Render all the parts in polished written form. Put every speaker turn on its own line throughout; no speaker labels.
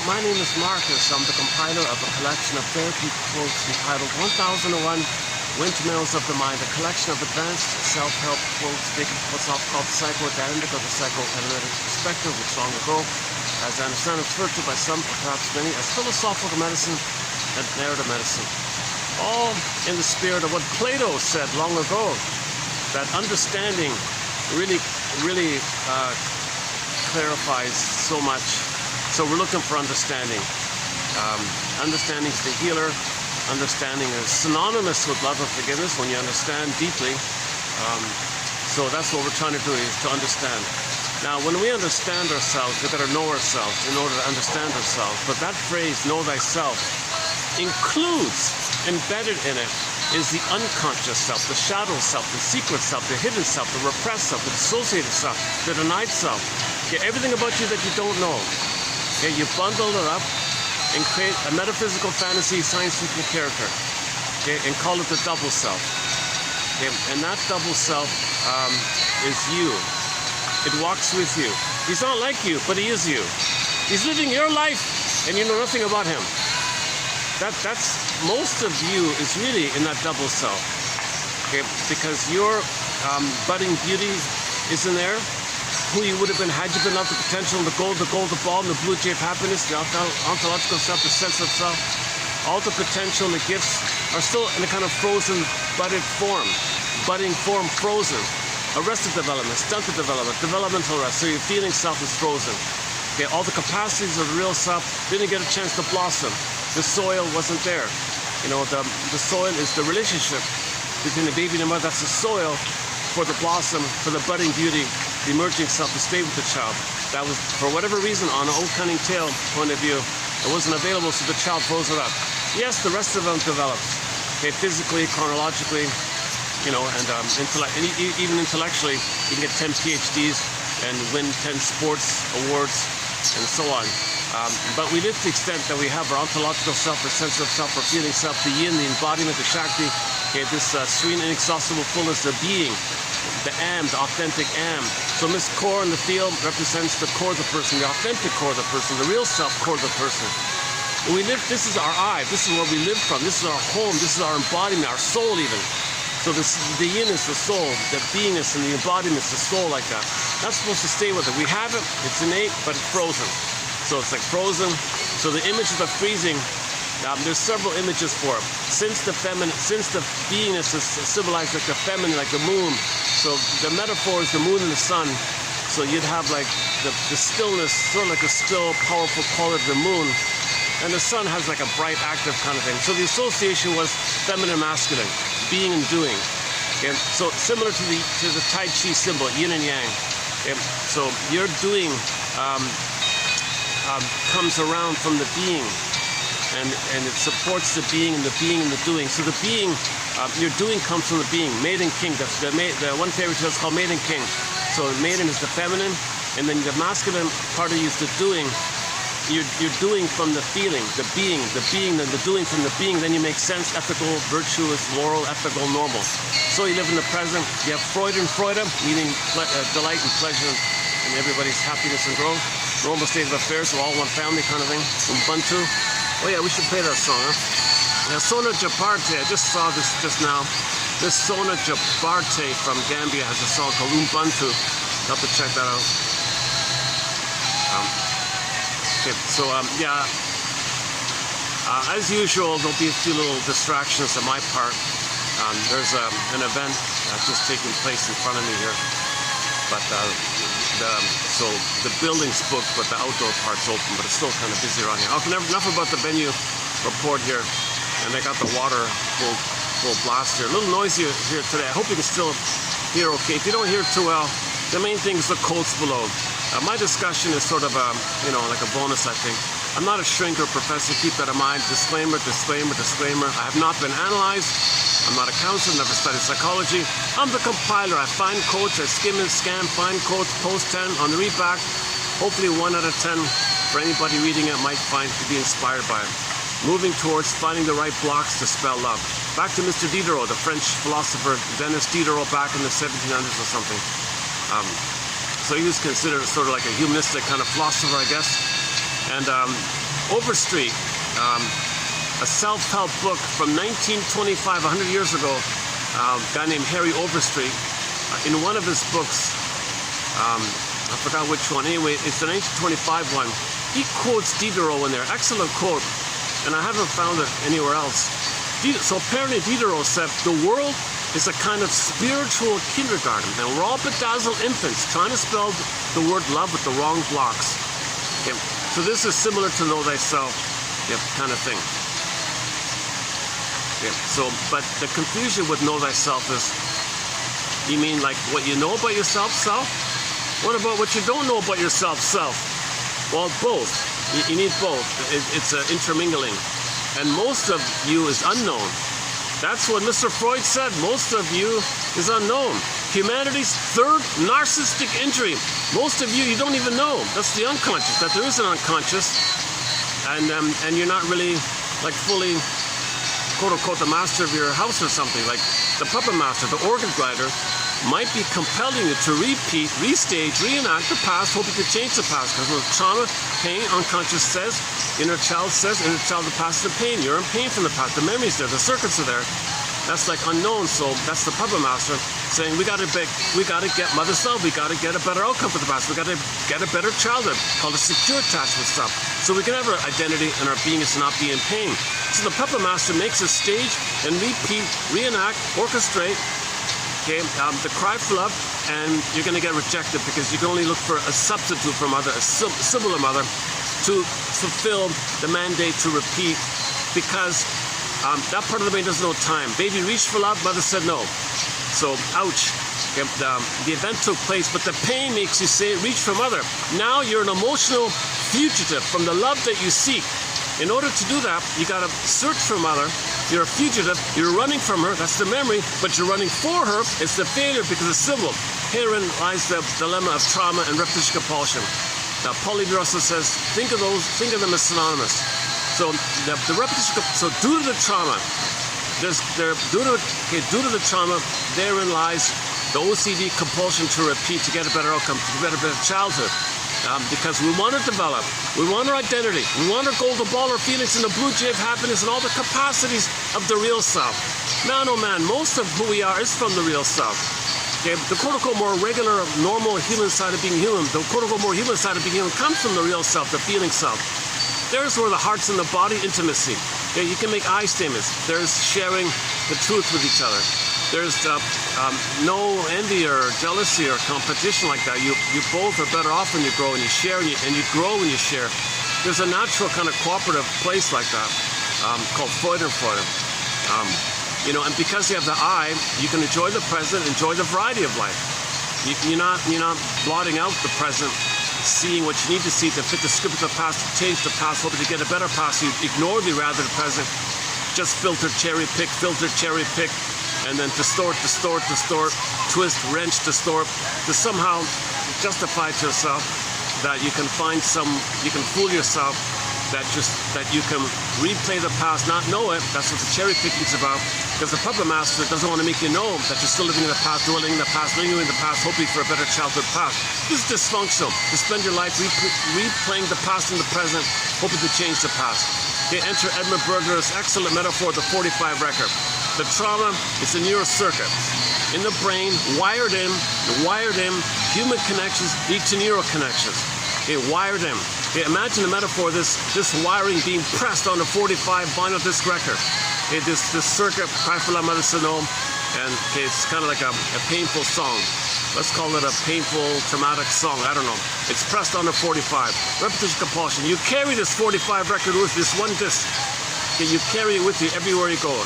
my name is Marcus. I'm the compiler of a collection of therapy quotes entitled 1001 Windmills of the Mind, a collection of advanced self-help quotes taken from what's called the psychodynamic or the psychoanalytic perspective, which long ago, as I understand, referred to by some, or perhaps many, as philosophical medicine and narrative medicine. All in the spirit of what Plato said long ago, that understanding really clarifies so much. So we're looking for understanding. Understanding is the healer. Understanding is synonymous with love and forgiveness when you understand deeply. So that's what we're trying to do, is to understand. Now, when we understand ourselves, we've got to know ourselves in order to understand ourselves. But that phrase, know thyself, includes, embedded in it, is the unconscious self, the shadow self, the secret self, the hidden self, the repressed self, the dissociated self, the denied self. Okay, everything about you that you don't know. Okay, you bundle it up and create a metaphysical fantasy, science fiction character. Okay, and call it the double self. Okay, and that double self is you. It walks with you. He's not like you, but he is you. He's living your life, and you know nothing about him. That's most of you is really in that double self. Okay, because your budding beauty is in there. Who you would have been had you been out the potential, the gold, the ball, and the blue jay of happiness, the ontological self, the sense of self. All the potential, the gifts are still in a kind of frozen, budding form, frozen. Arrested development, stunted development, developmental rest. So your feeling self is frozen. Okay, all the capacities of the real self didn't get a chance to blossom. The soil wasn't there. You know, the soil is the relationship between the baby and the mother. That's the soil for the blossom, for the budding beauty, the emerging self to stay with the child. That was, for whatever reason, on an old cunning tale point of view, it wasn't available, so the child froze it up. Yes, the rest of them developed. Okay, physically, chronologically, you know, and even intellectually, you can get 10 PhDs and win 10 sports awards and so on. But we live to the extent that we have our ontological self, our sense of self, our feeling self, the yin, the embodiment, the shakti, okay, this serene, inexhaustible fullness of being, the am, the authentic am. So this core in the field represents the core of the person, the authentic core of the person, the real self core of the person. And we live, this is our I, this is where we live from, this is our home, this is our embodiment, our soul even. So the yin is the soul, the beingness and the embodiment is the soul, like that. That's supposed to stay with it. We have it, it's innate, but it's frozen. So it's like frozen. So the image of the freezing, there's several images for it. Since the beingness is symbolized like the feminine, like the moon. So the metaphor is the moon and the sun. So you'd have like the stillness, sort of like a still, powerful quality of the moon. And the sun has like a bright, active kind of thing. So the association was feminine, masculine, being and doing. Okay? So similar to the Tai Chi symbol, yin and yang. Okay? So your doing comes around from the being, and it supports the being and the doing. So the being, your doing comes from the being. Maiden King, the one fairy tale is called Maiden King. So maiden is the feminine, and then the masculine part of you is the doing. You're doing from the feeling, the being, then the doing from the being. Then you make sense, ethical, virtuous, moral, ethical, normal. So you live in the present. You have Freud and Freude, meaning delight and pleasure and everybody's happiness and growth. Normal state of affairs, so all one family kind of thing. Ubuntu. Oh yeah, we should play that song, huh? Yeah, Sona Japarte, I just saw this just now. This Sona Japarte from Gambia has a song called Ubuntu. I'll have to check that out. Okay, so yeah. As usual, there'll be a few little distractions on my part. There's an event just taking place in front of me here. But so the building's booked, but the outdoor part's open, but it's still kind of busy around here. Okay, enough about the venue report here. And they got the water full blast here. A little noisy here today. I hope you can still hear okay. If you don't hear too well, the main thing is the quotes below. My discussion is sort of like a bonus, I think. I'm not a shrink or professor, keep that in mind. Disclaimer, disclaimer, disclaimer. I have not been analyzed. I'm not a counselor, never studied psychology. I'm the compiler. I find quotes, I skim and scan, find quotes, post 10 on the read back. Hopefully 1 out of 10 for anybody reading it might find to be inspired by it. Moving towards finding the right blocks to spell love. Back to Mr. Diderot, the French philosopher, Denis Diderot, back in the 1700s or something. So he was considered sort of like a humanistic kind of philosopher, I guess. And Overstreet, a self-help book from 1925, 100 years ago, a guy named Harry Overstreet. In one of his books, I forgot which one, anyway, it's the 1925 one, he quotes Diderot in there, excellent quote, and I haven't found it anywhere else. So apparently Diderot said, the world is a kind of spiritual kindergarten, and we're all bedazzled infants trying to spell the word love with the wrong blocks. Okay. So this is similar to know thyself, kind of thing. Okay. So, but the confusion with know thyself is, you mean like what you know about yourself, self? What about what you don't know about yourself, self? Well, both. You need both. It's intermingling. And most of you is unknown. That's what Mr. Freud said. Most of you is unknown. Humanity's third narcissistic injury. Most of you don't even know. That's the unconscious, that there is an unconscious. And you're not really like fully, quote unquote, the master of your house or something. Like the puppet master, the organ grinder, might be compelling you to repeat, restage, reenact the past, hoping to change the past. Because when trauma, pain, unconscious says, inner child the past is the pain. You're in pain from the past. The memories there, the circuits are there. That's like unknown. So that's the puppet master saying we gotta get mother's love. We gotta get a better outcome for the past. We gotta get a better childhood called a secure attachment stuff. So we can have our identity and our being is not be in pain. So the puppet master makes a stage and repeat, reenact, orchestrate. Okay, the cry for love, and you're going to get rejected because you can only look for a substitute for mother, a similar mother, to fulfill the mandate to repeat, because that part of the brain doesn't know time. Baby reached for love, mother said no. So, ouch. Okay, the event took place, but the pain makes you say, reach for mother. Now you're an emotional fugitive from the love that you seek. In order to do that, you got to search for mother. You're a fugitive, you're running from her, that's the memory, but you're running for her, it's the failure because it's symbol. Herein lies the dilemma of trauma and repetition compulsion. Now, Paul Russell says, think of them as synonymous. So the repetition, so due to the trauma, due to the trauma, therein lies the OCD compulsion to repeat, to get a better outcome, to get a better childhood. Because we want to develop, we want our identity, we want our golden ball, our feelings, and the blue jay of happiness, and all the capacities of the real self. Man, oh man, most of who we are is from the real self. Okay, the quote-unquote more regular, normal human side of being human, the quote-unquote more human side of being human comes from the real self, the feeling self. There's where the heart's in the body intimacy. Okay, you can make I statements. There's sharing the truth with each other. There's no envy or jealousy or competition like that. You both are better off when you grow and you share, and you grow when you share. There's a natural kind of cooperative place like that called Freudenfreude. And because you have the I, you can enjoy the present, enjoy the variety of life. You're not blotting out the present, seeing what you need to see to fit the script of the past, to change the past, hoping to get a better past. You ignore the rather the present. Just filter, cherry pick, and then distort, twist, wrench, distort, to somehow justify to yourself that you can you can fool yourself that you can replay the past, not know it. That's what the cherry picking's about. Because the puppet master doesn't want to make you know that you're still living in the past, dwelling in the past, lingering in the past, hoping for a better childhood past. This is dysfunctional. To spend your life replaying the past in the present, hoping to change the past. Okay, enter Edmund Berger's excellent metaphor, the 45 record. The trauma is a neural circuit in the brain, wired in, human connections lead to neural connections. Okay, wired in. Okay, imagine the metaphor, this wiring being pressed on a 45 vinyl disc record. Okay, this circuit, Cry for Love, Mother Said No, and okay, it's kind of like a painful song. Let's call it a painful, traumatic song, I don't know. It's pressed on a 45. Repetition compulsion. You carry this 45 record with this one disc. Okay, you carry it with you everywhere you go.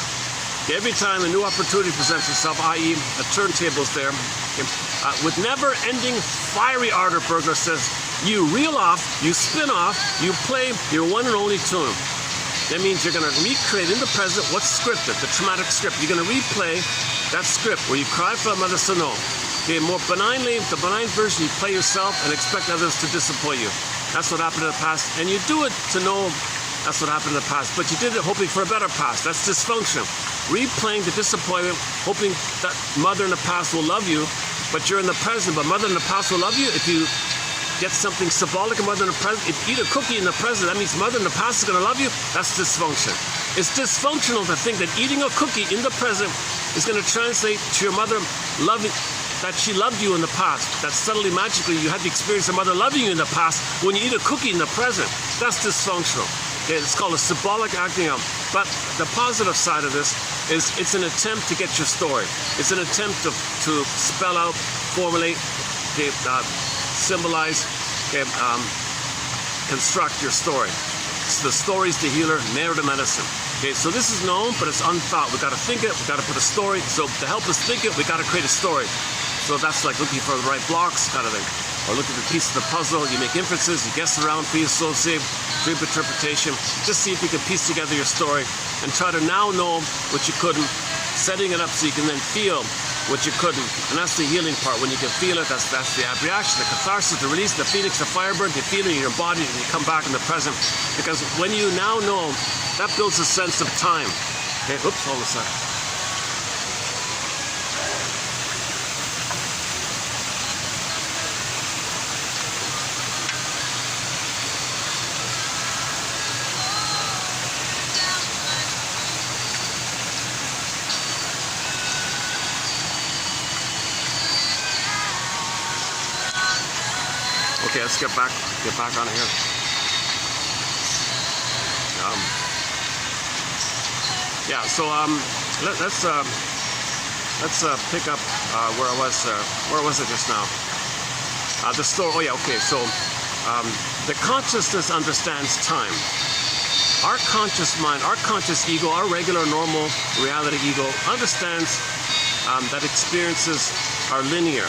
Every time a new opportunity presents itself, i.e. a turntable's there, with never-ending fiery ardor, Berger says, you reel off, you spin off, you play your one and only tune. That means you're going to recreate in the present what's scripted, the traumatic script. You're going to replay that script where you cry for a mother to know. Okay, more benignly, the benign version, you play yourself and expect others to disappoint you. That's what happened in the past, and you do it to know that's what happened in the past, but you did it hoping for a better past. That's dysfunction. Replaying the disappointment, hoping that mother in the past will love you, but you're in the present, but mother in the past will love you if you get something symbolic of mother in the present. If you eat a cookie in the present, that means mother in the past is going to love you. That's dysfunction. It's dysfunctional to think that eating a cookie in the present is going to translate to your mother loving, that she loved you in the past. That subtly, magically, you had the experience of mother loving you in the past when you eat a cookie in the present. That's dysfunctional. Okay, it's called a symbolic acting out. But the positive side of this is it's an attempt to get your story. It's an attempt to spell out, formulate, symbolize, construct your story. So the story's the healer, narrative medicine. Okay, so this is known, but it's unthought. We got to think it, we got to put a story. So to help us think it, we got to create a story. So that's like looking for the right blocks, kind of thing. Or look at the piece of the puzzle, you make inferences, you guess around, pre-associate, dream interpretation. Just see if you can piece together your story and try to now know what you couldn't, setting it up so you can then feel what you couldn't. And that's the healing part. When you can feel it, that's the reaction, the catharsis, the release, the phoenix, the firebird, you feel it in your body and you come back in the present. Because when you now know, that builds a sense of time. Okay, oops, hold on a second. Okay, let's get back on here. Yeah, so let's pick up where I was. Where was it just now? The story. Oh yeah, okay. So the consciousness understands time. Our conscious mind, our conscious ego, our regular, normal reality ego understands that experiences are linear,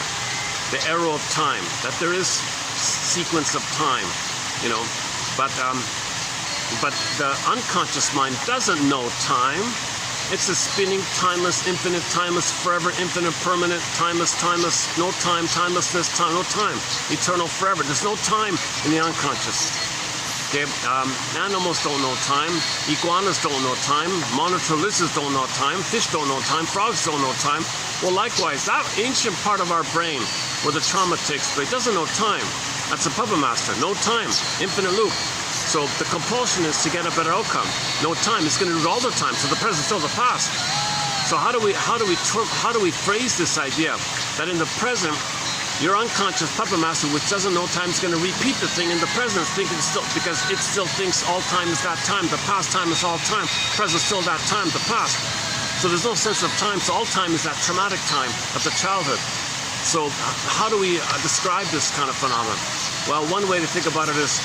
the arrow of time, that there is sequence of time, you know, but the unconscious mind doesn't know time. It's a spinning, timeless, infinite, timeless, forever, infinite, permanent, timeless, no time, timelessness, time, no time, eternal, forever. There's no time in the unconscious. Okay, animals don't know time, iguanas don't know time, monitor lizards don't know time, fish don't know time, frogs don't know time. Well, likewise, that ancient part of our brain where the trauma takes place doesn't know time. That's a puppet master. No time, infinite loop. So the compulsion is to get a better outcome. No time. It's going to do it all the time. So the present, still the past. So how do we phrase this idea that in the present, your unconscious puppet master, which doesn't know time, is going to repeat the thing in the present, thinking still, because it still thinks all time is that time. The past time is all time. Present still that time. The past. So there's no sense of time. So all time is that traumatic time of the childhood. So how do we describe this kind of phenomenon? Well, one way to think about it is,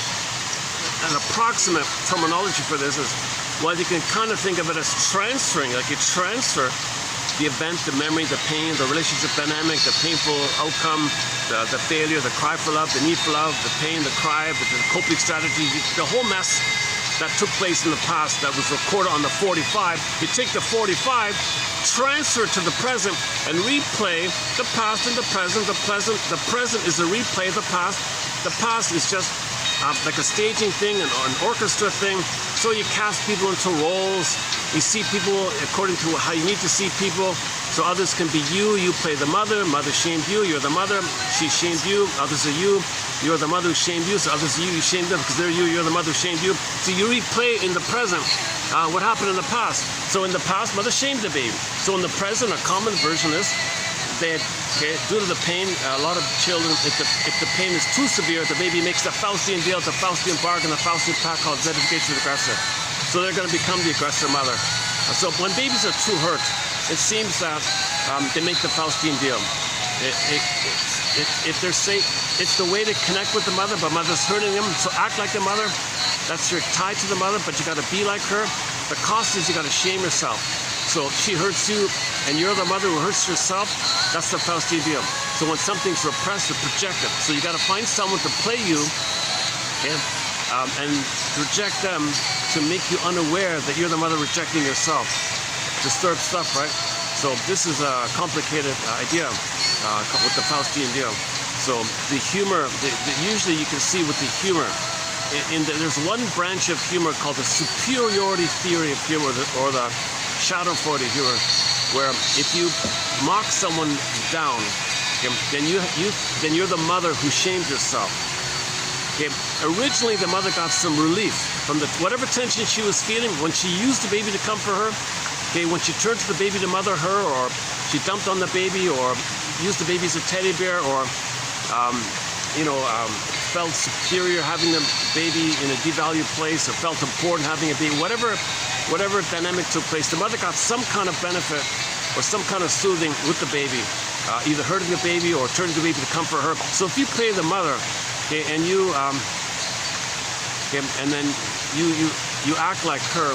an approximate terminology for this is, well, you can kind of think of it as transferring, like you transfer the event, the memory, the pain, the relationship dynamic, the painful outcome, the failure, the cry for love, the need for love, the pain, the cry, the coping strategy, the whole mess that took place in the past that was recorded on the 45. You take the 45, transfer it to the present, and replay the past and the present. The present is a replay of the past. The past is just like a staging thing, an orchestra thing. So you cast people into roles. You see people according to how you need to see people. So others can be you. You play the mother. Mother shamed you. You're the mother. She shamed you. Others are you. You're the mother who shamed you. So others are you. You shamed them because they're you. You're the mother who shamed you. So you replay in the present what happened in the past. So in the past, mother shamed the baby. So in the present, a common version is that due to the pain, a lot of children, if the pain is too severe, the baby makes the Faustian deal, the Faustian bargain, the Faustian pact called zedification of the aggressor. So they're going to become the aggressor mother. So when babies are too hurt, it seems that they make the Faustian deal. If they're safe, it's the way to connect with the mother, but mother's hurting them, so act like the mother. That's your tie to the mother, but you got to be like her. The cost is you got to shame yourself. So if she hurts you and you're the mother who hurts yourself, that's the Faustian deal. So when something's repressed or projected, so you got to find someone to play you and reject them to make you unaware that you're the mother rejecting yourself. Disturbed stuff, right? So this is a complicated idea with the Faustian deal. So the humor, usually you can see with the humor, there's one branch of humor called the superiority theory of humor, or the Schadenfreude humor, where if you mock someone down, then you're the mother who shamed yourself. Okay, originally the mother got some relief from whatever tension she was feeling when she used the baby to comfort her. Okay, when she turned to the baby to mother her, or she dumped on the baby, or used the baby as a teddy bear, or felt superior having the baby in a devalued place, or felt important having a baby, whatever dynamic took place, the mother got some kind of benefit or some kind of soothing with the baby, either hurting the baby or turning to the baby to comfort her. So if you play the mother, okay, and you and then you act like her,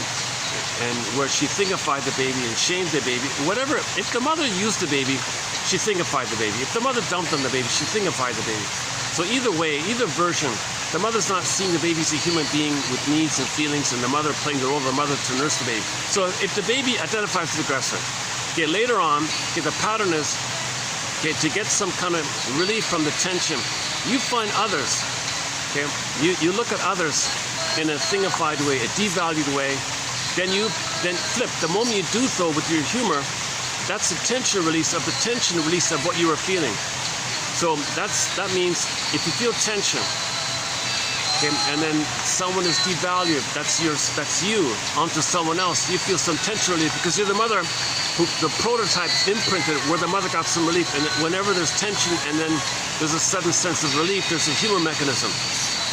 and where she thingified the baby and shamed the baby, whatever. If the mother used the baby, she thingified the baby. If the mother dumped on the baby, she thingified the baby. So either way, either version, the mother's not seeing the baby as a human being with needs and feelings, and the mother playing the role of the mother to nurse the baby. So if the baby identifies as the aggressor, okay, later on, okay, the pattern is, okay, to get some kind of relief from the tension, you find others, okay, you look at others in a thingified way, a devalued way, then flip. The moment you do so with your humor, that's the tension release of what you were feeling. So that means if you feel tension, okay, and then someone is devalued, that's you onto someone else. You feel some tension relief because you're the mother who the prototype imprinted where the mother got some relief. And whenever there's tension and then there's a sudden sense of relief, there's a humor mechanism.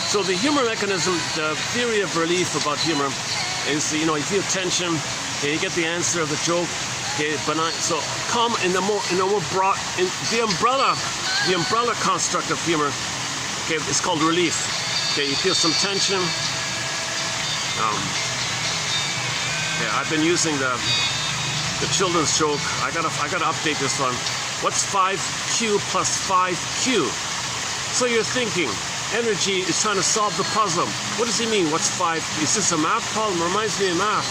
So the humor mechanism, the theory of relief about humor is, you feel tension, okay, you get the answer of the joke, okay, benign. So come in the more broad, in the umbrella construct of humor, okay, it's called relief. Okay, you feel some tension. Yeah, I've been using the children's joke. I gotta update this one. What's 5Q plus 5Q? So you're thinking, energy is trying to solve the puzzle. What does he mean? What's 5? Is this a math problem? Reminds me of math.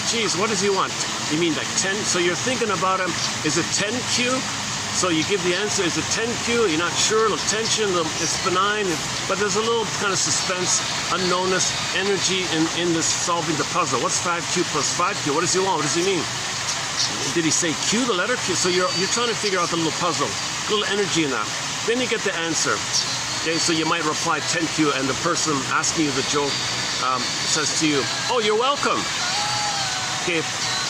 Geez, what does he want? You mean like 10? So you're thinking about him. Is it 10Q? So you give the answer. Is it 10Q? You're not sure. A little tension. It's benign, but there's a little kind of suspense, unknownness, energy in this solving the puzzle. What's 5Q plus 5Q? What does he want? What does he mean? Did he say Q, the letter Q? So you're trying to figure out the little puzzle. A little energy in that. Then you get the answer. Okay, so you might reply 10Q, and the person asking you the joke says to you, "Oh, you're welcome." Okay,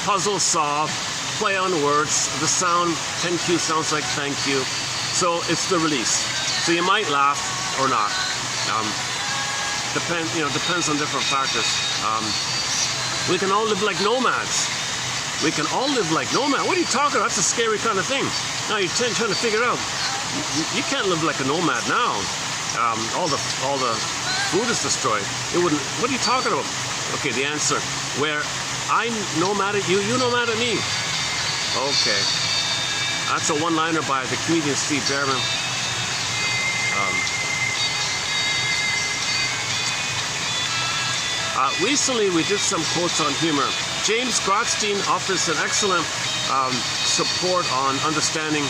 puzzle solved, play on words. The sound 10Q sounds like thank you. So it's the release. So you might laugh or not. Depends on different factors. We can all live like nomads. We can all live like nomads. What are you talking about? That's a scary kind of thing. Now you're trying to figure out. You can't live like a nomad now. All the food is destroyed. It wouldn't. What are you talking about? Okay, the answer. Where I nomad at you, you nomad at me. Okay, that's a one-liner by the comedian Steve Behrman. Recently, we did some quotes on humor. James Grotstein offers an excellent support on understanding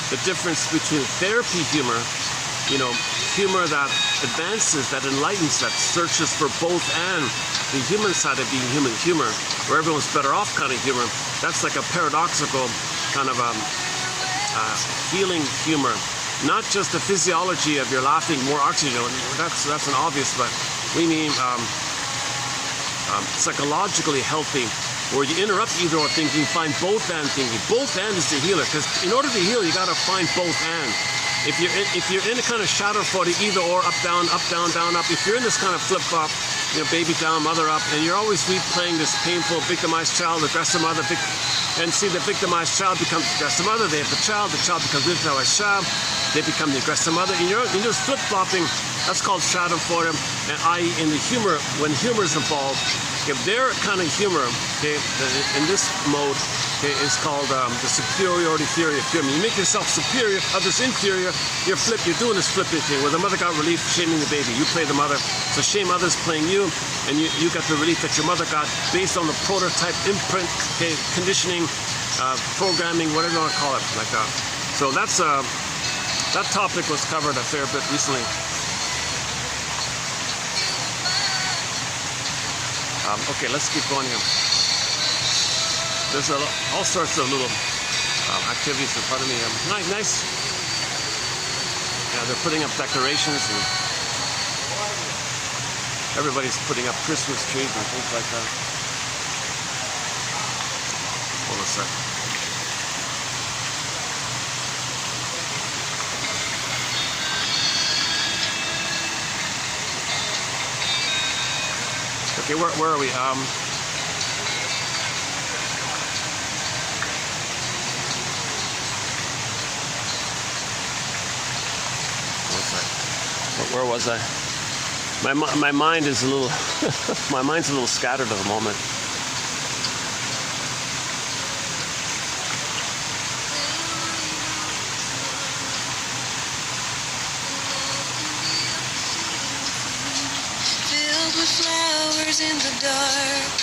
the difference between therapy humor, humor that advances, that enlightens, that searches for both, and the human side of being human humor, where everyone's better off kind of humor. That's like a paradoxical kind of healing humor. Not just the physiology of you're laughing, more oxygen. That's an obvious, but we mean psychologically healthy, where you interrupt either or thinking, find both and thinking. Both and is the healer, because in order to heal, you got to find both and. If you're in a kind of Schadenfreude, either or, up, down, down, up. If you're in this kind of flip-flop, baby down, mother up, and you're always replaying this painful, victimized child, aggressive mother, and see the victimized child becomes the aggressive mother. They have the child becomes the victimized child. They become the aggressive mother. And you're just flip-flopping. That's called Schadenfreude, and i.e. in the humor, when humor is involved. If their kind of humor, okay, in this mode, okay, is called the superiority theory of humor. You make yourself superior, others inferior. You're doing this flipping thing where the mother got relief shaming the baby. You play the mother, so shame others playing you, and you got the relief that your mother got based on the prototype imprint, okay, conditioning, programming, whatever you want to call it, like that. So that's that topic was covered a fair bit recently. Okay, let's keep going here. There's all sorts of little activities in front of me. Nice. Yeah, they're putting up decorations. And Everybody's putting up Christmas trees and things like that. Hold on a sec. Okay, where are we? Where was I? My mind is a little my mind's a little scattered at the moment.
Filled with flowers in the dark,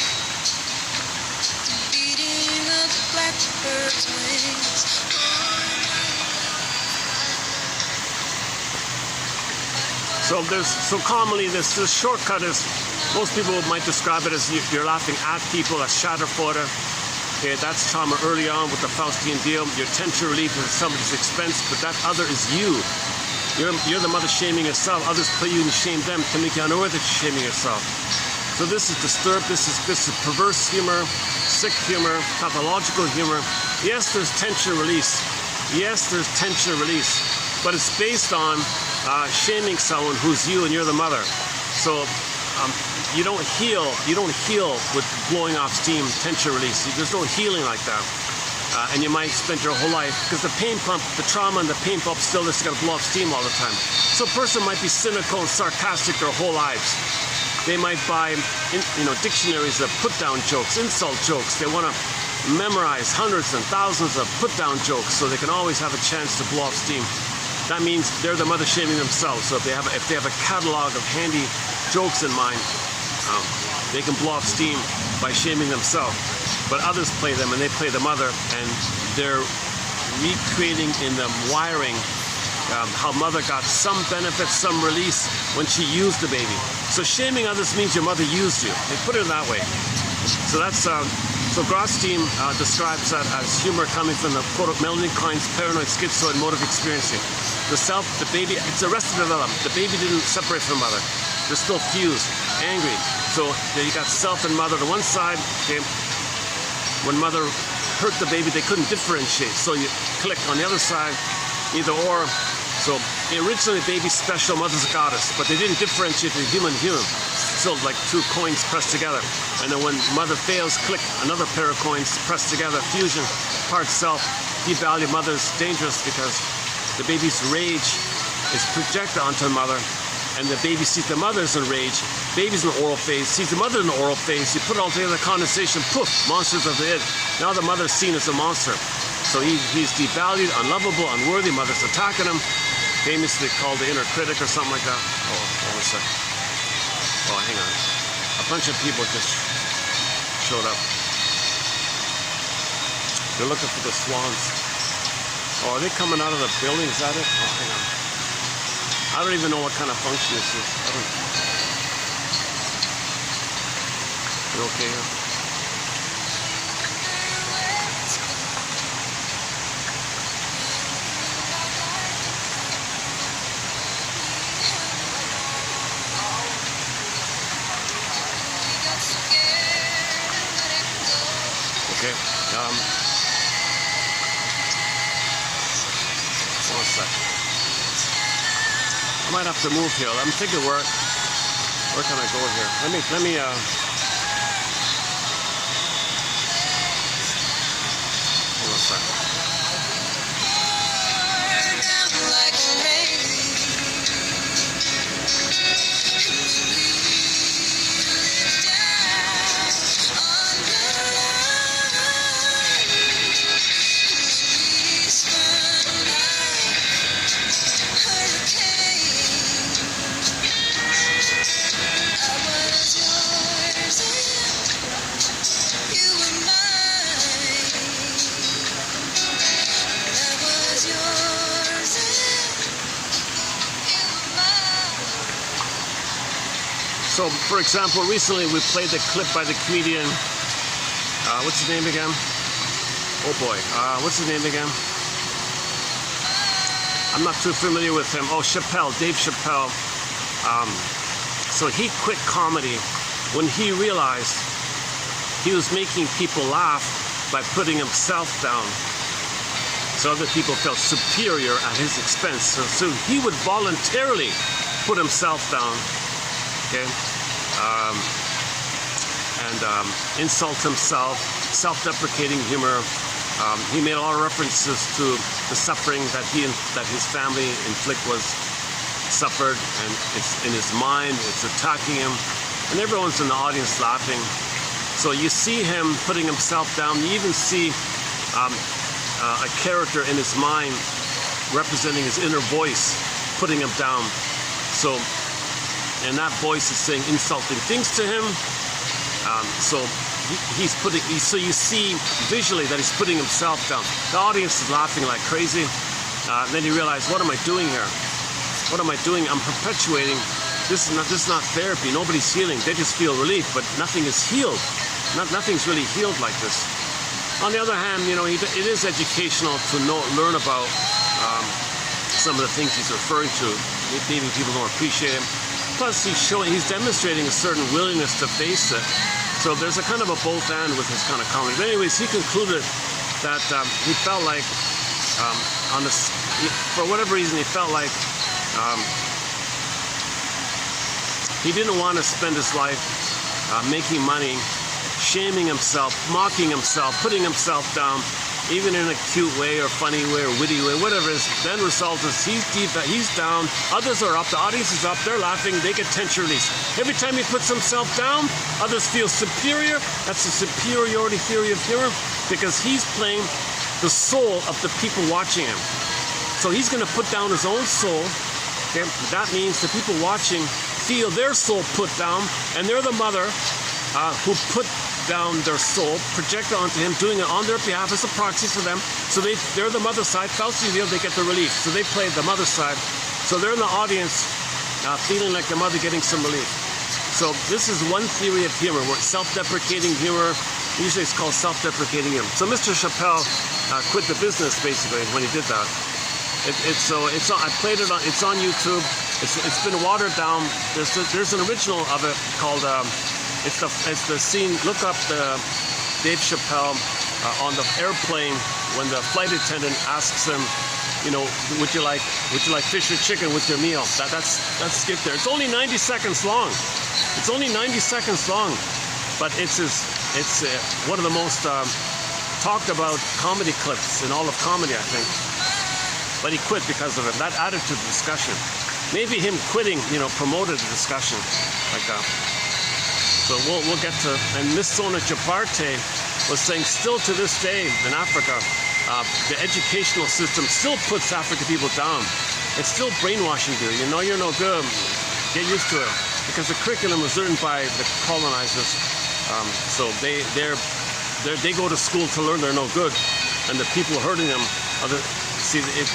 the beating of blackbirds' wings.
So commonly this shortcut is, most people might describe it as you're laughing at people, a Schadenfreude. Okay, that's trauma early on with the Faustian deal. Your tension relief is at somebody's expense, but that other is you. You're the mother shaming yourself. Others play you and shame them to make you unworthy of shaming yourself. So this is disturbed. This is perverse humor, sick humor, pathological humor. Yes, there's tension release. Yes, there's tension release, but it's based on shaming someone who's you and you're the mother. So you don't heal with blowing off steam, tension release. There's no healing like that. And you might spend your whole life, because the pain pump, the trauma and the pain pump still is going to blow off steam all the time. So a person might be cynical and sarcastic their whole lives. They might buy dictionaries of put-down jokes, insult jokes. They want to memorize hundreds and thousands of put-down jokes so they can always have a chance to blow off steam. That means they're the mother shaming themselves. So if they have a catalog of handy jokes in mind, they can blow off steam by shaming themselves. But others play them, and they play the mother, and they're recreating in the wiring how mother got some benefit, some release when she used the baby. So shaming others means your mother used you. They put it that way. So that's so Grosstein describes that as humor coming from the Melanie Klein's paranoid schizoid mode of experiencing. The baby, it's arrested development. The baby didn't separate from mother. They're still fused, angry. So you got self and mother on one side. Okay, when mother hurt the baby, they couldn't differentiate. So you click on the other side, either or. So originally, baby's special, mother's a goddess, but they didn't differentiate the human. Still like two coins pressed together. And then when mother fails, click another pair of coins pressed together, fusion, part self, devalue mother's dangerous because the baby's rage is projected onto the mother, and the baby sees the mother's in rage. Baby's in the oral phase, sees the mother in the oral phase. You put it all together, condensation, poof, monsters of the id. Now the mother's seen as a monster. So he's devalued, unlovable, unworthy. Mother's attacking him. Famously called the inner critic or something like that. Oh, hold on a sec. Oh, hang on. A bunch of people just showed up. They're looking for the swans. Oh, are they coming out of the building? Is that it? Oh, hang on. I don't even know what kind of function this is. You okay here? Okay. One sec. I might have to move here. I'm thinking where can I go here? Let me hold on a sec. So, for example, recently we played the clip by the comedian, what's his name again? Oh boy, what's his name again? I'm not too familiar with him. Oh, Chappelle, Dave Chappelle, So he quit comedy when he realized he was making people laugh by putting himself down. So other people felt superior at his expense. So he would voluntarily put himself down, okay, and insult himself, self-deprecating humor. He made a lot of references to the suffering that his family suffered, and it's in his mind, it's attacking him, and everyone's in the audience laughing. So you see him putting himself down. You even see a character in his mind representing his inner voice, putting him down. So, and that voice is saying insulting things to him. So you see visually that he's putting himself down. The audience is laughing like crazy. Then you realize, what am I doing here? What am I doing? I'm perpetuating. This is not therapy. Nobody's healing. They just feel relief, but nothing is healed. Nothing's really healed like this. On the other hand, it is educational to learn about some of the things he's referring to. Maybe people don't appreciate him. Plus, he's demonstrating a certain willingness to face it. So there's a kind of a both and with his kind of comedy. But anyways, he concluded that he felt like, for whatever reason, he felt like he didn't want to spend his life making money, shaming himself, mocking himself, putting himself down, even in a cute way or funny way or witty way, whatever it is. Then result is he's down, others are up, the audience is up, they're laughing, they get tension release. Every time he puts himself down, others feel superior. That's the superiority theory of humor, because he's playing the soul of the people watching him. So he's going to put down his own soul. Okay? That means the people watching feel their soul put down, and they're the mother who put down their soul, project it onto him, doing it on their behalf as a proxy for them. So they're the mother side. Falsely revealed, they get the relief. So they play the mother side. So they're in the audience feeling like the mother getting some relief. So this is one theory of humor, where self-deprecating humor, usually it's called self-deprecating humor. So Mr. Chappelle quit the business basically when he did that. I played it on. It's on YouTube. It's been watered down. There's an original of it called. It's the scene. Look up the Dave Chappelle on the airplane when the flight attendant asks him, would you like fish or chicken with your meal? That's skit there. It's only 90 seconds long. It's only 90 seconds long, but it's one of the most talked about comedy clips in all of comedy, I think. But he quit because of it. That added to the discussion. Maybe him quitting, promoted the discussion like that. So we'll get to. And Miss Sona Japarte was saying, still to this day in Africa, the educational system still puts African people down. It's still brainwashing you. You're no good. Get used to it, because the curriculum was written by the colonizers. So they go to school to learn they're no good, and the people hurting them are the. See, he's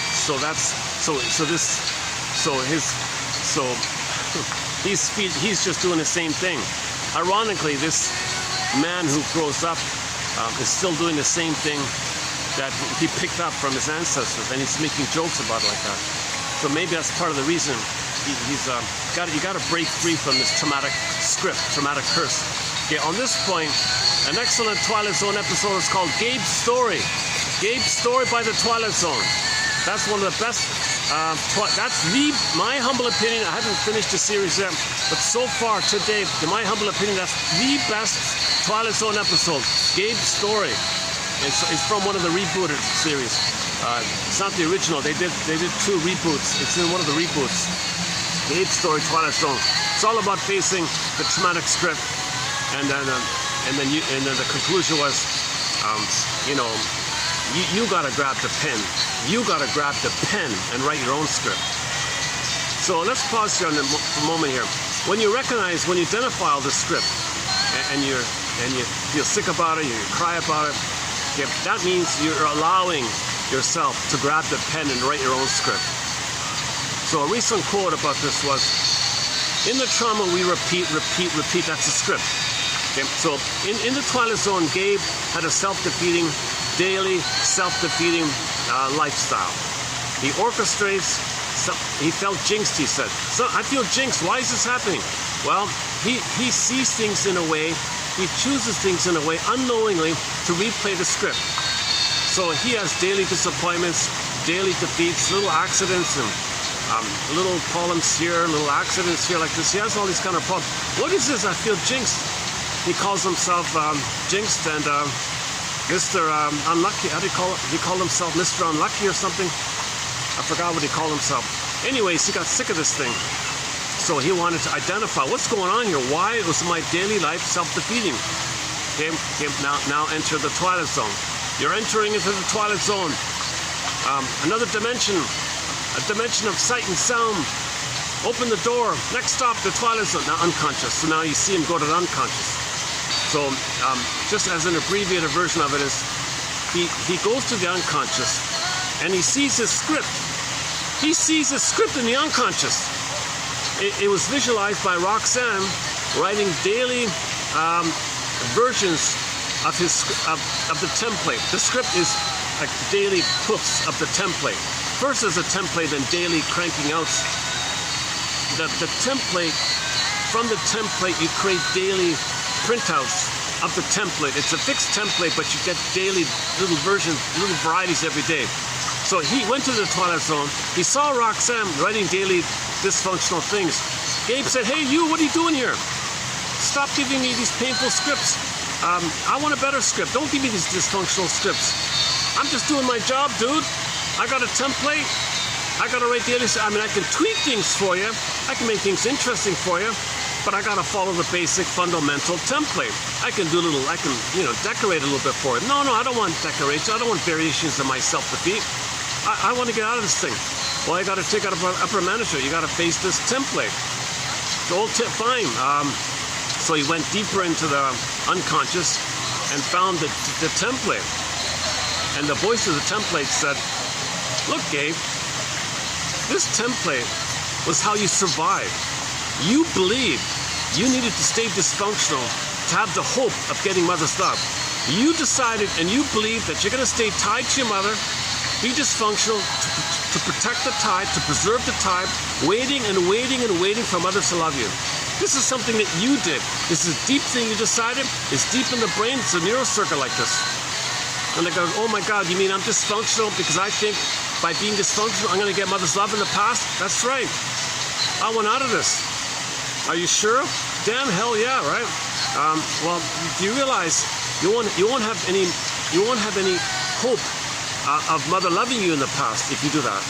just doing the same thing. Ironically, this man who grows up is still doing the same thing that he picked up from his ancestors, and he's making jokes about it like that. So maybe that's part of the reason you got to break free from this traumatic script, traumatic curse. Okay, on this point, an excellent Twilight Zone episode is called Gabe's Story. Gabe's Story by the Twilight Zone. That's one of the best. My humble opinion. I haven't finished the series yet, but so far today, in my humble opinion, that's the best Twilight Zone episode. Gabe's Story. It's from one of the rebooted series. It's not the original. They did 2 reboots. It's in one of the reboots. Gabe's Story, Twilight Zone. It's all about facing the traumatic script, and then the conclusion was, you gotta grab the pen. You gotta grab the pen and write your own script. So let's pause here for a moment here. When you identify all the script, and you feel sick about it, you cry about it, that means you're allowing yourself to grab the pen and write your own script. So a recent quote about this was, in the trauma we repeat, that's the script. Okay, so in the Twilight Zone, Gabe had a self-defeating, daily self-defeating lifestyle. He orchestrates, he felt jinxed, he said. So I feel jinxed, why is this happening? Well, he sees things in a way, he chooses things in a way unknowingly to replay the script. So he has daily disappointments, daily defeats, little accidents, and little problems here, little accidents here like this. He has all these kind of problems. What is this? I feel jinxed. He calls himself jinxed and Mr. Unlucky. How do you call it? He called himself Mr. Unlucky or something? I forgot what he called himself. Anyways, he got sick of this thing. So he wanted to identify what's going on here. Why was my daily life self-defeating? Okay, now enter the twilight zone. You're entering into the twilight zone. Another dimension, a dimension of sight and sound. Open the door. Next stop, the twilight zone. Now unconscious. So now you see him go to the unconscious. So just as an abbreviated version of it is, he goes to the unconscious and he sees his script. He sees his script in the unconscious. It was visualized by Roxanne writing daily versions of the template. The script is like daily proofs of the template. First as a template, then daily cranking outs. The template, from the template you create daily printouts of the template. It's a fixed template, but you get daily little versions, little varieties every day. So he went to the twilight zone. He saw Roxanne writing daily dysfunctional things. Gabe said, "Hey, you, what are you doing here? Stop giving me these painful scripts. I want a better script. Don't give me these dysfunctional scripts. I'm just doing my job, dude. I got a template. I got to write daily. I mean, I can tweak things for you. I can make things interesting for you, but I got to follow the basic fundamental template. I can do a little, I can, decorate a little bit for it. No, I don't want decoration. I don't want variations of my self-defeat. I want to get out of this thing. Well, I got to take out upper management. You got to face this template. The old tip, fine. So he went deeper into the unconscious and found the template. And the voice of the template said, "Look, Gabe, this template was how you survived. You believed you needed to stay dysfunctional to have the hope of getting mother's love. You decided and you believed that you're going to stay tied to your mother, be dysfunctional to protect the tie, to preserve the tie, waiting and waiting and waiting for mothers to love you. This is something that you did. This is a deep thing you decided. It's deep in the brain. It's a neural circuit like this." And they go, "Oh my God, you mean I'm dysfunctional because I think by being dysfunctional I'm going to get mother's love in the past?" That's right. I went out of this. Are you sure? Damn hell yeah, right? Well, do you realize you won't have any hope of mother loving you in the past if you do that.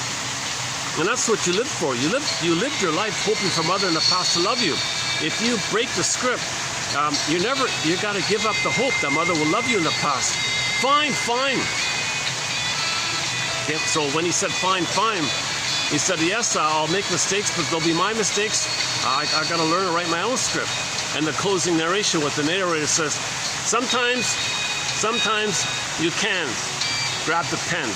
And that's what you lived for. You lived your life hoping for mother in the past to love you. If you break the script, you got to give up the hope that mother will love you in the past. Fine. Okay, so when he said fine, he said, "Yes, I'll make mistakes, but they'll be my mistakes. I got to learn to write my own script." And the closing narration with the narrator says, Sometimes you can grab the pen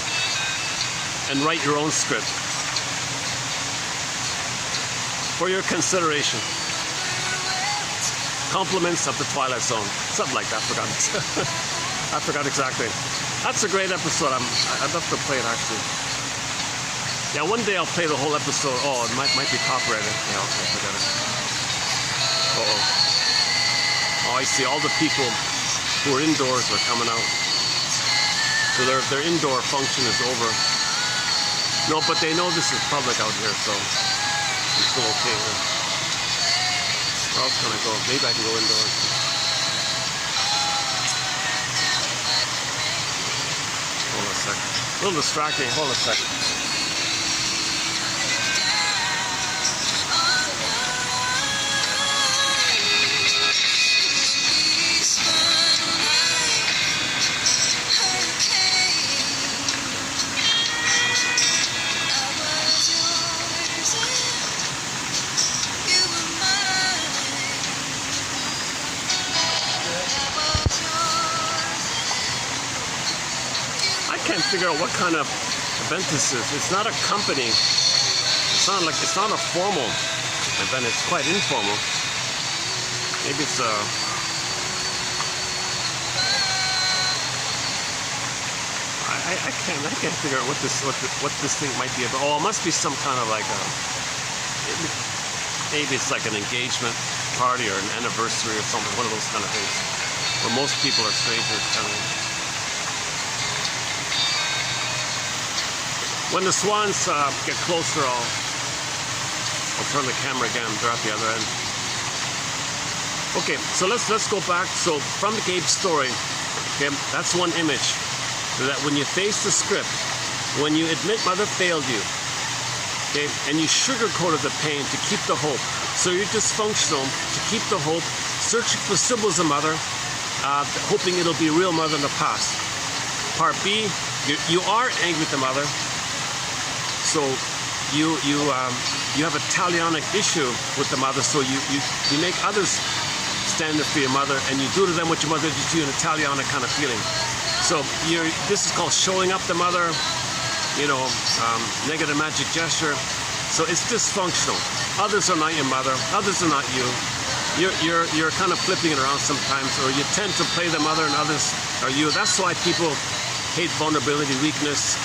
and write your own script for your consideration. Compliments of the Twilight Zone. Something like that, I forgot exactly. That's a great episode. I'd love to play it actually. Yeah, one day I'll play the whole episode. Oh, it might be copyrighted. Yeah, okay, forget it. Oh, I see. All the people who are indoors are coming out. So their indoor function is over. No, but they know this is public out here, so it's still okay. Where else can I go? Maybe I can go indoors. Hold on a sec. A little distracting. Hold on a sec. I can't figure out what kind of event this is. It's not a company. It's not a formal event. It's quite informal. Maybe it's a. I can't figure out what this thing might be about. Oh, it must be some kind of like a. Maybe it's like an engagement. party or an anniversary or something, one of those kind of things, where most people are strangers, kind of. When the swans get closer, I'll turn the camera again. They're at the other end. Okay, so let's go back. So from the Gabe story, okay, that's one image. So that when you face the script, when you admit mother failed you, okay, and you sugarcoated the pain to keep the hope. So you're dysfunctional to keep the hope, searching for symbols of mother, hoping it'll be real mother in the past. Part B, you are angry with the mother. So you have a talionic issue with the mother, so you make others stand up for your mother, and you do to them what your mother did to you, an Italianic kind of feeling. So this is called showing up the mother, negative magic gesture. So it's dysfunctional. Others are not your mother, others are not you. You're kind of flipping it around sometimes, or you tend to play the mother and others are you. That's why people hate vulnerability, weakness,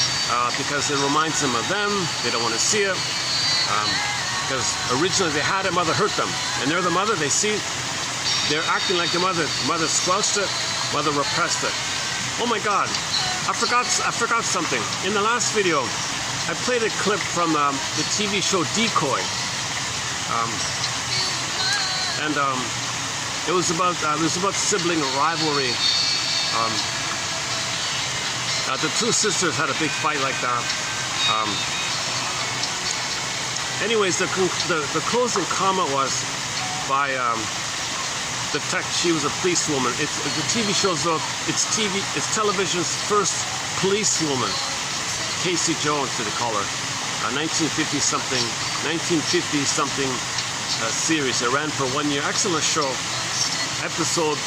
because it reminds them of them. They don't want to see it. Because originally they had it, mother hurt them. And they're the mother, they see, they're acting like the mother. Mother squelched it, mother repressed it. Oh my God, I forgot something. In the last video, I played a clip from the TV show Decoy. It was about sibling rivalry. The two sisters had a big fight like that. Anyways, the closing comment was by the tech. She was a policewoman. The TV shows though. It's television's first policewoman. Casey Jones, did they call her? 1950 something series. It ran for 1 year. Excellent show. Episode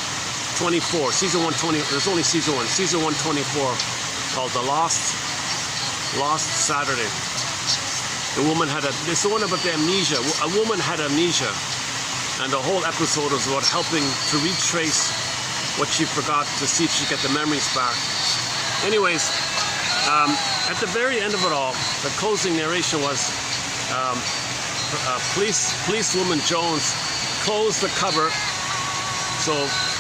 24, season 120. There's only season 1. Season 124, called The Lost Saturday. The woman had it's the one about the amnesia. A woman had amnesia, and the whole episode was about helping to retrace what she forgot to see if she get the memories back. Anyways, at the very end of it all, the closing narration was policewoman Jones closed the cover, so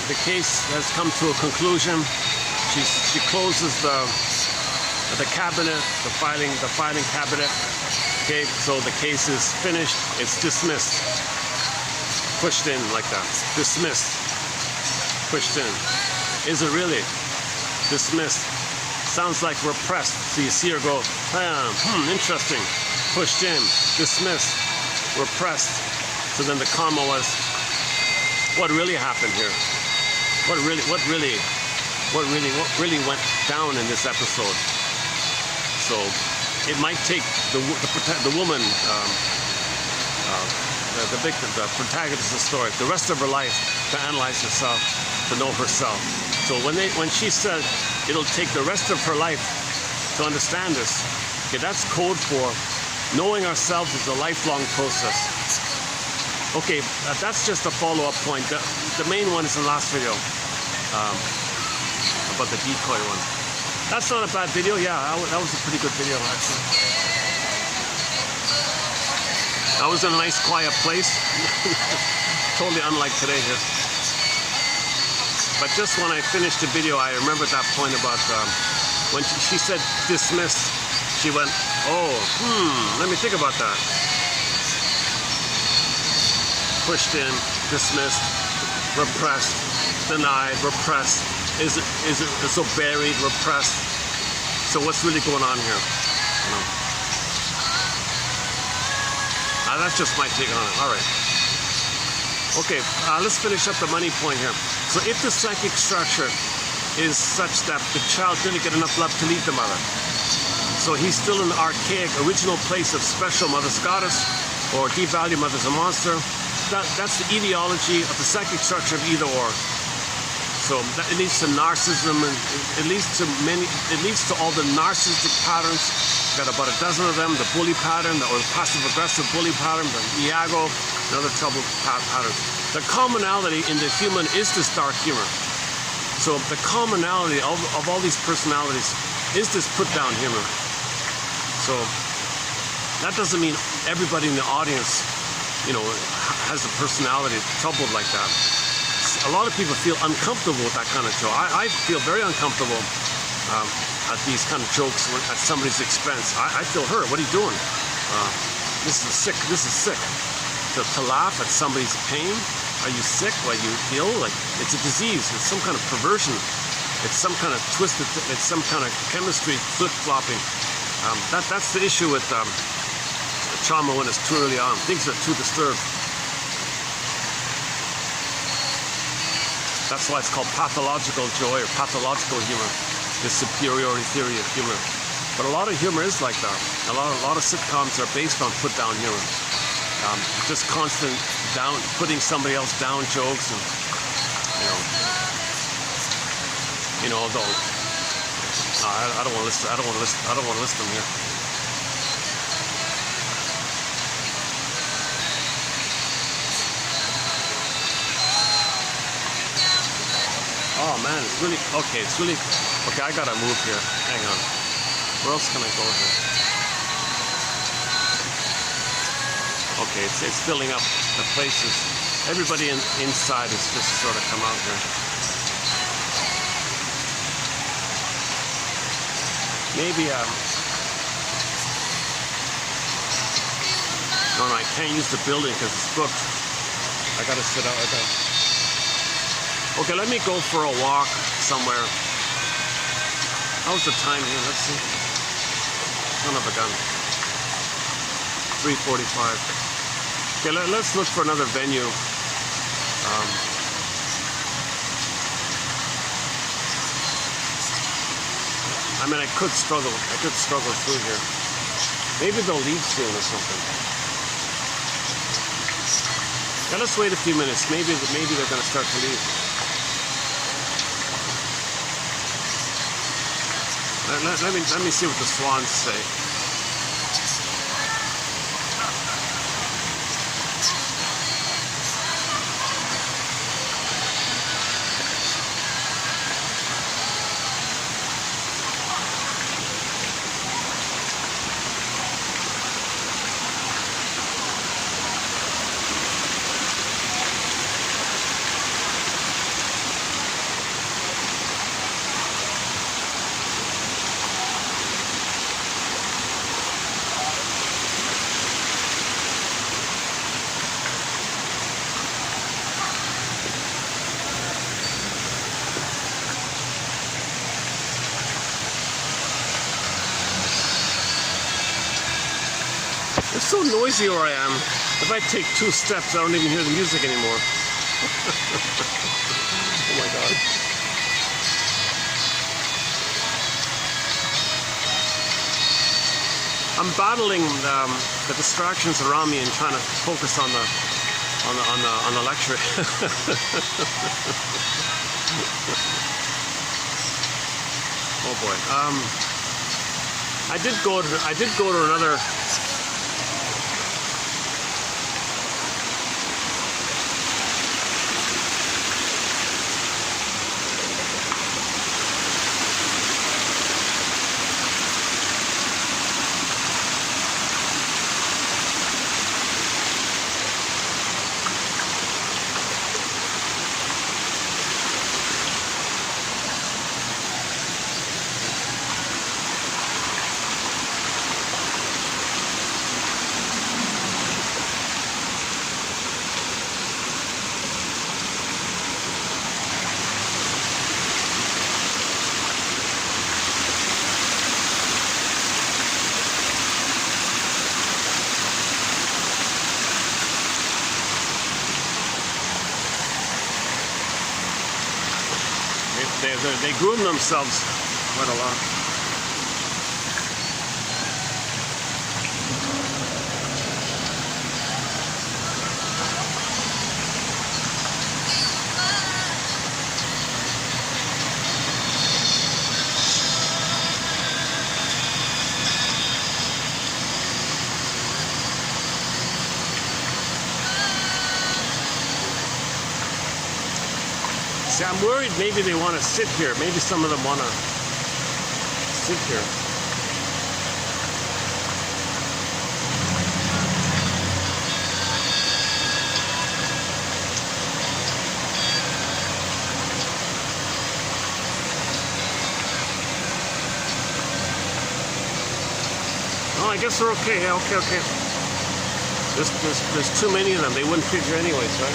the case has come to a conclusion. She closes the cabinet, the filing cabinet. Okay, so the case is finished. It's dismissed. Pushed in like that. Dismissed. Pushed in. Is it really? Dismissed. Sounds like repressed. So you see her go, interesting. Pushed in. Dismissed. Repressed. So then the comma was, what really happened here? What really went down in this episode? So it might take the woman, the victim, the protagonist of the story, the rest of her life to analyze herself, to know herself. So when she said it'll take the rest of her life to understand this, okay, that's code for knowing ourselves is a lifelong process. Okay, that's just a follow-up point. The main one is in the last video, about the decoy one. That's not a bad video. Yeah, that was a pretty good video, actually. I was in a nice, quiet place. Totally unlike today here. But just when I finished the video, I remembered that point about when she said dismissed. She went, let me think about that. Pushed in, dismissed, repressed, denied, repressed. Is it so buried, repressed? So what's really going on here? That's just my take on it. All right. Okay, let's finish up the money point here. So if the psychic structure is such that the child didn't get enough love to leave the mother, so he's still in the archaic original place of special mother's goddess or devalued mother's a monster, that's the etiology of the psychic structure of either or. So that it leads to narcissism, and it leads to all the narcissistic patterns. Got about a dozen of them: the bully pattern, or the passive-aggressive bully pattern, the Iago, and other trouble patterns. The commonality in the human is this dark humor. So the commonality of all these personalities is this put-down humor. So that doesn't mean everybody in the audience has a personality troubled like that. A lot of people feel uncomfortable with that kind of joke. I feel very uncomfortable at these kind of jokes at somebody's expense. I feel hurt. What are you doing? This is sick. This is sick. To laugh at somebody's pain. Are you sick? Are you ill? Like, it's a disease. It's some kind of perversion. It's some kind of twisted. It's some kind of chemistry flip-flopping. That's the issue with trauma when it's too early on. Things are too disturbed. That's why it's called pathological joy or pathological humor. The superiority theory of humor. But a lot of humor is like that. A lot of sitcoms are based on put-down humor. Just constant putting somebody else down jokes, and although I don't want to list. I don't want to list them here. Oh man, it's really okay. I gotta move here. Hang on. Where else can I go here? Okay, it's filling up the places. Everybody inside has just sort of come out here. Maybe no, I can't use the building because it's booked. I gotta sit out. Okay, let me go for a walk somewhere. How's the time here? Let's see. Son of a gun. 3:45. Okay, let's look for another venue. I mean, I could struggle through here. Maybe they'll leave soon or something. Yeah, let's wait a few minutes. Maybe they're going to start to leave. Let me see what the swans say. It's so noisy where I am. If I take 2 steps, I don't even hear the music anymore. Oh my God. I'm battling the distractions around me and trying to focus on the lecture. Oh boy. I did go to another. They groom themselves quite a lot. See, I'm worried maybe they want to sit here. Maybe some of them want to sit here. I guess we're okay. Yeah, okay. There's too many of them. They wouldn't fit here anyways, right?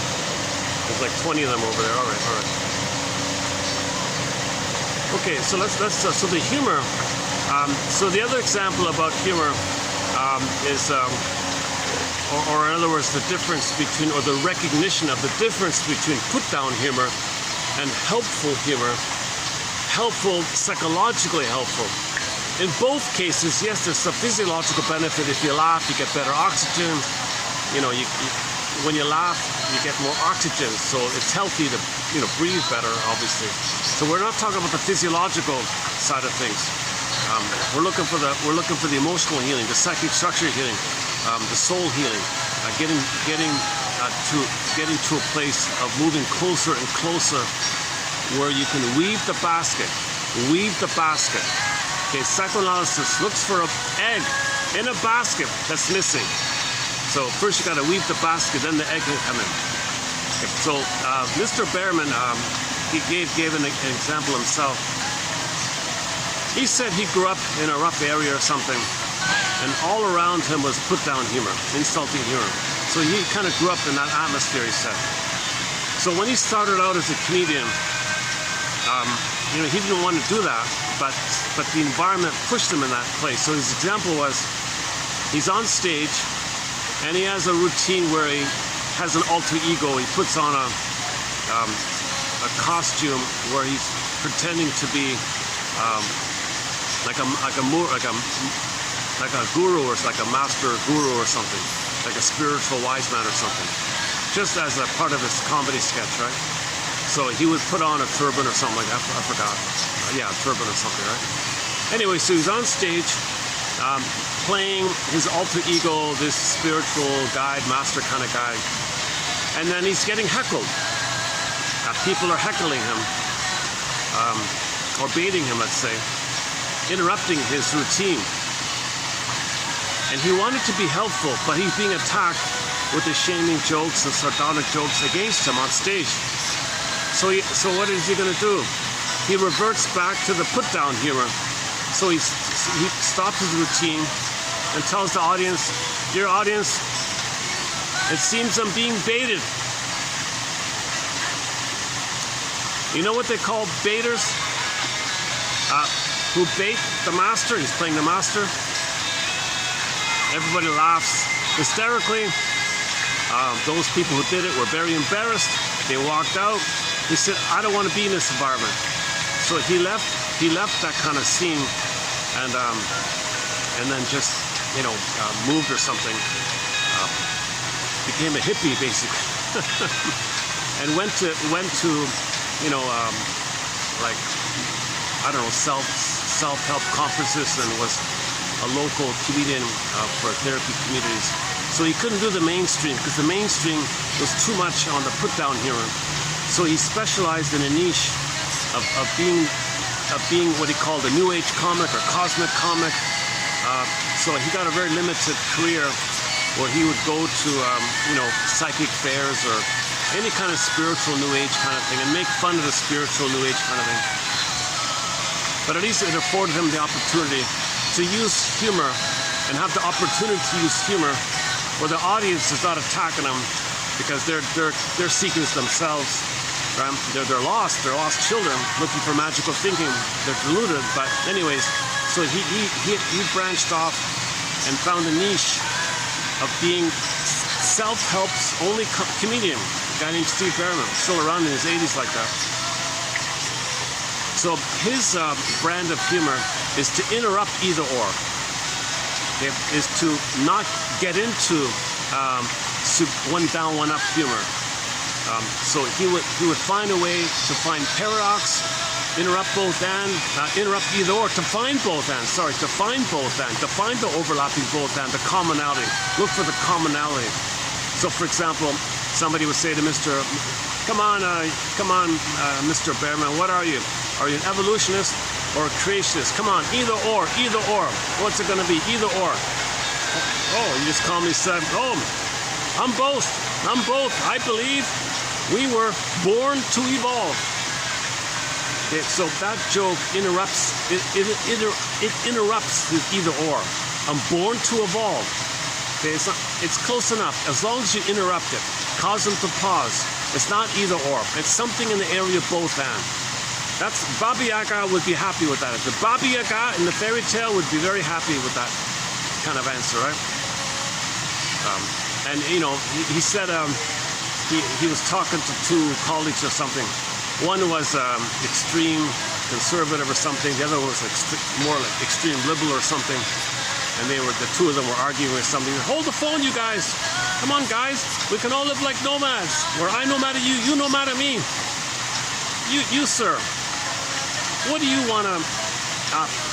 There's like 20 of them over there. All right. Okay, so so the humor. So the other example about humor is, or in other words, the difference between, or the recognition of the difference between put-down humor and helpful humor. Helpful, psychologically helpful. In both cases, yes, there's some physiological benefit. If you laugh, you get better oxygen. You know, when you laugh, you get more oxygen, so it's healthy to, breathe better, obviously. So we're not talking about the physiological side of things. We're looking for the emotional healing, the psychic structure healing, the soul healing, getting to a place of moving closer and closer, where you can weave the basket. Okay, psychoanalysis looks for an egg in a basket that's missing. So first you got to weave the basket, then the egg can come in. Okay, so Mr. Behrman, he gave an example himself. He said he grew up in a rough area or something, and all around him was put-down humor, insulting humor. So he kind of grew up in that atmosphere, he said. So when he started out as a comedian, he didn't want to do that, but the environment pushed him in that place. So his example was, he's on stage, and he has a routine where he has an alter ego. He puts on a costume where he's pretending to be like a guru, or like a master guru or something, like a spiritual wise man or something, just as a part of his comedy sketch, right? So he would put on a turban or something like that. I forgot. Yeah, a turban or something, right? Anyway, so he's on stage, playing his alter ego, this spiritual guide, master kind of guy. And then he's getting heckled. People are heckling him, or baiting him, let's say, interrupting his routine. And he wanted to be helpful, but he's being attacked with the shaming jokes and sardonic jokes against him on stage. So what is he going to do? He reverts back to the put-down humor. So he stops his routine and tells the audience, "Dear audience, it seems I'm being baited." You know what they call baiters? Who bait the master? He's playing the master. Everybody laughs hysterically. Those people who did it were very embarrassed. They walked out. He said, "I don't want to be in this environment." So he left that kind of scene, and then just moved or something. Became a hippie basically, and went to like, I don't know, self-help conferences, and was a local comedian for therapy communities. So he couldn't do the mainstream because the mainstream was too much on the put-down humor. So he specialized in a niche of being what he called a new age comic or cosmic comic. So he got a very limited career where he would go to psychic fairs or any kind of spiritual new age kind of thing and make fun of the spiritual new age kind of thing. But at least it afforded him the opportunity to use humor and have the opportunity to use humor where the audience is not attacking him because they're seekers themselves. Right? They're lost children looking for magical thinking. They're deluded. But anyways, so he branched off and found a niche of being self-help's only comedian. A guy named Steve Behrman, still around in his 80s like that. So his brand of humor is to interrupt either or. It is to not get into one down, one up humor. So he would find a way to find paradox, interrupt both and, interrupt either or, to find both and, to find the overlapping both and, the commonality. Look for the commonality. So for example, somebody would say to come on, Mr. Behrman, what are you? Are you an evolutionist or a creationist? Come on, either or. What's it going to be? Either or. Oh, you just calmly said, "Oh, I'm both. I believe we were born to evolve." Okay, so that joke interrupts. It interrupts his either or. I'm born to evolve. Okay, it's close enough. As long as you interrupt it, cause them to pause. It's not either or. It's something in the area of both and. That's Baba Yaga would be happy with that. The Baba Yaga in the fairy tale would be very happy with that kind of answer, right? And you know, he said he was talking to two colleagues or something. One was extreme conservative or something. The other was more like extreme liberal or something. And the two of them were arguing with something. Hold the phone, you guys. Come on, guys. We can all live like nomads. Where I nomad you, you nomad me. You, sir. What do you want to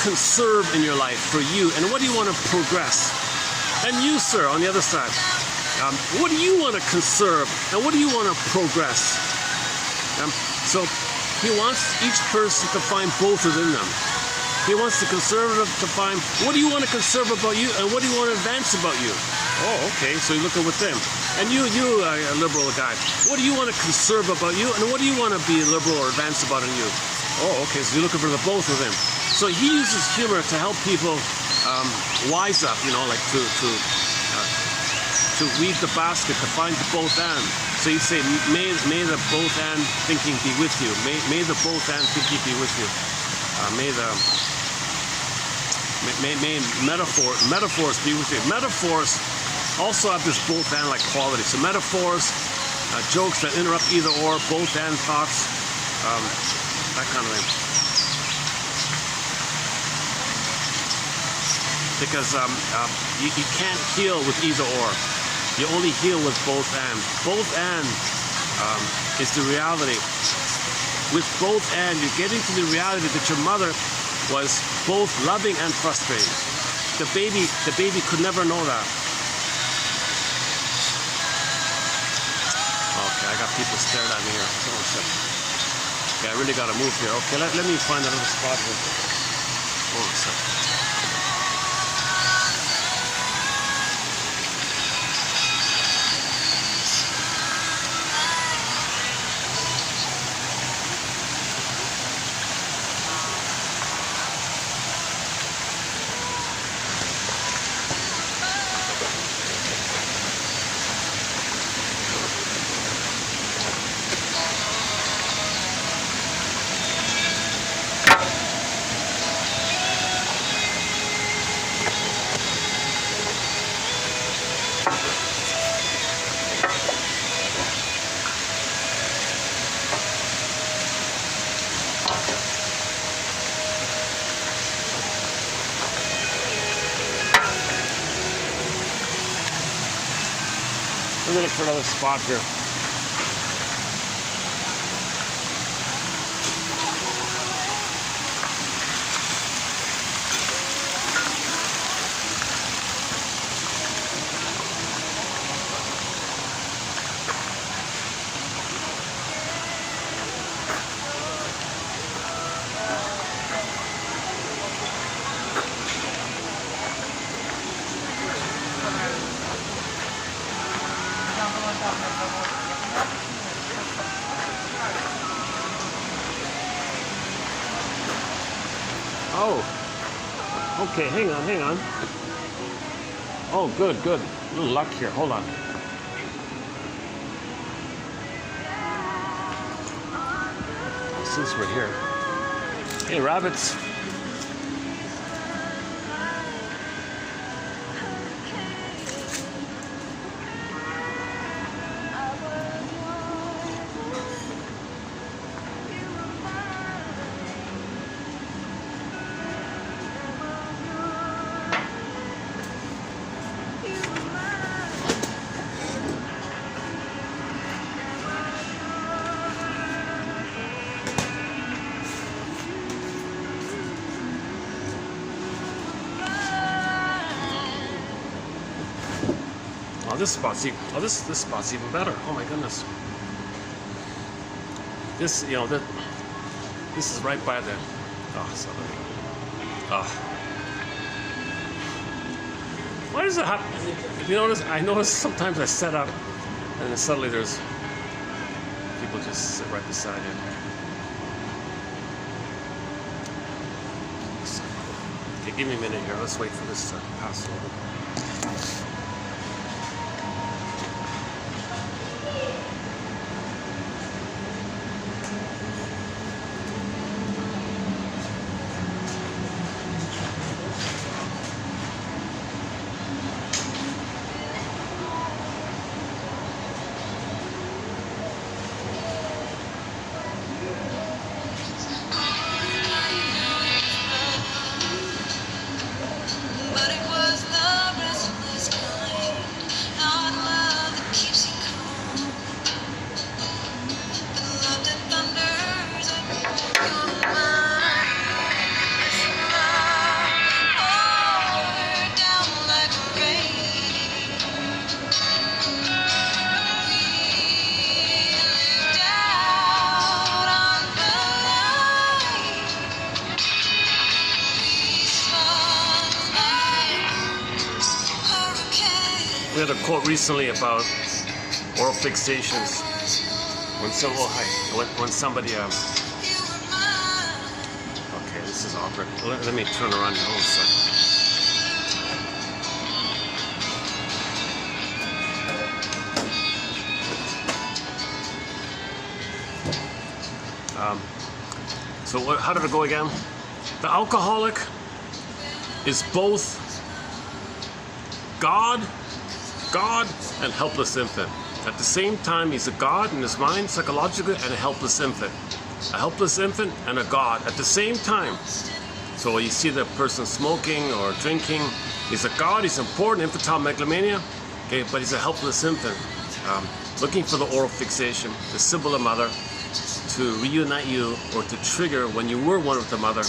conserve in your life for you, and what do you want to progress? And you, sir, on the other side, what do you want to conserve, and what do you want to progress? So he wants each person to find both within them. He wants the conservative to find, what do you want to conserve about you, and what do you want to advance about you? Oh, okay, so you're looking with them. And you, a liberal guy, what do you want to conserve about you, and what do you want to be liberal or advance about in you? Oh, okay, so you're looking for the both of them. So he uses humor to help people wise up, you know, like to weave the basket, to find the both and. So you say, may the both and thinking be with you. May the both and thinking be with you. May metaphors be with you. Metaphors also have this both and like quality. So metaphors, jokes that interrupt either or, both and thoughts, that kind of thing. Because you can't heal with either or. You only heal with both and. Both and is the reality. With both and, you're getting to the reality that your mother was both loving and frustrating. The baby could never know that. Okay, I got people staring at me here. Hold on a second. Okay, I really got to move here. Okay, let me find another spot here. Hold on a second. I'm gonna look for another spot here. Oh, okay, hang on. Oh, good. A little luck here, hold on. Since we're here. Hey, rabbits. Oh, this spot's even. Oh, this spot's even better. Oh my goodness. This, you know, this is right by the. Oh, so. Why does it happen? You notice? I notice sometimes I set up, and then suddenly there's people just sit right beside you. Okay, give me a minute here. Let's wait for this to pass over.
But it was the restless kind, not love that keeps you calm, but love that thunders up your mind. Pour down like rain. We lived out on the line. We swung like hurricanes.
We had a quote recently about oral fixations. When somebody
You were mine.
okay, this is awkward. Let me turn around here. Hold on a second. How did it go again? The alcoholic is both God, and helpless infant. At the same time, he's a God in his mind, psychologically, and a helpless infant. A helpless infant and a God at the same time. So when you see the person smoking or drinking, he's a God, he's important, infantile megalomania, okay, but he's a helpless infant. Looking for the oral fixation, the symbol of mother, to reunite you or to trigger when you were one with the mother.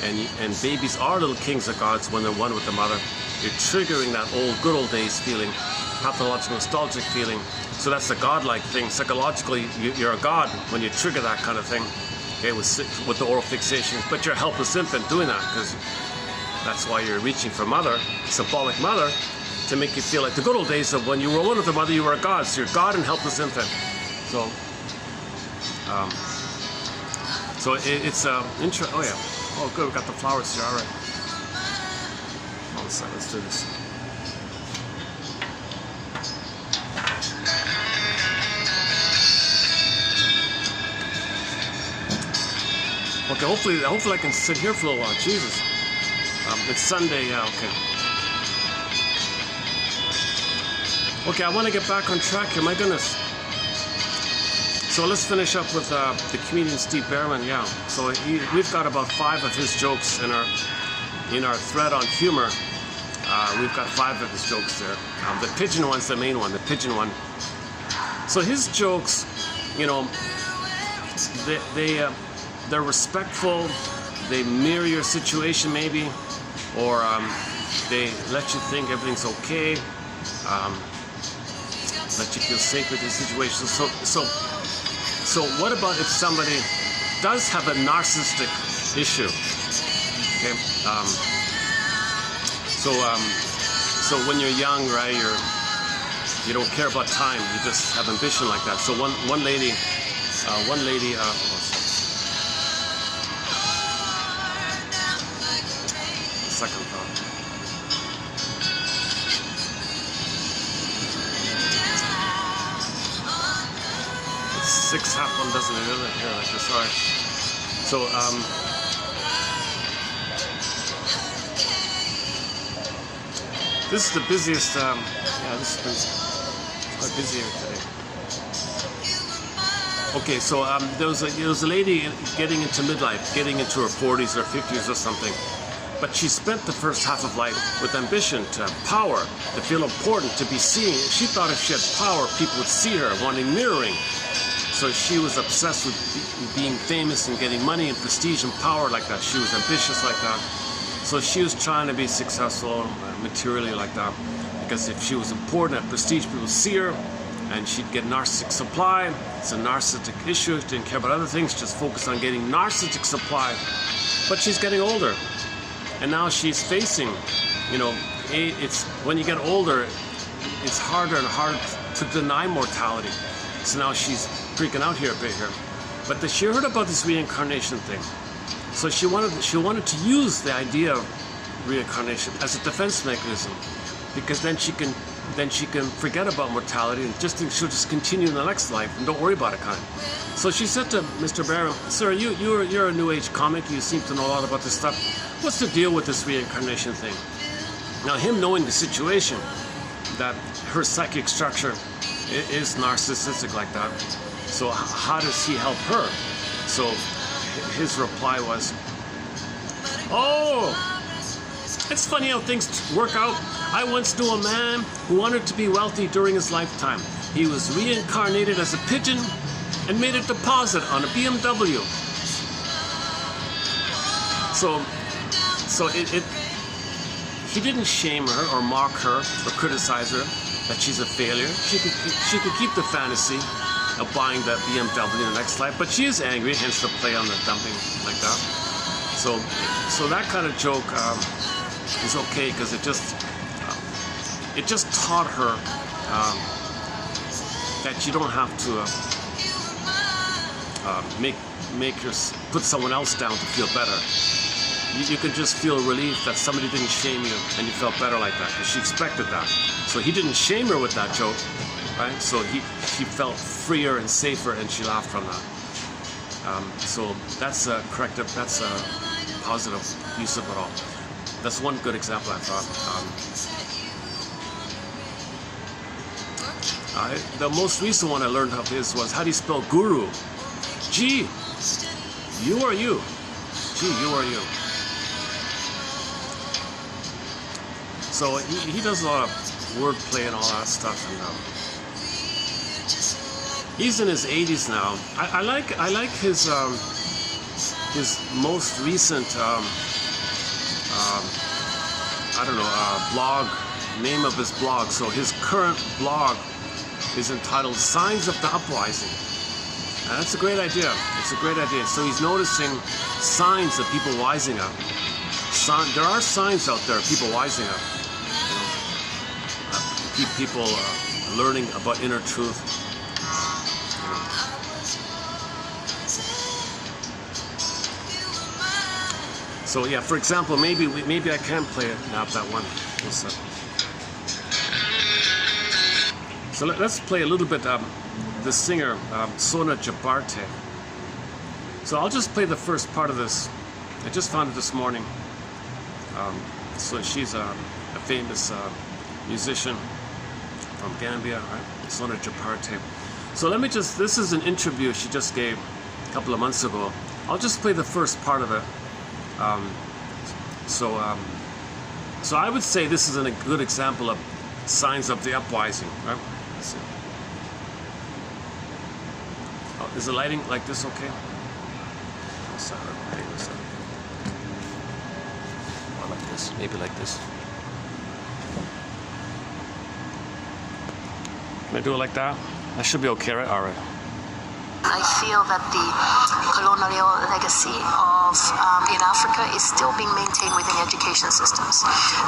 And babies are little kings of gods when they're one with the mother. You're triggering that old good old days feeling, pathological nostalgic feeling. So that's the godlike thing. Psychologically, you're a god when you trigger that kind of thing, okay, with the oral fixation. But you're a helpless infant doing that because that's why you're reaching for mother, symbolic mother, to make you feel like the good old days of when you were one with the mother, you were a god. So you're God and helpless infant. So, it's intro. Oh yeah. Oh good. We got the flowers here. All right. Hold on a second. Let's do this. Okay. Hopefully I can sit here for a little while. Jesus. It's Sunday. Yeah. Okay. Okay. I want to get back on track here. My goodness. So let's finish up with the comedian Steve Behrman. Yeah. So we've got about 5 of his jokes in our thread on humor. We've got 5 of his jokes there. The pigeon one's the main one. The pigeon one. So his jokes, you know, they're respectful. They mirror your situation maybe, or they let you think everything's okay. Let you feel safe with the situation. So what about if somebody does have a narcissistic issue? Okay. So when you're young, right, you don't care about time. You just have ambition like that. So one lady. Second thought. 6 half one doesn't here like this. Sorry. So this is the busiest. Yeah, this has been quite busy here today. Okay, so there was a lady getting into midlife, getting into her 40s or 50s or something. But she spent the first half of life with ambition, to have power, to feel important, to be seen. She thought if she had power, people would see her, wanting mirroring. So she was obsessed with being famous and getting money and prestige and power like that. She was ambitious like that. So she was trying to be successful materially like that. Because if she was important at prestige, people would see her, and she'd get narcissistic supply. It's a narcissistic issue. She didn't care about other things, just focused on getting narcissistic supply. But she's getting older. And now she's facing, you know, it's when you get older, it's harder and harder to deny mortality. So now she's freaking out here a bit here. But she heard about this reincarnation thing. So she wanted to use the idea of reincarnation as a defense mechanism, because then she can forget about mortality and she'll just continue in the next life and don't worry about it kind of. So she said to Mr. Barron, "Sir, you're a New Age comic. You seem to know a lot about this stuff. What's the deal with this reincarnation thing?" Now, him knowing the situation, that her psychic structure is narcissistic like that, so how does he help her? So his reply was, "Oh, it's funny how things work out. I once knew a man who wanted to be wealthy during his lifetime. He was reincarnated as a pigeon and made a deposit on a BMW." So he didn't shame her or mock her or criticize her that she's a failure. She could keep the fantasy of buying that BMW in the next life, but she is angry, hence the play on the dumping like that. So that kind of joke is okay, because it just taught her that you don't have to put someone else down to feel better. You could just feel relief that somebody didn't shame you and you felt better like that, because she expected that. So he didn't shame her with that joke, right? So she felt freer and safer, and she laughed from that. So that's a corrective, that's a positive use of it all. That's one good example, I thought. The most recent one I learned of his was, how do you spell guru? G, you are you. G, you are you. So he does a lot of wordplay and all that stuff, and he's in his 80s now. I like his most recent blog, name of his blog. So his current blog is entitled "Signs of the Uprising," and that's a great idea. It's a great idea. So he's noticing signs of people wising up. There are signs out there of people wising up. Keep people learning about inner truth. So yeah, for example, maybe I can play that one. So let's play a little bit the singer Sona Jabarte. So I'll just play the first part of this. I just found it this morning. So she's a famous musician from Gambia, right? Sona Jabarte. So this is an interview she just gave a couple of months ago. I'll just play the first part of it. So I would say this is a good example of signs of the uprising, right? Let's see. Oh, is the lighting like this okay? Or like this, maybe like this. Can I do it like that? That should be okay, right? All right.
I feel that the colonial legacy of in Africa is still being maintained within education systems.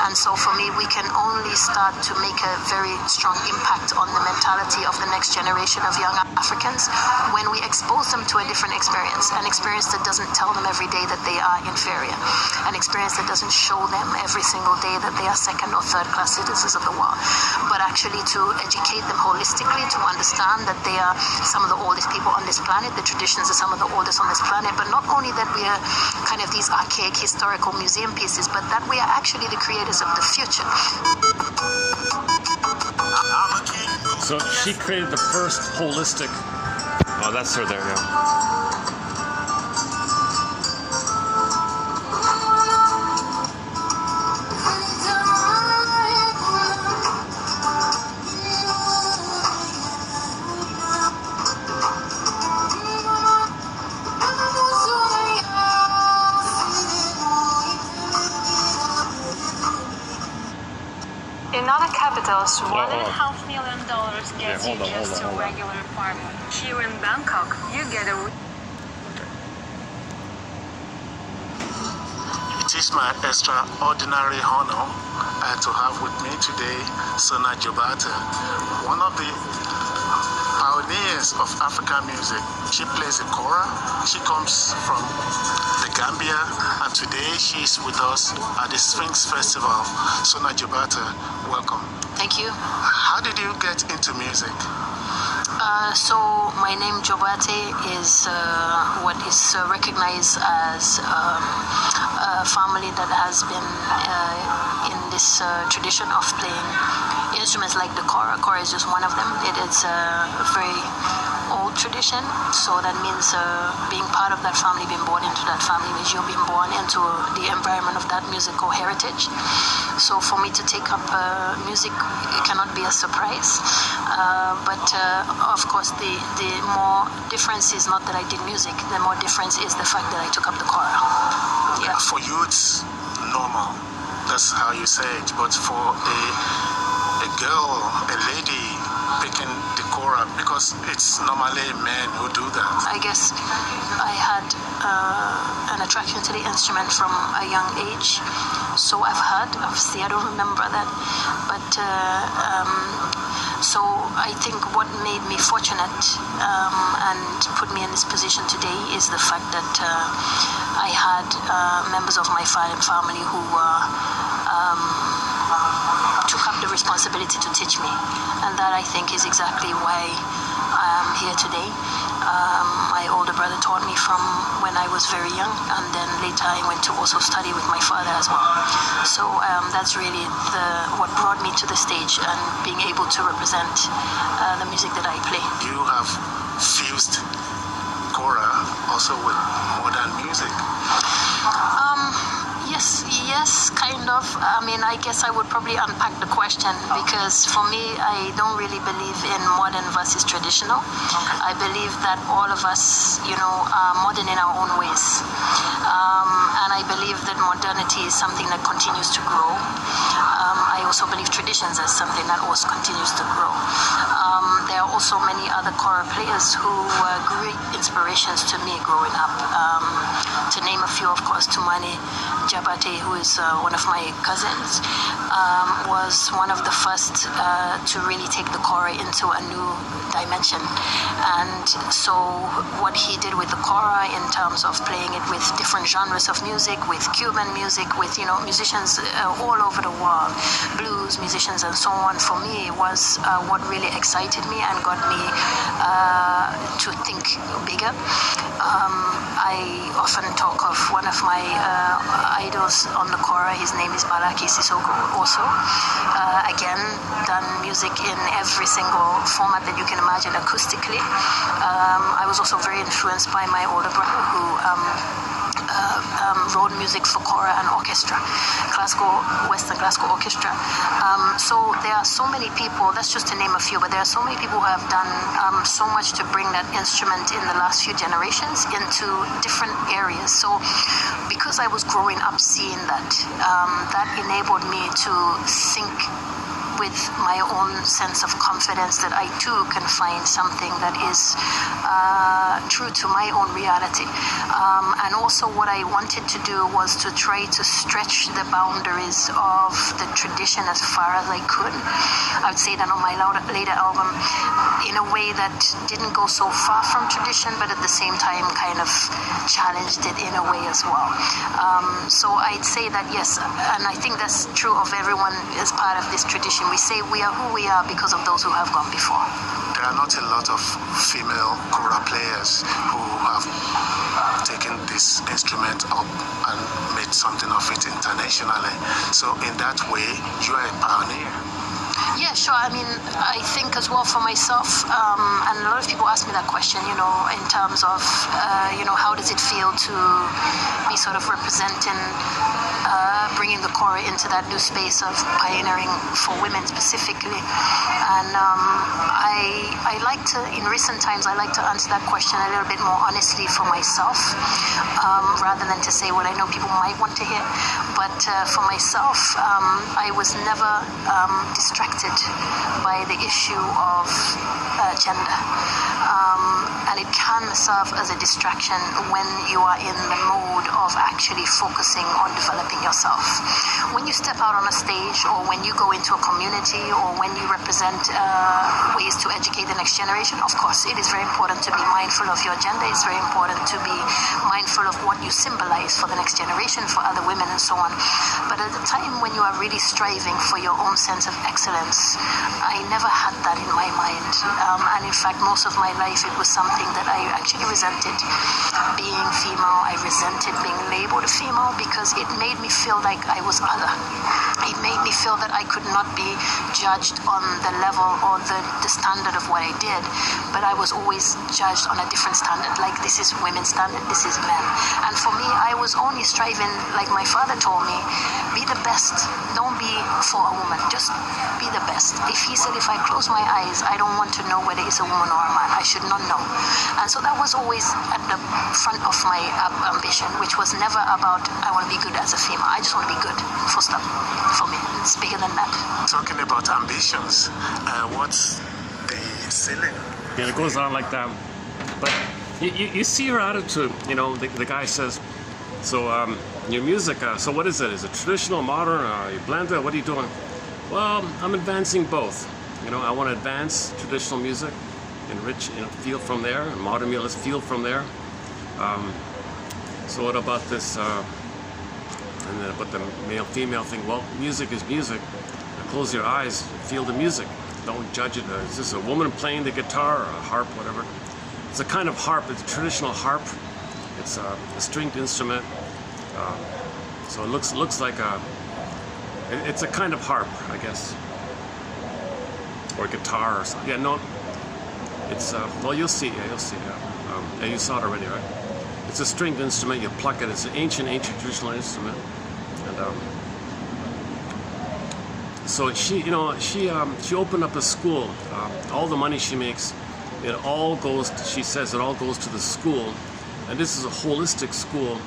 And so for me, we can only start to make a very strong impact on the mentality of the next generation of young Africans when we expose them to a different experience, an experience that doesn't tell them every day that they are inferior, an experience that doesn't show them every single day that they are second or third class citizens of the world, but actually to educate them holistically, to understand that they are some of the oldest people on this planet, the traditions are some of the oldest on this planet, but not only that we are kind of these archaic historical museum pieces, but that we are actually the creators of the future.
So she created the first holistic, oh, that's her there, yeah.
In other capitals,
$1.5 million gets you just a regular apartment. Here in Bangkok, you get a...
It is my extraordinary honor to have with me today Sona Jabarte, one of the pioneers of African music. She plays the kora. She comes from the Gambia, and today she's with us at the Sphinx Festival. Sona Jobate, welcome.
Thank you.
How did you get into music?
So my name Jobate is what is recognized as a family that has been in this tradition of playing instruments like the kora. Kora is just one of them. It is a very old tradition, so that means being part of that family, being born into that family means you're being born into the environment of that musical heritage. So for me to take up music, it cannot be a surprise. But of course, the more difference is not that I did music. The more difference is the fact that I took up the kora. Yeah.
For you, it's normal. That's how you say it. But for a girl, a lady picking the kora, because it's normally men who do that.
I guess I had an attraction to the instrument from a young age. So I've heard, obviously I don't remember that, but so I think what made me fortunate and put me in this position today is the fact that I had members of my family who took up the responsibility to teach me, and that I think is exactly why I am here today. My older brother taught me from when I was very young, and then later I went to also study with my father as well. So that's really what brought me to the stage and being able to represent the music that I play.
You have fused kora also with modern music.
Yes, kind of. I mean, I guess I would probably unpack the question, because for me, I don't really believe in modern versus traditional. I believe that all of us, are modern in our own ways. And I believe that modernity is something that continues to grow. I also believe traditions as something that also continues to grow. There are also many other kora players who were great inspirations to me growing up. To name a few, of course, Tumani Jabate, who is one of my cousins, was one of the first to really take the kora into a new dimension. And so what he did with the kora in terms of playing it with different genres of music, with Cuban music, with musicians all over the world, blues musicians and so on, for me was what really excited me and got me to think bigger. I often talk of one of my idols on the kora. His name is Balaki Sissoko also. Again, done music in every single format that you can imagine acoustically. I was also very influenced by my older brother who wrote music for kora and orchestra, Western classical orchestra. So there are so many people, that's just to name a few, but there are so many people who have done so much to bring that instrument in the last few generations into different areas. So because I was growing up seeing that, that enabled me to think with my own sense of confidence that I too can find something that is true to my own reality. And also what I wanted to do was to try to stretch the boundaries of the tradition as far as I could. I would say that on my later album, in a way that didn't go so far from tradition, but at the same time kind of challenged it in a way as well. So I'd say that yes, and I think that's true of everyone as part of this tradition. We say we are who we are because of those who have gone before.
There are not a lot of female kora players who have taken this instrument up and made something of it internationally. So in that way, you are a pioneer.
Yeah, sure. I mean, I think as well for myself, and a lot of people ask me that question, in terms of, how does it feel to be sort of representing, bringing the kora into that new space of pioneering for women specifically. And I like to, in recent times, I like to answer that question a little bit more honestly for myself, rather than to say what I know people might want to hear. But for myself, I was never distracted by the issue of gender. And and it can serve as a distraction when you are in the mode of actually focusing on developing yourself. When you step out on a stage, or when you go into a community, or when you represent ways to educate the next generation, of course, it is very important to be mindful of your gender. It's very important to be mindful of what you symbolize for the next generation, for other women, and so on. But at the time when you are really striving for your own sense of excellence, I never had that in my mind. And in fact, most of my life, it was something that I actually resented. Being female, I resented being labeled a female because it made me feel like I was other. It made me feel that I could not be judged on the level or the standard of what I did, but I was always judged on a different standard, like this is women's standard, this is men. And for me, I was only striving, like my father told me, be the best. Don't be for a woman, just be the best. If he said if I close my eyes, I don't want to know whether it's a woman or a man, I should not know. And so that was always at the front of my ambition, which was never about I want to be good as a female. I just want to be good, full stop. For me, it's bigger than that.
Talking about ambitions, what's the ceiling?
Yeah, it goes on like that. But you see her attitude. You know, the guy says, so your music, so what is it? Is it traditional, modern, you blend it? What are you doing? Well, I'm advancing both. You know, I want to advance traditional music, enrich, feel from there, and modern music, feel from there. So what about this, and then about the male-female thing? Well, music is music. Close your eyes, feel the music. Don't judge it. Is this a woman playing the guitar or a harp, whatever? It's a kind of harp. It's a traditional harp. It's a stringed instrument. So it looks like it's a kind of harp, I guess, or guitar or something. Yeah, no, it's well, you'll see. Yeah, you'll see. Yeah, you saw it already, right? It's a stringed instrument. You pluck it. It's an ancient traditional instrument, and so she opened up a school. All the money she makes, it all goes. She says it all goes to the school, and this is a holistic school,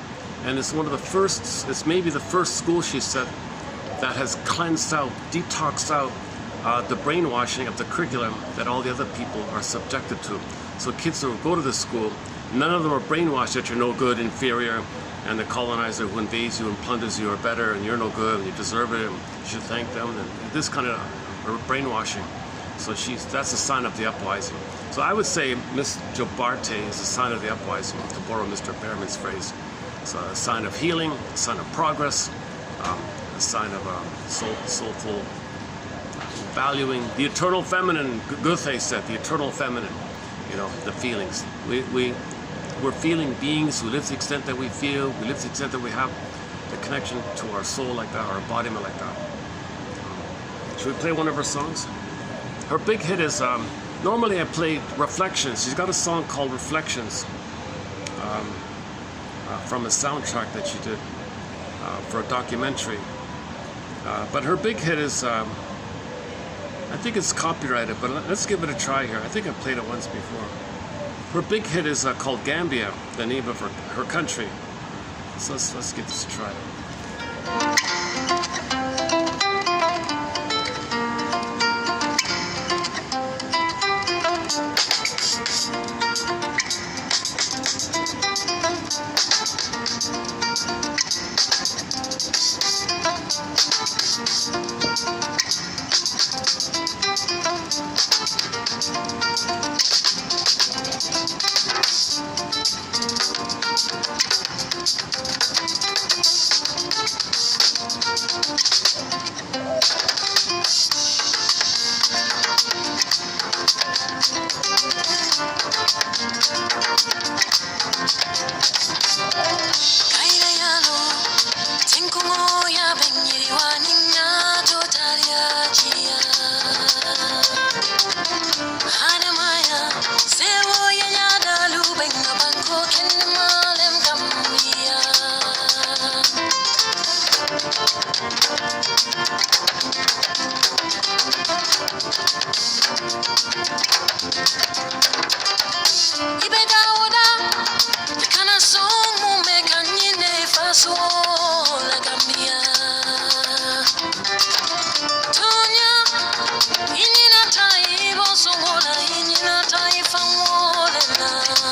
and it's one of the first. It's maybe the first school, she said, that has cleansed out, detoxed out the brainwashing of the curriculum that all the other people are subjected to. So kids who go to this school, none of them are brainwashed that you're no good, inferior, and the colonizer who invades you and plunders you are better, and you're no good, and you deserve it, and you should thank them, and this kind of brainwashing. So that's a sign of the uprising. So I would say Miss Jobarte is a sign of the uprising, to borrow Mr. Behrman's phrase. It's a sign of healing, a sign of progress, a sign of soulful valuing the eternal feminine. Goethe said, the eternal feminine, you know, the feelings. We're feeling beings who live to the extent that we feel, we live to the extent that we have the connection to our soul like that, our embodiment like that. Should we play one of her songs? Her big hit is, normally I play Reflections. She's got a song called Reflections from a soundtrack that she did for a documentary. But her big hit is, I think it's copyrighted, but let's give it a try here. I think I played it once before. Her big hit is called Gambia, the name of her country. So let's give this a try.
Inina tai bo songola inina tai fa wola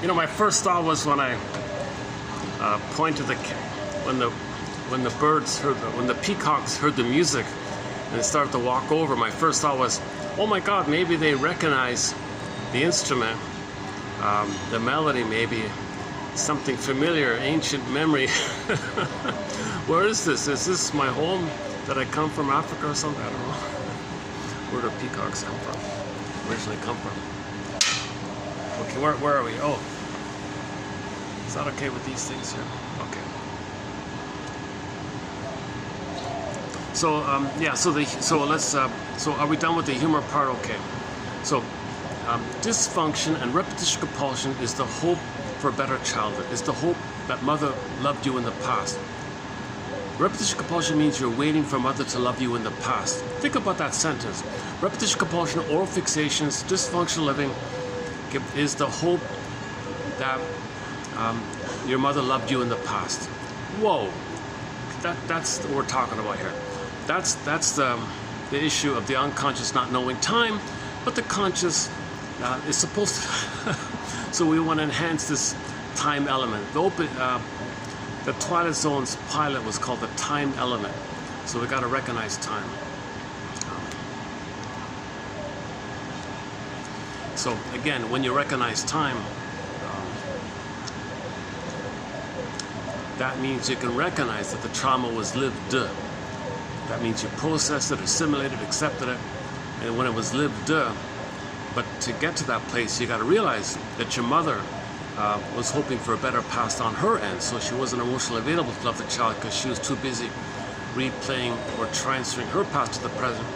You know, my first thought was when I pointed when the birds heard when the peacocks heard the music and they started to walk over. My first thought was, oh my God, maybe they recognize the instrument, the melody, maybe something familiar, ancient memory. Where is this? Is this my home? Did I come from Africa or something? I don't know. Where do peacocks come from? Originally come from? Okay, where are we? Oh, is that okay with these things here? Okay. So yeah. So are we done with the humor part? Okay. So dysfunction and repetition compulsion is the hope for a better childhood. It's the hope that mother loved you in the past. Repetition compulsion means you're waiting for mother to love you in the past. Think about that sentence. Repetition compulsion, oral fixations, dysfunctional living is the hope that your mother loved you in the past. Whoa, that's what we're talking about here. That's the issue of the unconscious not knowing time, but the conscious is supposed to So we want to enhance this time element. The Twilight Zone's pilot was called the time element. So we got to recognize time. So again, when you recognize time, that means you can recognize that the trauma was lived. That means you processed it, assimilated, accepted it, and when it was lived. But to get to that place, you got to realize that your mother was hoping for a better past on her end, so she wasn't emotionally available to love the child because she was too busy replaying or transferring her past to the present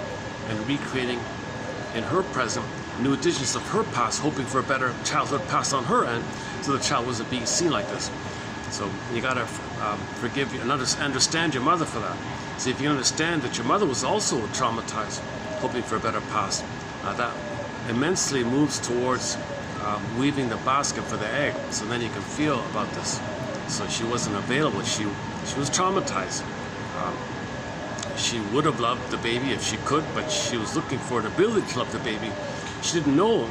and recreating in her present new editions of her past, hoping for a better childhood past on her end, so the child wasn't being seen like this. So you got to forgive and understand your mother for that. So if you understand that your mother was also traumatized, hoping for a better past, that immensely moves towards weaving the basket for the egg. So then you can feel about this. So she wasn't available. She was traumatized. She would have loved the baby if she could, but she was looking for an ability to love the baby. She didn't know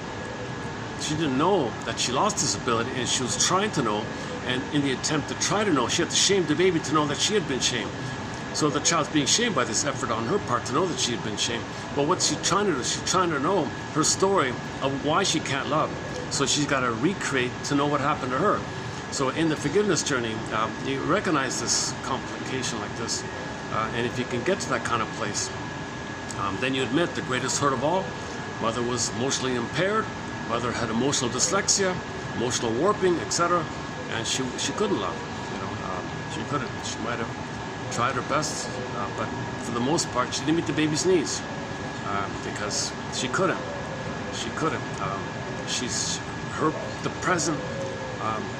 that she lost this ability, and she was trying to know. And in the attempt to try to know, she had to shame the baby to know that she had been shamed. So the child's being shamed by this effort on her part to know that she had been shamed. But what's she trying to do? She's trying to know her story of why she can't love. So she's got to recreate to know what happened to her. So in the forgiveness journey, you recognize this complication like this. And if you can get to that kind of place, then you admit the greatest hurt of all. Mother was emotionally impaired. Mother had emotional dyslexia, emotional warping, etc. And she couldn't love. She couldn't. She might have tried her best, but for the most part, she didn't meet the baby's needs because she couldn't. She couldn't. The present.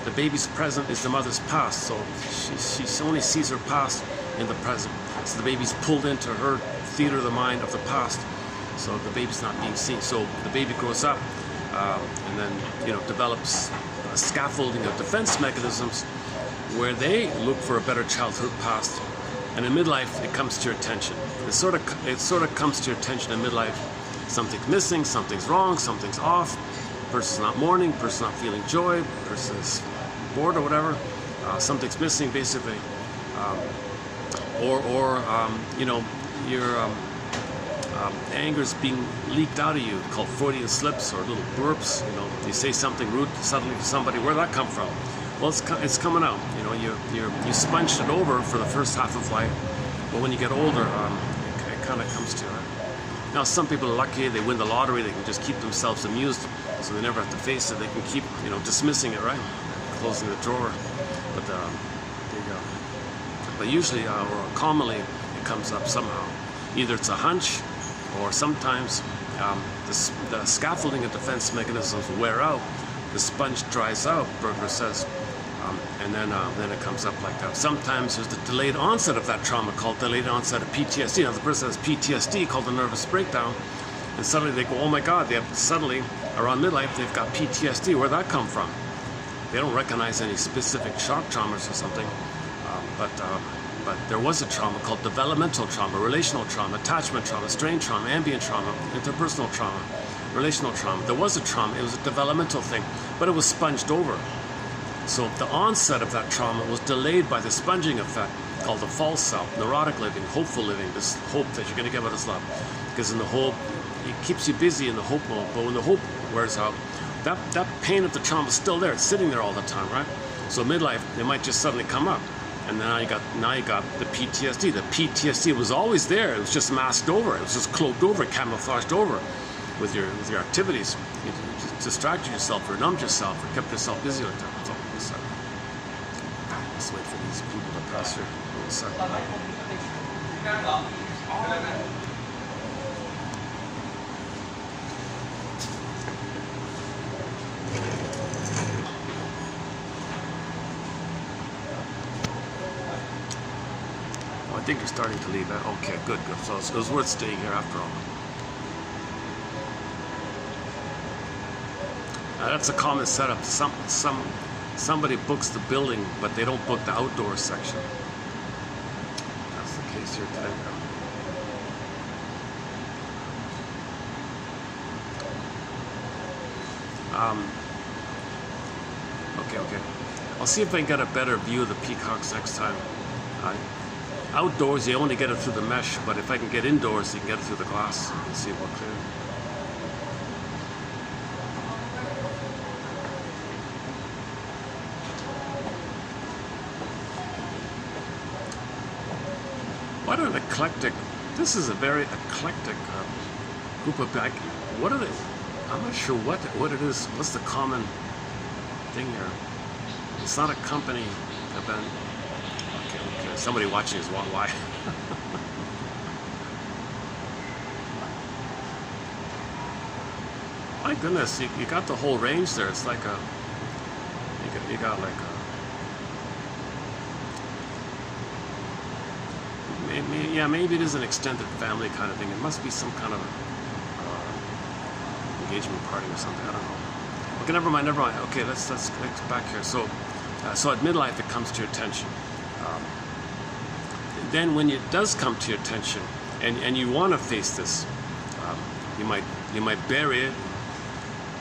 The baby's present is the mother's past, so she only sees her past in the present. So the baby's pulled into her theater of the mind of the past, so the baby's not being seen. So the baby grows up and then develops a scaffolding of defense mechanisms where they look for a better childhood past, and in midlife it comes to your attention. It sort of comes to your attention in midlife. Something's missing, something's wrong, something's off. Person's not mourning, person's not feeling joy, person's bored or whatever. Something's missing, basically, your anger's being leaked out of you, called Freudian slips or little burps. You say something rude suddenly to somebody. Where'd that come from? Well, it's coming out. You sponged it over for the first half of life, but when you get older, it kind of comes to you. Now, some people are lucky; they win the lottery. They can just keep themselves amused, so they never have to face it. They can keep, dismissing it, right? Closing the drawer. But there you go. But usually, or commonly, it comes up somehow. Either it's a hunch, or sometimes the scaffolding of defense mechanisms wear out. The sponge dries out, Berger says, and then it comes up like that. Sometimes there's the delayed onset of that trauma called delayed onset of PTSD. Now the person has PTSD called a nervous breakdown, and suddenly they go, oh my God, suddenly around midlife they've got PTSD. Where'd that come from? They don't recognize any specific shock traumas or something, but there was a trauma called developmental trauma, relational trauma, attachment trauma, strain trauma, ambient trauma, interpersonal trauma, relational trauma. There was a trauma. It was a developmental thing, but it was sponged over. So the onset of that trauma was delayed by the sponging effect called the false self, neurotic living, hopeful living, this hope that you're going to get what is love. Because in the hope, it keeps you busy in the hope mode, but when the hope wears out, that pain of the trauma is still there. It's sitting there all the time, right? So midlife, it might just suddenly come up. And then now you got the PTSD. The PTSD was always there. It was just masked over. It was just cloaked over, camouflaged over with your activities. You just distracted yourself or numbed yourself or kept yourself busy like that. That's all. Let's wait for these people to pass here. One second. I think you're starting to leave. Okay, good. So it was worth staying here after all. That's a common setup. Somebody books the building, but they don't book the outdoor section. That's the case here today. I'll see if I can get a better view of the peacocks next time. Outdoors, you only get it through the mesh, but if I can get indoors, you can get it through the glass. Let's see if we're clear. What an eclectic, this is a very eclectic group of guys. What are they? I'm not sure what it is. What's the common thing here? It's not a company event. Okay. Somebody watching is why. My goodness, you got the whole range there. It's like a, you got like a, maybe it is an extended family kind of thing. It must be some kind of engagement party or something. I don't know. Okay, never mind. Okay, let's back here. So at midlife, it comes to your attention. Then when it does come to your attention, and you want to face this, you might bury it,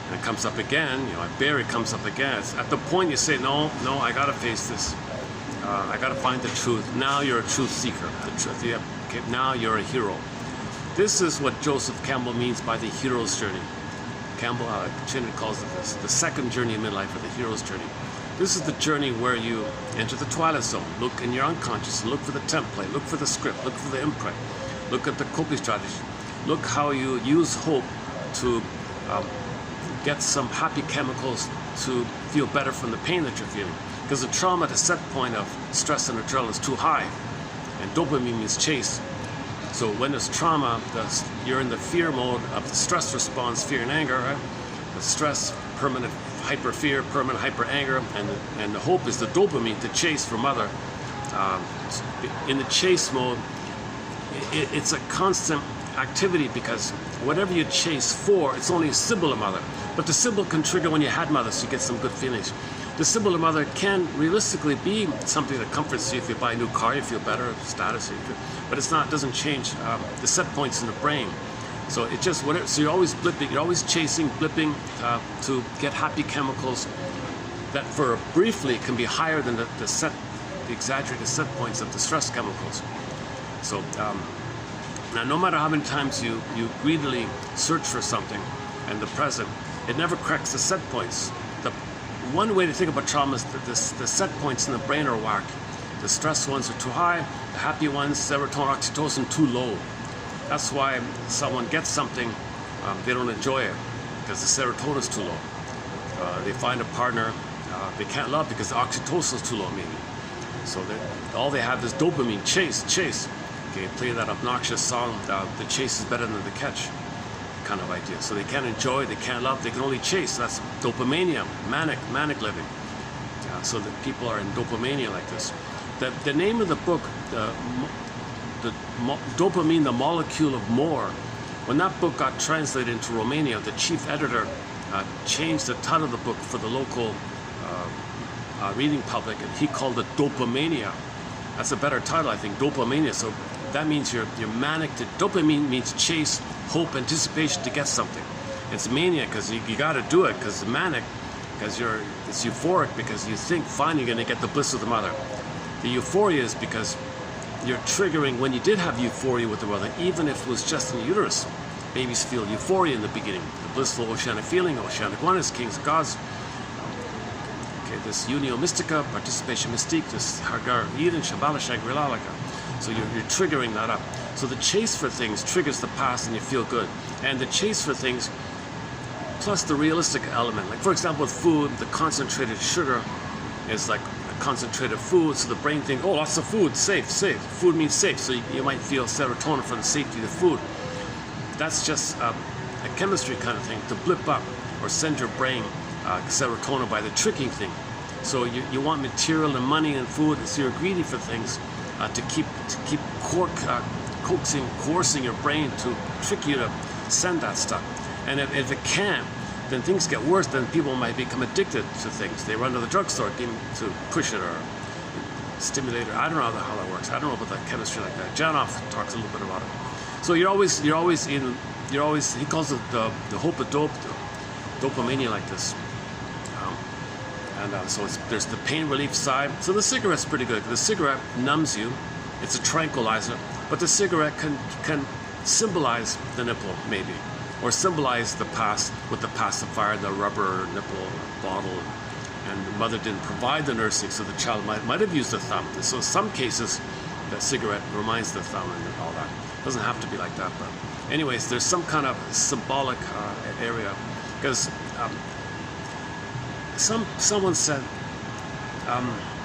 and it comes up again. I bury it, comes up again. It's at the point you say, no, I gotta face this. I gotta find the truth. Now you're a truth seeker. The truth. Yeah, okay, now you're a hero. This is what Joseph Campbell means by the hero's journey. Campbell, Chin calls it this, the second journey of midlife, or the hero's journey. This is the journey where you enter the twilight zone. Look in your unconscious. Look for the template. Look for the script. Look for the imprint. Look at the coping strategy. Look how you use hope to get some happy chemicals to feel better from the pain that you're feeling. Because the trauma, the set point of stress and adrenaline is too high. And dopamine means chase. So when there's trauma, you're in the fear mode of the stress response, fear and anger, right? The stress, permanent hyper fear, permanent hyper anger, and the hope is the dopamine to chase for mother. In the chase mode, it's a constant activity because whatever you chase for, it's only a symbol of mother. But the symbol can trigger when you had mother, so you get some good feelings. The symbol of mother can realistically be something that comforts you. If you buy a new car, you feel better, status, but it's not. It doesn't change the set points in the brain. So it just whatever. So you're always blipping. You're always chasing, blipping to get happy chemicals that, for briefly, can be higher than the exaggerated set points of the stress chemicals. So now, no matter how many times you greedily search for something, and the present, it never corrects the set points. One way to think about trauma is that the set points in the brain are whack. The stress ones are too high, the happy ones, serotonin, oxytocin, too low. That's why someone gets something, they don't enjoy it, because the serotonin is too low. They find a partner they can't love because the oxytocin is too low, maybe. So all they have is dopamine, chase. Okay, play that obnoxious song, the chase is better than the catch kind of idea. So they can't enjoy, they can't love, they can only chase. That's dopamania, manic living. So that people are in dopamania like this. The name of the book, the Dopamine, the Molecule of More, when that book got translated into Romania, the chief editor changed the title of the book for the local reading public, and he called it Dopamania. That's a better title, I think, Dopamania. So that means you're manic. Dopamine means chase, hope, anticipation to get something. It's mania because you got to do it, because it's manic, because it's euphoric because you think finally you're going to get the bliss of the mother. The euphoria is because you're triggering when you did have euphoria with the mother, even if it was just in the uterus. Babies feel euphoria in the beginning, the blissful oceanic feeling, oceanic oneness, kings and gods. Okay, this unio mystica, participation mystique, this hargar eden, shabala shangri-la. So you're triggering that up. So the chase for things triggers the past and you feel good. And the chase for things, plus the realistic element. Like for example with food, the concentrated sugar is like a concentrated food, so the brain thinks, oh, lots of food, safe. Food means safe, so you might feel serotonin for the safety of the food. That's just a chemistry kind of thing, to blip up or send your brain serotonin by the tricking thing. So you want material and money and food, and so you're greedy for things to keep coercing your brain to trick you to send that stuff. And if it can't, then things get worse. Then people might become addicted to things. They run to the drugstore to push it or stimulate it. I don't know how that works. I don't know about that chemistry like that. Janov talks a little bit about it. So you're always he calls it the hope of dopamania like this. And so there's the pain relief side. So the cigarette's pretty good. The cigarette numbs you. It's a tranquilizer. But the cigarette can symbolize the nipple, maybe. Or symbolize the past with the pacifier, the rubber nipple bottle. And the mother didn't provide the nursing, so the child might have used the thumb. And so in some cases, the cigarette reminds the thumb and all that. It doesn't have to be like that, but anyways, there's some kind of symbolic area. Because someone said,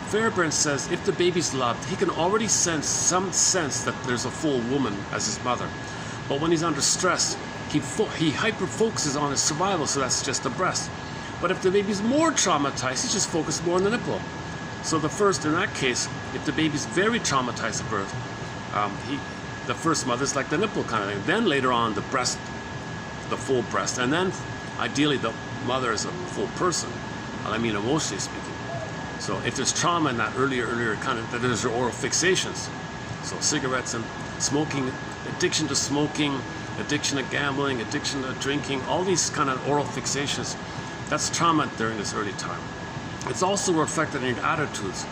Fairbairn says, if the baby's loved, he can already sense some sense that there's a full woman as his mother. But when he's under stress, he hyper-focuses on his survival, so that's just the breast. But if the baby's more traumatized, he's just focused more on the nipple. So the first, in that case, if the baby's very traumatized at birth, the first mother's like the nipple kind of thing. Then later on, the breast, the full breast. And then, ideally, the mother is a full person. I mean, emotionally speaking. So if there's trauma in that earlier kind of, there's your oral fixations. So cigarettes and smoking, addiction to smoking, addiction to gambling, addiction to drinking, all these kind of oral fixations, that's trauma during this early time. It's also reflected in your attitudes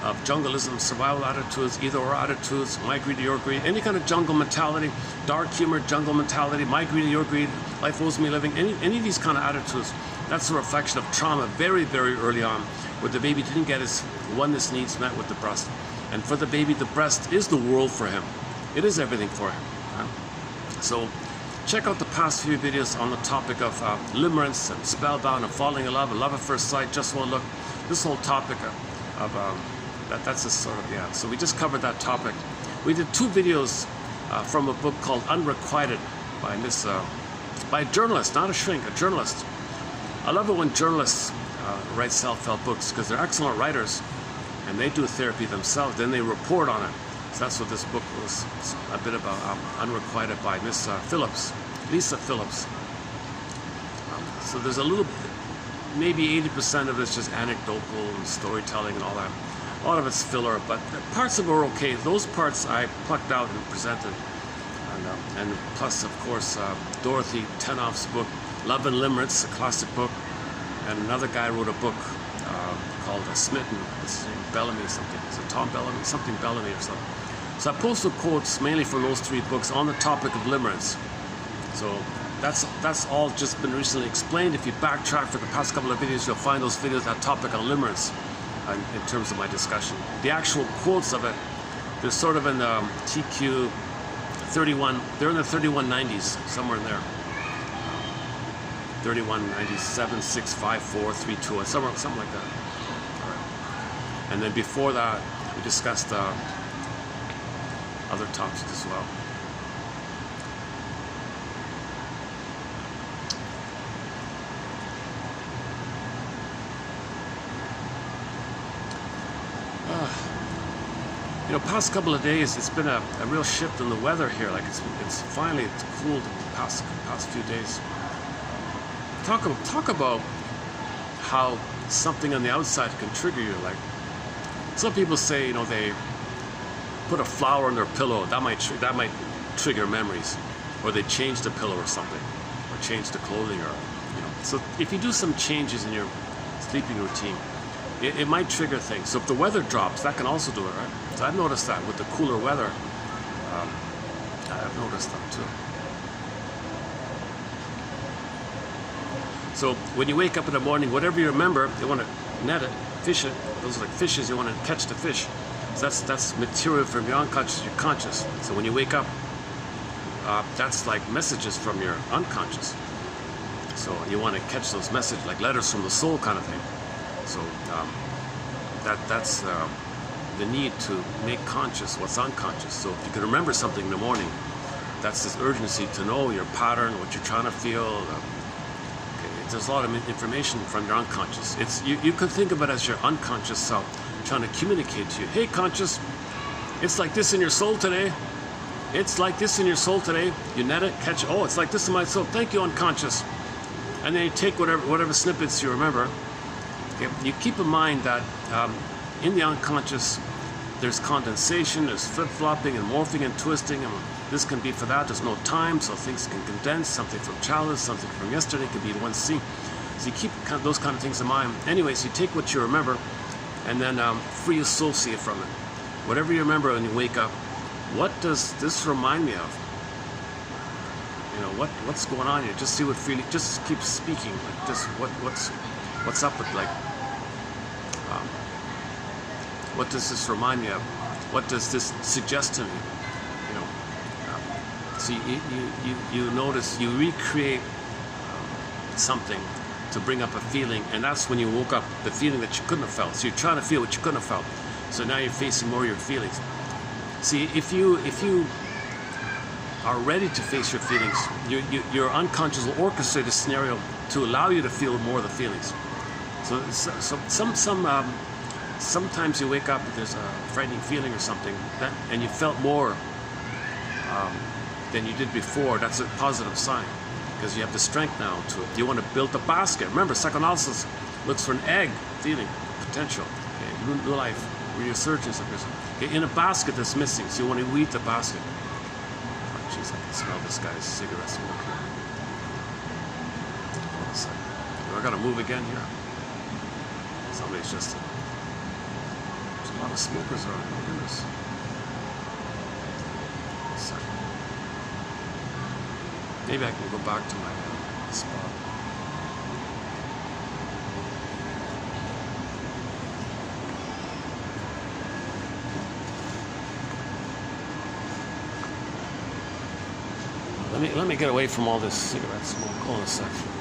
of jungleism, survival attitudes, either or attitudes, my greed, your greed, any kind of jungle mentality, dark humor, jungle mentality, my greed, your greed, life owes me living, any of these kind of attitudes, that's a reflection of trauma very, very early on, where the baby didn't get his oneness needs met with the breast. And for the baby, the breast is the world for him. It is everything for him. So check out the past few videos on the topic of limerence and spellbound and falling in love and love at first sight, just one look. This whole topic of that's a sort of, yeah. So we just covered that topic. We did 2 videos from a book called Unrequited by a journalist, not a shrink, a journalist. I love it when journalists write self-help books because they're excellent writers and they do therapy themselves, then they report on it. So that's what this book was a bit about, Unrequited by Miss Lisa Phillips. So there's a little, maybe 80% of it's just anecdotal and storytelling and all that. A lot of it's filler, but parts of it are okay. Those parts I plucked out and presented. And plus, of course, Dorothy Tenoff's book, Love and Limerence, a classic book. And another guy wrote a book called Smitten. What's his name? Bellamy something. Is it Tom Bellamy? Something Bellamy or something. So I posted quotes mainly from those 3 books on the topic of limerence. So that's all just been recently explained. If you backtrack for the past couple of videos, you'll find those videos, that topic on limerence in terms of my discussion. The actual quotes of it, they're sort of in the TQ 31, they're in the 3190s, somewhere in there. 3197, 654, 32, something like that. All right. And then before that, we discussed other topics as well. You know, past couple of days, it's been a real shift in the weather here. Like it's finally cooled the past few days. Talk about how something on the outside can trigger you. Like some people say, you know, they put a flower on their pillow. That might trigger memories, or they change the pillow or something, or change the clothing, or you know. So if you do some changes in your sleeping routine, it might trigger things. So if the weather drops, that can also do it, right? So I've noticed that with the cooler weather. I've noticed that too. So when you wake up in the morning, whatever you remember, you want to net it, fish it. Those are like fishes. You want to catch the fish. So that's material from your unconscious to your conscious. So when you wake up, that's like messages from your unconscious. So you want to catch those messages, like letters from the soul kind of thing. So that's the need to make conscious what's unconscious. So if you can remember something in the morning, that's this urgency to know your pattern, what you're trying to feel. There's a lot of information from your unconscious. You could think of it as your unconscious self trying to communicate to you. Hey, conscious, it's like this in your soul today. It's like this in your soul today. You net it, catch it. Oh, it's like this in my soul. Thank you, unconscious. And then you take whatever snippets you remember. Okay? You keep in mind that in the unconscious, there's condensation, there's flip-flopping and morphing and twisting, and this can be for that. There's no time, so things can condense. Something from childhood, something from yesterday can be in one scene. So you keep those kind of things in mind. Anyways, you take what you remember and then free associate from it. Whatever you remember when you wake up, what does this remind me of? You know, what's going on here? Just see what feeling. Just keep speaking. Like just what's up with like. What does this remind me of? What does this suggest to me? You know. So you notice, you recreate something to bring up a feeling, and that's when you woke up, the feeling that you couldn't have felt. So you're trying to feel what you couldn't have felt. So now you're facing more of your feelings. See, if you are ready to face your feelings, your unconscious will orchestrate a scenario to allow you to feel more of the feelings. So sometimes you wake up and there's a frightening feeling or something, and you felt more than you did before. That's a positive sign, because you have the strength now to it. You want to build a basket. Remember, psychoanalysis looks for an egg feeling, potential, okay, new life, resurgence of yourself. Okay, in a basket that's missing, so you want to weed the basket. Oh, jeez, I can smell this guy's cigarette smoke here. Hold on a second. I gotta move again here. Somebody's just. There's a lot of smokers around. Oh goodness. A second. Maybe I can go back to my spot. Let me get away from all this cigarette smoke. Hold on a second.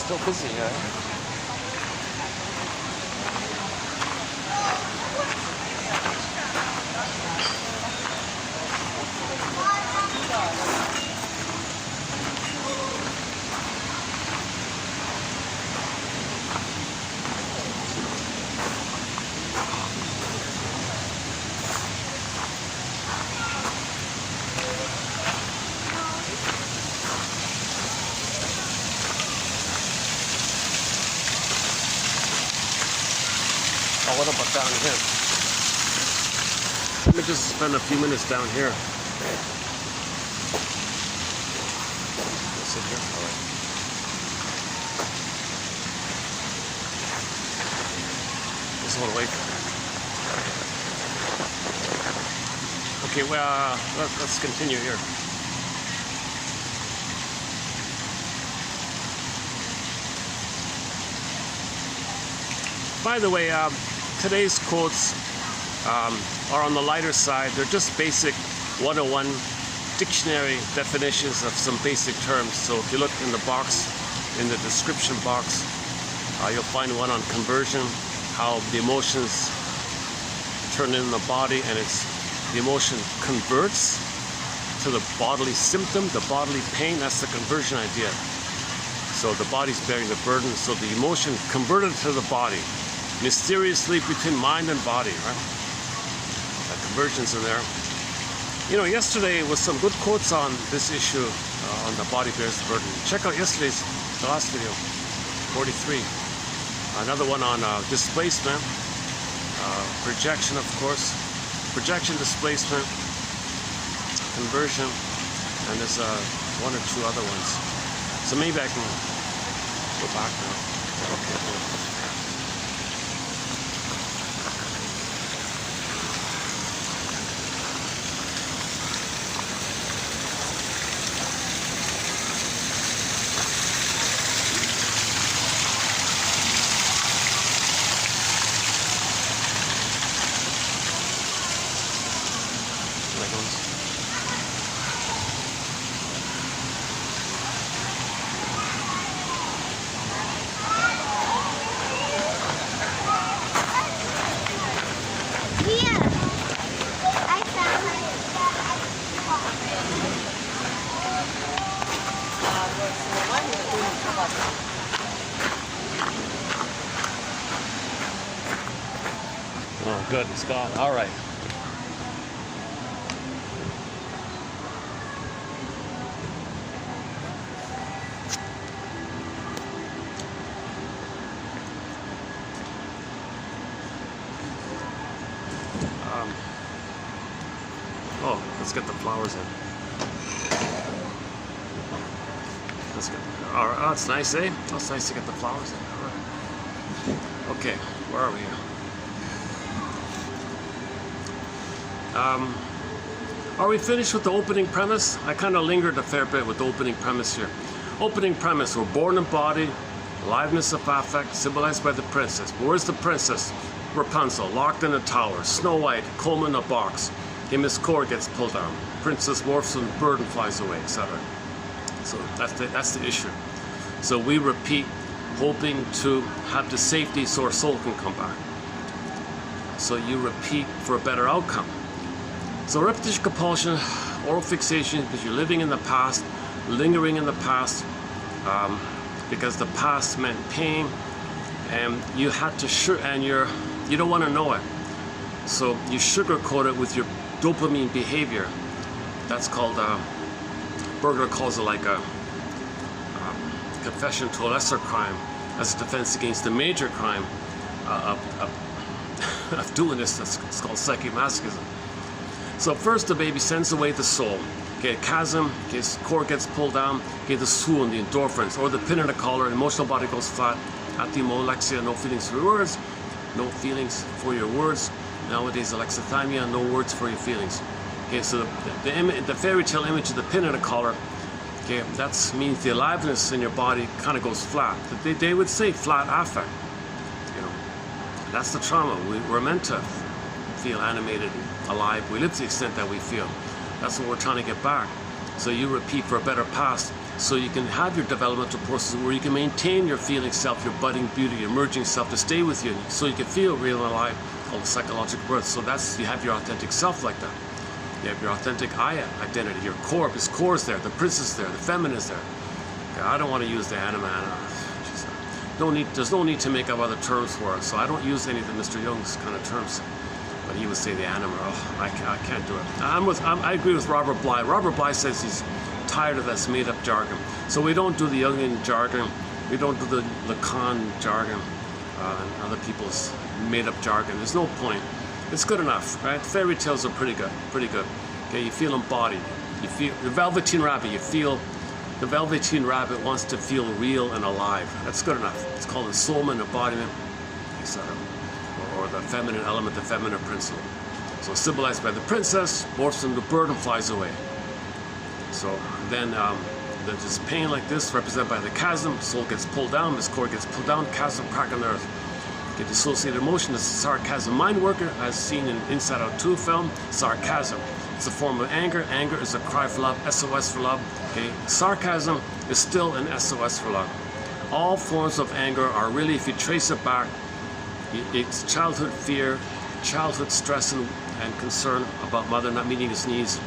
Still busy here. What about down here? Let me just spend a few minutes down here. Sit here. All right. Just want to wait. Okay, well, let's continue here. By the way, today's quotes are on the lighter side. They're just basic 101 dictionary definitions of some basic terms. So if you look in the box, in the description box, you'll find one on conversion, how the emotions turn in the body, and the emotion converts to the bodily symptom, the bodily pain. That's the conversion idea. So the body's bearing the burden, so the emotion converted to the body. Mysteriously between mind and body, right? Conversions in there. You know, yesterday was some good quotes on this issue on the body bears the burden. Check out the last video, 43. Another one on displacement, projection, of course, projection, displacement, conversion, and there's one or two other ones. So maybe I can go back now. Okay. good. It's gone. All right. Oh, let's get the flowers in. Let's get. All right. Oh, it's nice, eh? Oh, it's nice to get the flowers in. All right. Okay, where are we here? Are we finished with the opening premise? I kind of lingered a fair bit with the opening premise here. Opening premise: we're born in body, aliveness of affect, symbolized by the princess. Where's the princess? Rapunzel, locked in a tower. Snow White, comb in a box. Miss Cord gets pulled down. Princess morphs and the bird and flies away, etc. So that's the issue. So we repeat, hoping to have the safety so our soul can come back. So you repeat for a better outcome. So repetition compulsion, oral fixation, because you're living in the past, lingering in the past, because the past meant pain, and you had to you don't want to know it. So you sugarcoat it with your dopamine behavior. That's called, Berger calls it like a confession to a lesser crime as a defense against the major crime of doing this. It's called psychomasochism. So first the baby sends away the soul. Okay, chasm, okay, cord gets pulled down, okay, the swoon, the endorphins, or the pin in the collar, emotional body goes flat, athymolexia, no feelings for your words, no feelings for your words. Nowadays, alexithymia, no words for your feelings. Okay, so the fairy tale image of the pin in the collar, okay, that means the aliveness in your body kind of goes flat. They would say flat affect. You know, that's the trauma. We're meant to feel animated, alive. We live to the extent that we feel. That's what we're trying to get back. So you repeat for a better past, so you can have your developmental process where you can maintain your feeling self, your budding beauty, your emerging self to stay with you, so you can feel real and alive, called psychological birth. So you have your authentic self like that. You have your authentic I identity, your core. His core is there, the princess is there, the feminine is there. Okay, I don't want to use the anima. There's no need to make up other terms for it. So I don't use any of the Mr. Young's kind of terms. But he would say the anima. Oh, I can't do it. I agree with Robert Bly. Robert Bly says he's tired of this made-up jargon. So we don't do the Jungian jargon. We don't do the Lacan jargon and other people's made-up jargon. There's no point. It's good enough, right? Fairy tales are pretty good. Okay, you feel embodied. You feel the Velveteen Rabbit. You feel the Velveteen Rabbit wants to feel real and alive. That's good enough. It's called the soulman embodiment, etc. Or the feminine element, the feminine principle. So symbolized by the princess, morphs into the bird and flies away. So then there's this pain like this, represented by the chasm. Soul gets pulled down, this cord gets pulled down, chasm crack on the earth. Get dissociated emotion is sarcasm. Mind worker, as seen in Inside Out 2 film, sarcasm. It's a form of anger. Anger is a cry for love, SOS for love. Okay, sarcasm is still an SOS for love. All forms of anger are really, if you trace it back, it's childhood fear, childhood stress and concern about mother not meeting his needs.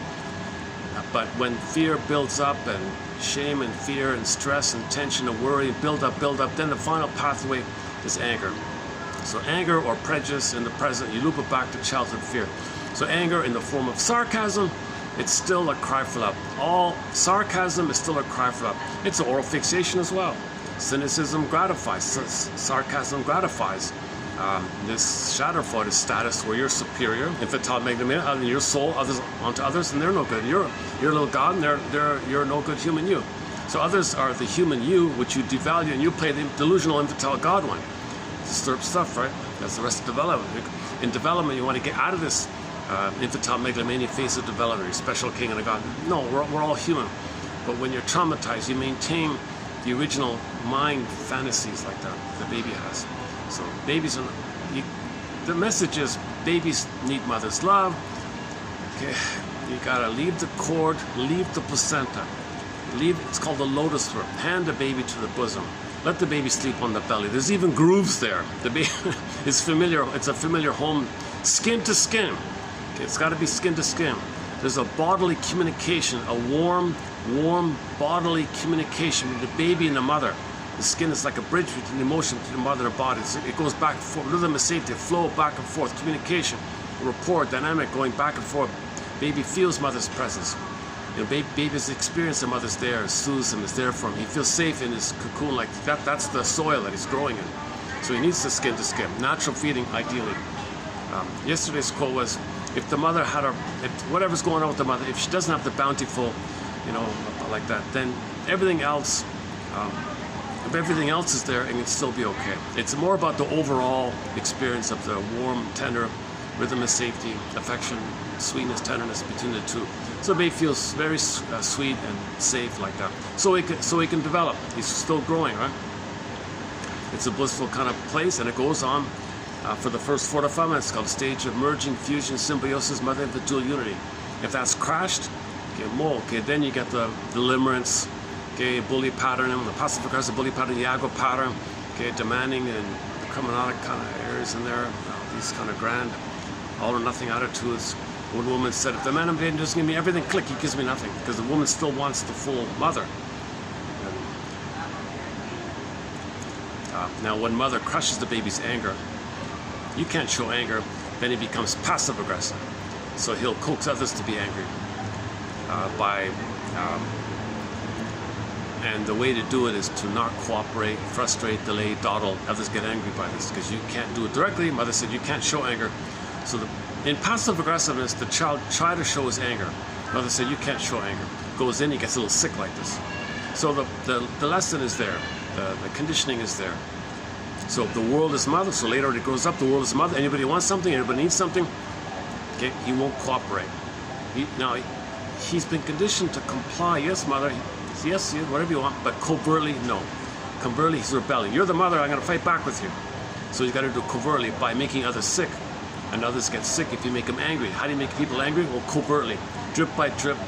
But when fear builds up, and shame and fear and stress and tension and worry build up, then the final pathway is anger. So anger or prejudice in the present, you loop it back to childhood fear. So anger in the form of sarcasm, it's still a cry for love. All sarcasm is still a cry for love. It's an oral fixation as well. Cynicism gratifies, sarcasm gratifies. This Schadenfreude status where you're superior, infantile megalomania, and your soul others onto others, and they're no good. You're a little god, and you're no good human you. So others are the human you, which you devalue, and you play the delusional infantile god one. Disturbed stuff, right? That's the rest of development. In development, you want to get out of this infantile megalomania phase of development. You're special king and a god. No, we're all human. But when you're traumatized, you maintain the original mind fantasies like that the baby has. So babies are, the message is babies need mother's love. Okay, you gotta leave the cord, leave the placenta, it's called the lotus throat. Hand the baby to the bosom. Let the baby sleep on the belly. There's even grooves there. The baby is familiar. It's a familiar home, skin to skin. Okay, it's got to be skin to skin. There's a bodily communication, a warm bodily communication with the baby and the mother. The skin is like a bridge between emotion between the mother and the body. It goes back and forth. Rhythm is safety, flow back and forth, communication, rapport, dynamic, going back and forth. Baby feels mother's presence. You know, baby's experience the mother's there, soothes him, is there for him. He feels safe in his cocoon like that. That's the soil that he's growing in. So he needs the skin to skin. Natural feeding, ideally. Yesterday's quote was, if the mother had if whatever's going on with the mother, if she doesn't have the bountiful, you know, like that, then everything else, if everything else is there, it can still be okay. It's more about the overall experience of the warm, tender, rhythm of safety, affection, sweetness, tenderness between the two. So baby feels very sweet and safe like that. So he can develop. He's still growing, right? It's a blissful kind of place, and it goes on for the first 4 to 5 minutes. It's called a stage of merging, fusion, symbiosis, mother-infant dual unity. If that's crashed, okay, then you get the limerence, okay, bully pattern, the passive-aggressive bully pattern, the Iago pattern, okay, demanding and criminalic kind of areas in there, these kind of grand all-or-nothing attitudes. One woman said, if the man I'm dating doesn't give me everything, click, he gives me nothing, because the woman still wants the full mother. Now, when mother crushes the baby's anger, you can't show anger, then he becomes passive-aggressive. So he'll coax others to be angry and the way to do it is to not cooperate, frustrate, delay, dawdle. Others get angry by this because you can't do it directly. Mother said you can't show anger. So in passive aggressiveness, the child tries to show his anger. Mother said you can't show anger. Goes in, he gets a little sick like this. So the lesson is there. The conditioning is there. So the world is mother. So later it grows up, the world is mother. Anybody wants something, anybody needs something, okay, he won't cooperate. He's been conditioned to comply. Yes, mother. Yes, whatever you want, but covertly, no. Covertly, he's rebelling. You're the mother, I'm going to fight back with you. So you got to do covertly by making others sick. And others get sick if you make them angry. How do you make people angry? Well, covertly. Drip by drip.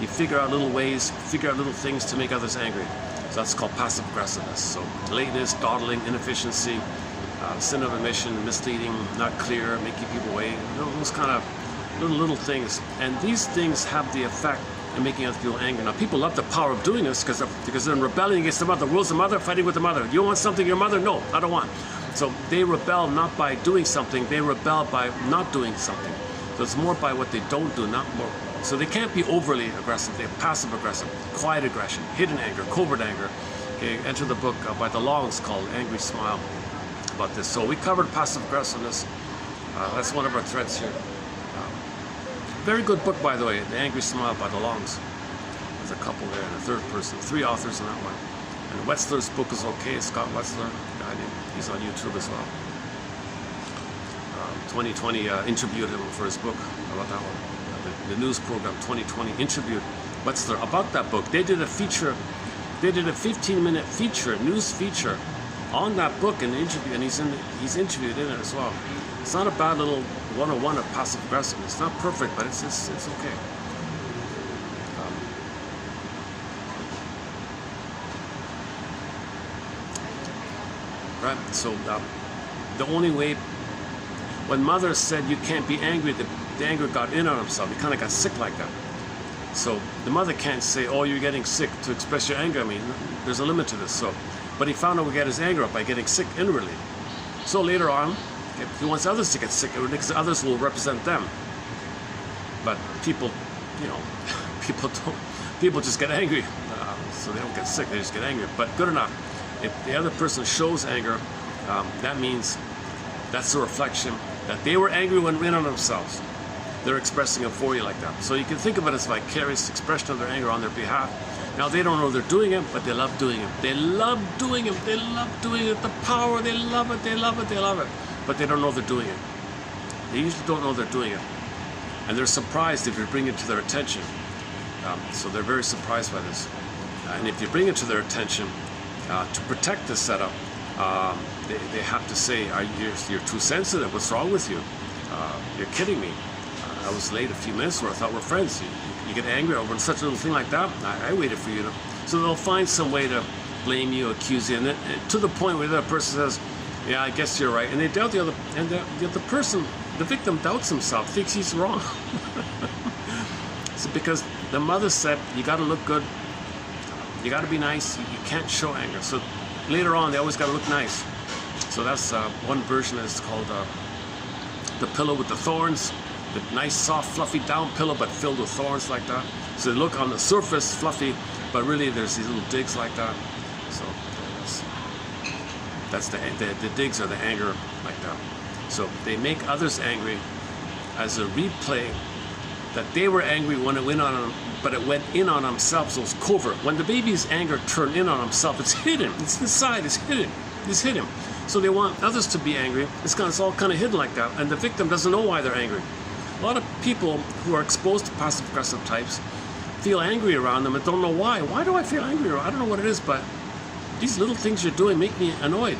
You figure out little ways, figure out little things to make others angry. So that's called passive aggressiveness. So lateness, dawdling, inefficiency, sin of omission, misleading, not clear, making people wait. You know, those kind of little things. And these things have the effect and making other people angry. Now, people love the power of doing this because they're rebelling against the mother. The world's the mother, fighting with the mother. You want something, your mother? No, I don't want. So they rebel not by doing something, they rebel by not doing something. So it's more by what they don't do, not more. So they can't be overly aggressive. They're passive aggressive, quiet aggression, hidden anger, covert anger. Okay, enter the book by the Longs called Angry Smile about this. So we covered passive aggressiveness. That's one of our threads here. Very good book, by the way, The Angry Smile by the Longs. There's a couple there and a third person, 3 authors in that one. And Wetzler's book is okay, Scott Wetzler, guy named, he's on YouTube as well. 2020 interviewed him for his book about that one. The news program 2020 interviewed Wetzler about that book. They did a feature, they did a 15-minute feature, news feature on that book in the interview, and he's interviewed in it as well. It's not a bad little 101 of passive aggressiveness. It's not perfect, but it's okay. Right. So the only way, when mother said you can't be angry, the anger got in on himself. He kind of got sick like that. So the mother can't say, "Oh, you're getting sick," to express your anger. I mean, there's a limit to this. So, but he found out we get his anger up by getting sick inwardly. So later on, he wants others to get sick because others will represent them. But people, you know, people just get angry, so they don't get sick. They just get angry. But good enough. If the other person shows anger, that means that's a reflection that they were angry when in on themselves. They're expressing it for you like that. So you can think of it as vicarious expression of their anger on their behalf. Now they don't know they're doing it, but they love doing it. They love doing it. They love doing it. The power, they love it. They love it. They love it. But they don't know they're doing it. They usually don't know they're doing it. And they're surprised if you bring it to their attention. So they're very surprised by this. And if you bring it to their attention, to protect the setup, they have to say, you're too sensitive. What's wrong with you? You're kidding me. I was late a few minutes where I thought we're friends. You get angry over such a little thing like that? I waited for you to. So they'll find some way to blame you, accuse you, and to the point where the other person says, "Yeah, I guess you're right," and they doubt the other, and the person, the victim, doubts himself, thinks he's wrong. So because the mother said, "You got to look good, you got to be nice, you can't show anger." So later on, they always got to look nice. So that's one version is called the pillow with the thorns, the nice, soft, fluffy down pillow, but filled with thorns like that. So they look on the surface fluffy, but really there's these little digs like that. So that's the digs are the anger like that. So they make others angry as a replay that they were angry when it went on them, but it went in on themselves. So it's covert. When the baby's anger turned in on himself, it's hidden. It's inside. It's hidden. It's hidden. So they want others to be angry. It's all kind of hidden like that, and the victim doesn't know why they're angry. A lot of people who are exposed to passive-aggressive types feel angry around them and don't know why. Why do I feel angry? I don't know what it is, but these little things you're doing make me annoyed.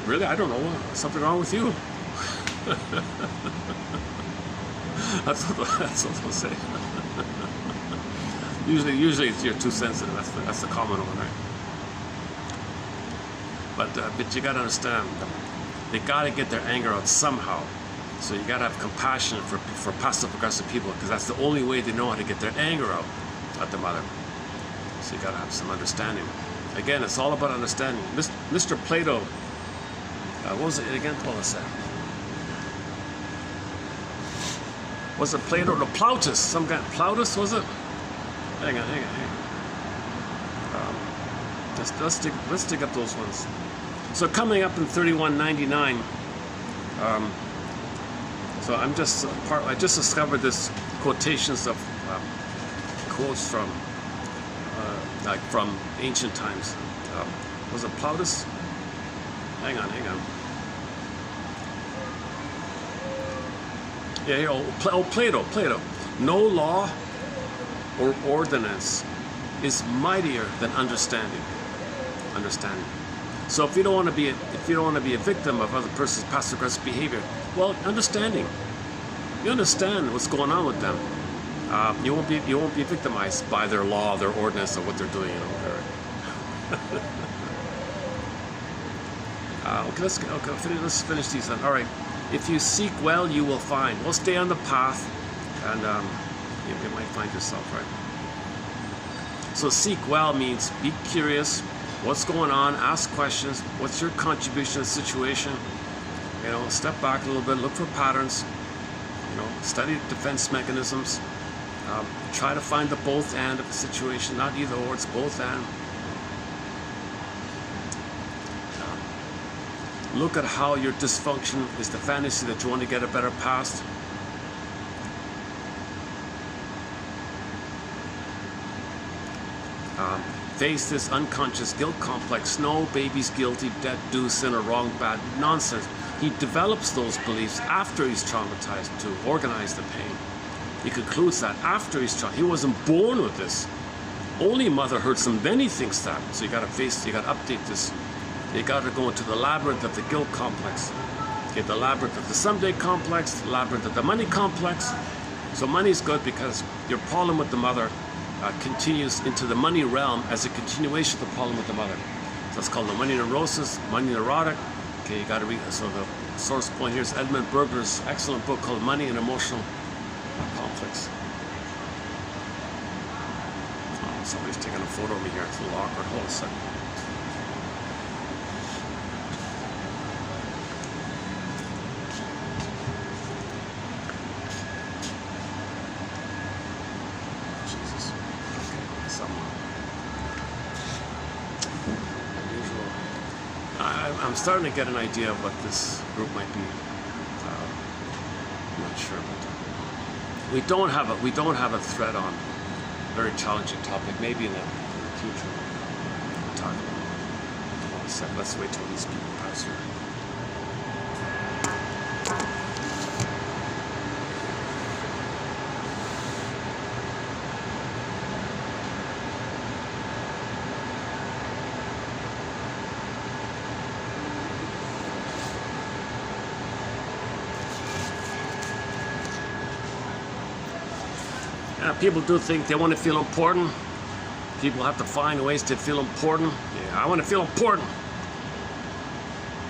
Really? I don't know. Something wrong with you? That's what they'll say. Usually you're too sensitive. That's the common one, right? But you got to understand, they got to get their anger out somehow. So you got to have compassion for passive-aggressive people, because that's the only way they know how to get their anger out at the mother. So you got to have some understanding. Again, it's all about understanding. Mr. Plato, what was it again? What was that? Was it Plato? No, Plautus. Some guy, Plautus, was it? Hang on. Let's dig up those ones. So coming up in 3199. So I just discovered this quotations of quotes from from ancient times. Was it Plautus? Hang on. Yeah, here, Plato. No law or ordinance is mightier than understanding. So if you don't want to be a victim of other person's passive-aggressive behavior, well, understanding. You understand what's going on with them. You won't be victimized by their law, their ordinance, or what they're doing. Okay, let's finish these then. All right. If you seek well, you will find. Well, stay on the path, and you might find yourself, right? So seek well means be curious. What's going on? Ask questions. What's your contribution to the situation? Step back a little bit. Look for patterns. Study defense mechanisms. Try to find the both and of the situation, not either or. It's both and. Look at how your dysfunction is the fantasy that you want to get a better past. Face this unconscious guilt complex. No, baby's guilty, dead, do, sin, or wrong, bad, nonsense. He develops those beliefs after he's traumatized to organize the pain. He concludes that after he's traumatized. He wasn't born with this. Only mother hurts him, then he thinks that. So you got to update this. You got to go into the labyrinth of the guilt complex. Get the labyrinth of the someday complex, the labyrinth of the money complex. So money's good because your problem with the mother continues into the money realm as a continuation of the problem with the mother. So that's called the money neurosis, money neurotic. Okay, you got to read. So the source point here is Edmund Berger's excellent book called Money and Emotional Conflicts. Oh, somebody's taking a photo of me here. It's a little awkward. Hold on a second. I'm starting to get an idea of what this group might be. I'm not sure, but we don't have a thread on a very challenging topic. Maybe in the future we'll talk about it. Let's wait till these people pass here. People do think they want to feel important. People have to find ways to feel important. Yeah, I want to feel important.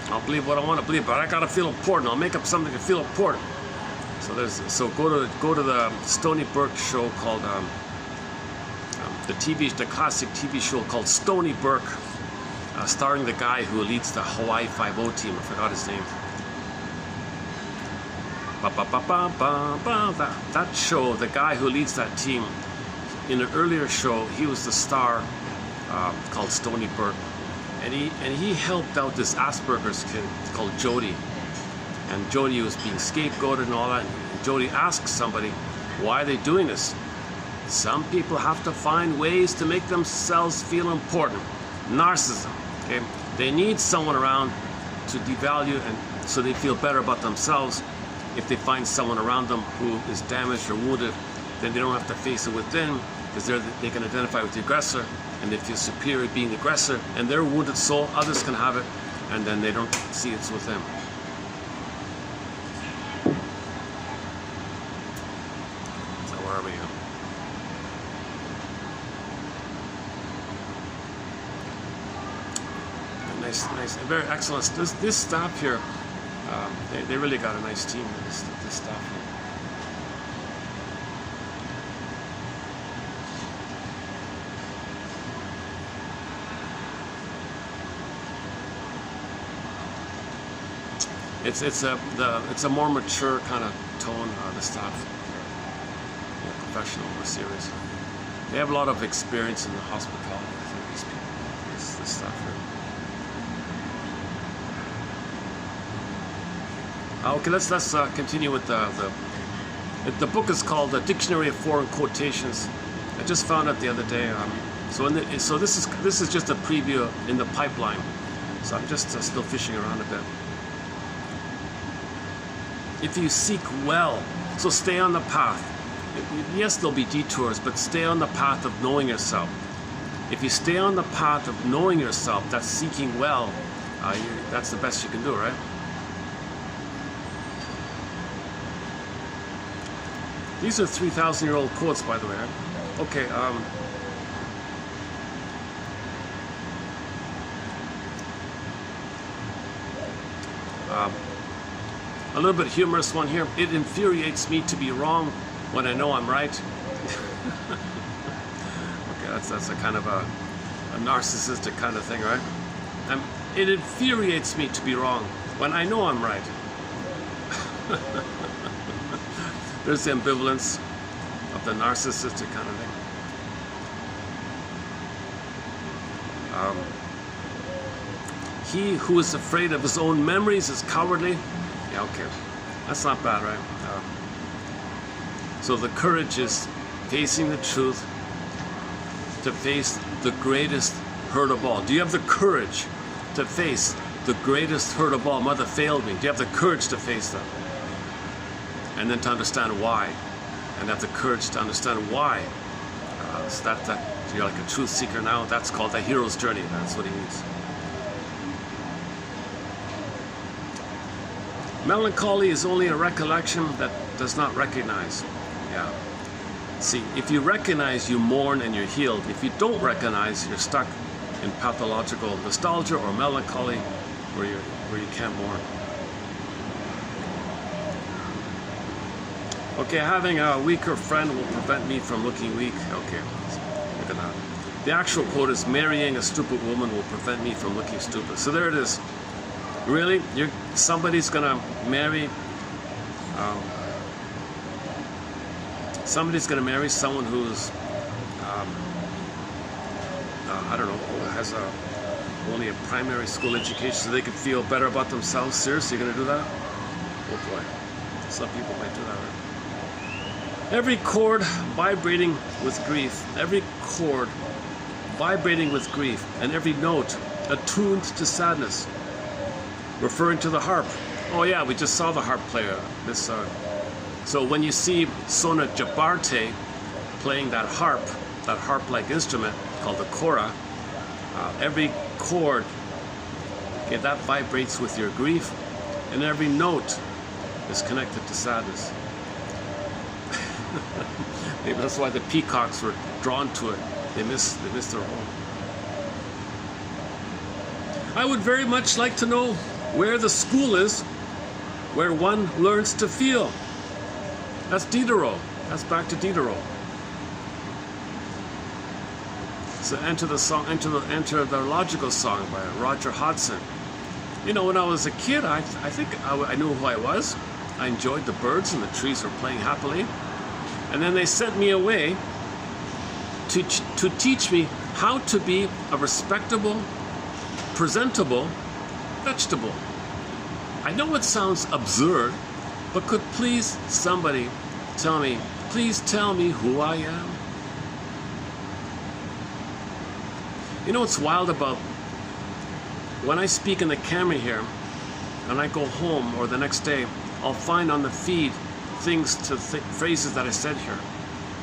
I'll believe what I want to believe, but I gotta feel important. I'll make up something to feel important. So go to the Stony Burke show called the classic TV show called Stony Burke. starring the guy who leads the Hawaii 5-0 team. I forgot his name. That show, the guy who leads that team, in an earlier show, he was the star called Stony Burke, and he helped out this Asperger's kid called Jody, and Jody was being scapegoated and all that. And Jody asked somebody, why are they doing this? Some people have to find ways to make themselves feel important. Narcissism. Okay, they need someone around to devalue, and so they feel better about themselves. If they find someone around them who is damaged or wounded, then they don't have to face it within, because they can identify with the aggressor, and they feel superior being the aggressor, and their wounded soul, others can have it, and then they don't see it's with them. So where are we here? Nice, very excellent. This staff here, they really got a nice team. This staff here. It's a more mature kind of tone. The staff, more professional, more serious. They have a lot of experience in the hospitality. I think these people, this staff here. Okay, let's continue with the book is called The Dictionary of Foreign Quotations. I just found it the other day. So this is just a preview in the pipeline. So I'm just still fishing around a bit. If you seek well, so stay on the path. Yes, there'll be detours, but stay on the path of knowing yourself. If you stay on the path of knowing yourself, that's seeking well. That's the best you can do, right? These are 3,000-year-old quotes, by the way. Okay. A little bit humorous one here. It infuriates me to be wrong when I know I'm right. Okay, that's a kind of a narcissistic kind of thing, right? It infuriates me to be wrong when I know I'm right. There's the ambivalence of the narcissistic kind of thing. He who is afraid of his own memories is cowardly. Yeah, okay. That's not bad, right? So the courage is facing the truth, to face the greatest hurt of all. Do you have the courage to face the greatest hurt of all? Mother failed me. Do you have the courage to face that? And then to understand why, and have the courage to understand why. So that you're like a truth seeker now. That's called the hero's journey. That's what he means. Melancholy is only a recollection that does not recognize. Yeah. See, if you recognize, you mourn and you're healed. If you don't recognize, you're stuck in pathological nostalgia or melancholy, where you can't mourn. Okay, having a weaker friend will prevent me from looking weak. Okay, look at that. The actual quote is, marrying a stupid woman will prevent me from looking stupid. So there it is. Really? Somebody's gonna marry someone who's I don't know, who has only a primary school education so they can feel better about themselves. Seriously, you're gonna do that? Oh boy. Some people might do that, right? Every chord vibrating with grief. Every chord vibrating with grief, and every note attuned to sadness. Referring to the harp. Oh yeah, we just saw the harp player. So when you see Sona Jabarte playing that harp-like instrument called the kora, every chord, okay, that vibrates with your grief, and every note is connected to sadness. Maybe that's why the peacocks were drawn to it. They missed their home. I would very much like to know where the school is where one learns to feel. That's Diderot. That's back to Diderot. So enter the logical song by Roger Hodgson. You know, when I was a kid, I think I knew who I was. I enjoyed the birds and the trees were playing happily. And then they sent me away to teach me how to be a respectable, presentable vegetable. I know it sounds absurd, but could please somebody please tell me who I am? You know what's wild about when I speak in the camera here and I go home or the next day, I'll find on the feed things to phrases that I said here.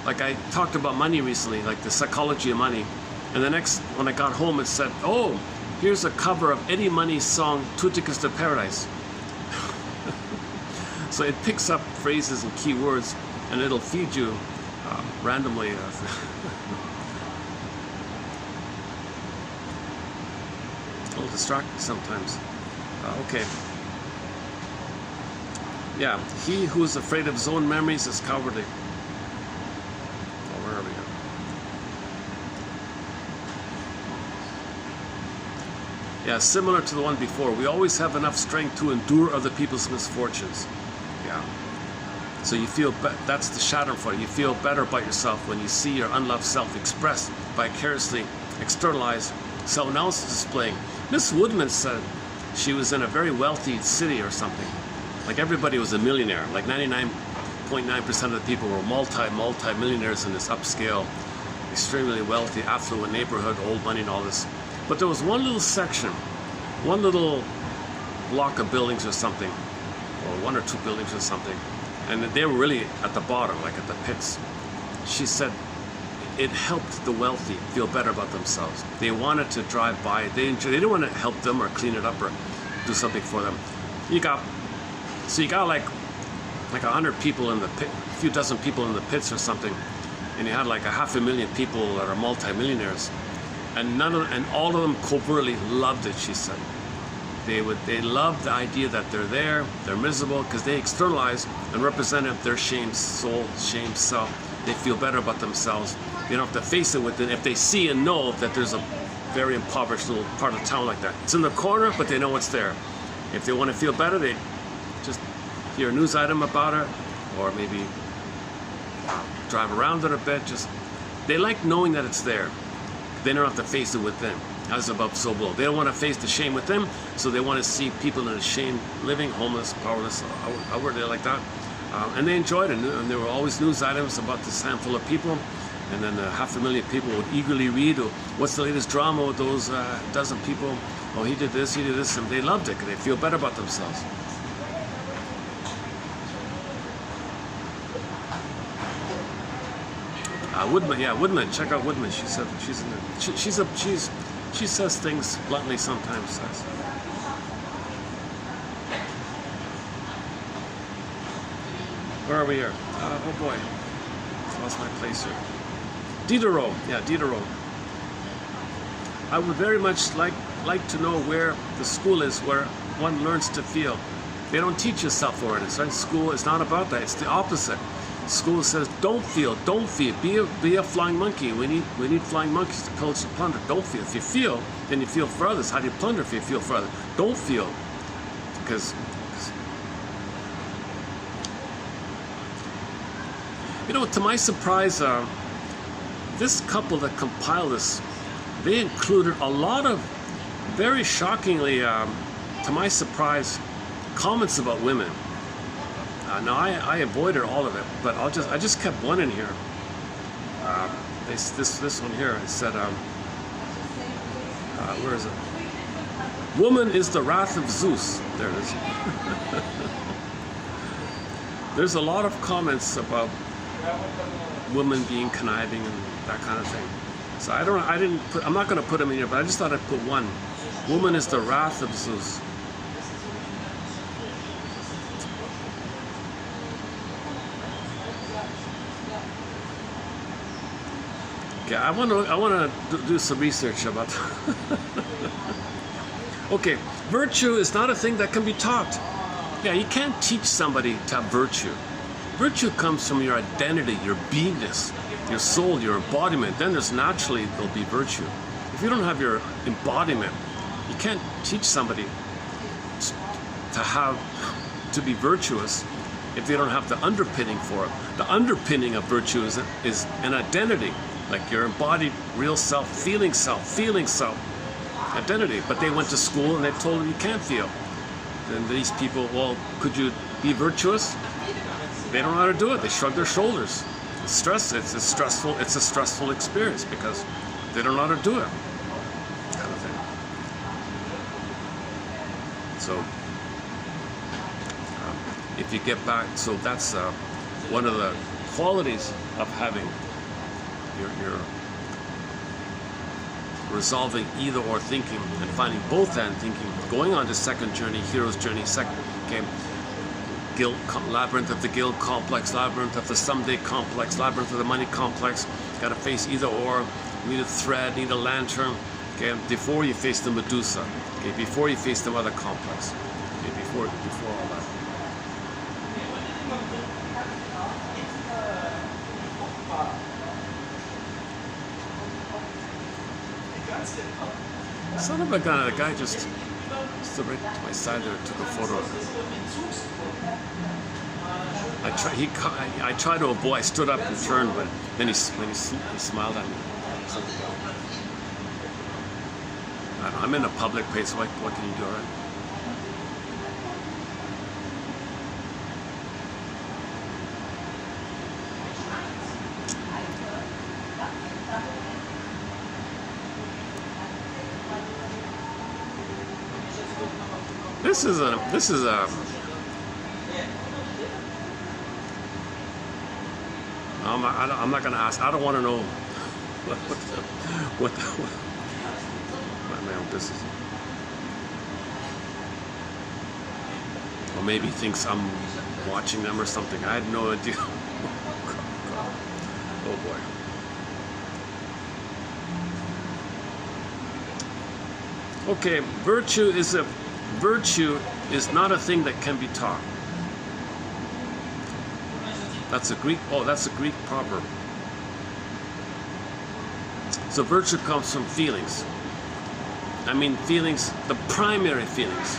Like I talked about money recently, like the psychology of money. And the next, when I got home, it said, oh, here's a cover of Eddie Money's song, Two Tickets to Paradise. So it picks up phrases and keywords, and it'll feed you randomly. A little distracting sometimes. Okay. Yeah, he who is afraid of his own memories is cowardly. Oh, where are we? Yeah, similar to the one before. We always have enough strength to endure other people's misfortunes. Yeah. So you feel, that's the shadow for it. You feel better about yourself when you see your unloved self expressed vicariously, externalized, someone else displaying. Miss Woodman said she was in a very wealthy city or something. Like everybody was a millionaire. Like 99.9% of the people were multi-millionaires in this upscale, extremely wealthy, affluent neighborhood, old money and all this. But there was one little section, one little block of buildings or something, or one or two buildings or something, and they were really at the bottom, like at the pits. She said it helped the wealthy feel better about themselves. They wanted to drive by. They didn't want to help them or clean it up or do something for them. You got like 100 people in the pit, a few dozen people in the pits or something, and you had like 500,000 people that are multi-millionaires, and all of them covertly loved it. She said they loved the idea that they're there, they're miserable because they externalize and represented their shame soul, shame self. They feel better about themselves. They don't have to face it with it. If they see and know that there's a very impoverished little part of town like that, it's in the corner, but they know it's there. If they want to feel better, they just hear a news item about it, or maybe drive around it a bit. They like knowing that it's there. They don't have to face it within. As above, so below. They don't want to face the shame with them, so they want to see people in a shame, living, homeless, powerless, outwardly like that. And they enjoyed it, and there were always news items about this handful of people, and then 500,000 people would eagerly read, oh, what's the latest drama with those dozen people? Oh, he did this, and they loved it, because they feel better about themselves. Woodman, check out Woodman. She said she's in there. She says things bluntly sometimes. Where are we here? Oh boy, lost my place here. Diderot, Diderot. I would very much like to know where the school is where one learns to feel. They don't teach you self-awareness, right? School is not about that. It's the opposite. School says, don't feel, be a flying monkey. We need flying monkeys to pillage and plunder. Don't feel. If you feel, then you feel for others. How do you plunder if you feel for others? Don't feel. Because, you know, to my surprise, this couple that compiled this, they included a lot of very shockingly, to my surprise, comments about women. Now I avoided all of it, but I just kept one in here. This one here. It said, where is it? Woman is the wrath of Zeus. There it is. There's a lot of comments about women being conniving and that kind of thing. So I'm not going to put them in here, but I just thought I'd put one. Woman is the wrath of Zeus. Yeah, I want to do some research about that. Okay, virtue is not a thing that can be taught. Yeah, you can't teach somebody to have virtue. Virtue comes from your identity, your beingness. your soul, your embodiment, then there's naturally there'll be virtue. If you don't have your embodiment, you can't teach somebody to be virtuous if they don't have the underpinning for it. The underpinning of virtue is an identity, like your embodied real self, feeling self, identity. But they went to school and they told them you can't feel. Then these people, well, could you be virtuous? They don't know how to do it. They shrug their shoulders. It's a stressful experience because they don't know how to do it. Kind of thing. So if you get back, so that's one of the qualities of having your resolving either or thinking and finding both and thinking, going on to second journey, hero's journey, second game, guilt, labyrinth of the guilt complex, labyrinth of the someday complex, labyrinth of the money complex. Got to face either or. Need a thread, need a lantern. Okay, before you face the Medusa. Okay, before you face the other complex. Okay, before all that. Son of a gun, the guy just stood right to my side there and took a photo of it. I tried to avoid, I stood up and turned, but then he smiled at me. I'm in a public place, what can you do, right? This is a I'm not gonna ask. I don't want to know what my own business. Or maybe thinks I'm watching them or something. I had no idea. Oh boy. Okay, virtue is not a thing that can be taught. That's a Greek proverb. So virtue comes from feelings. I mean feelings, the primary feelings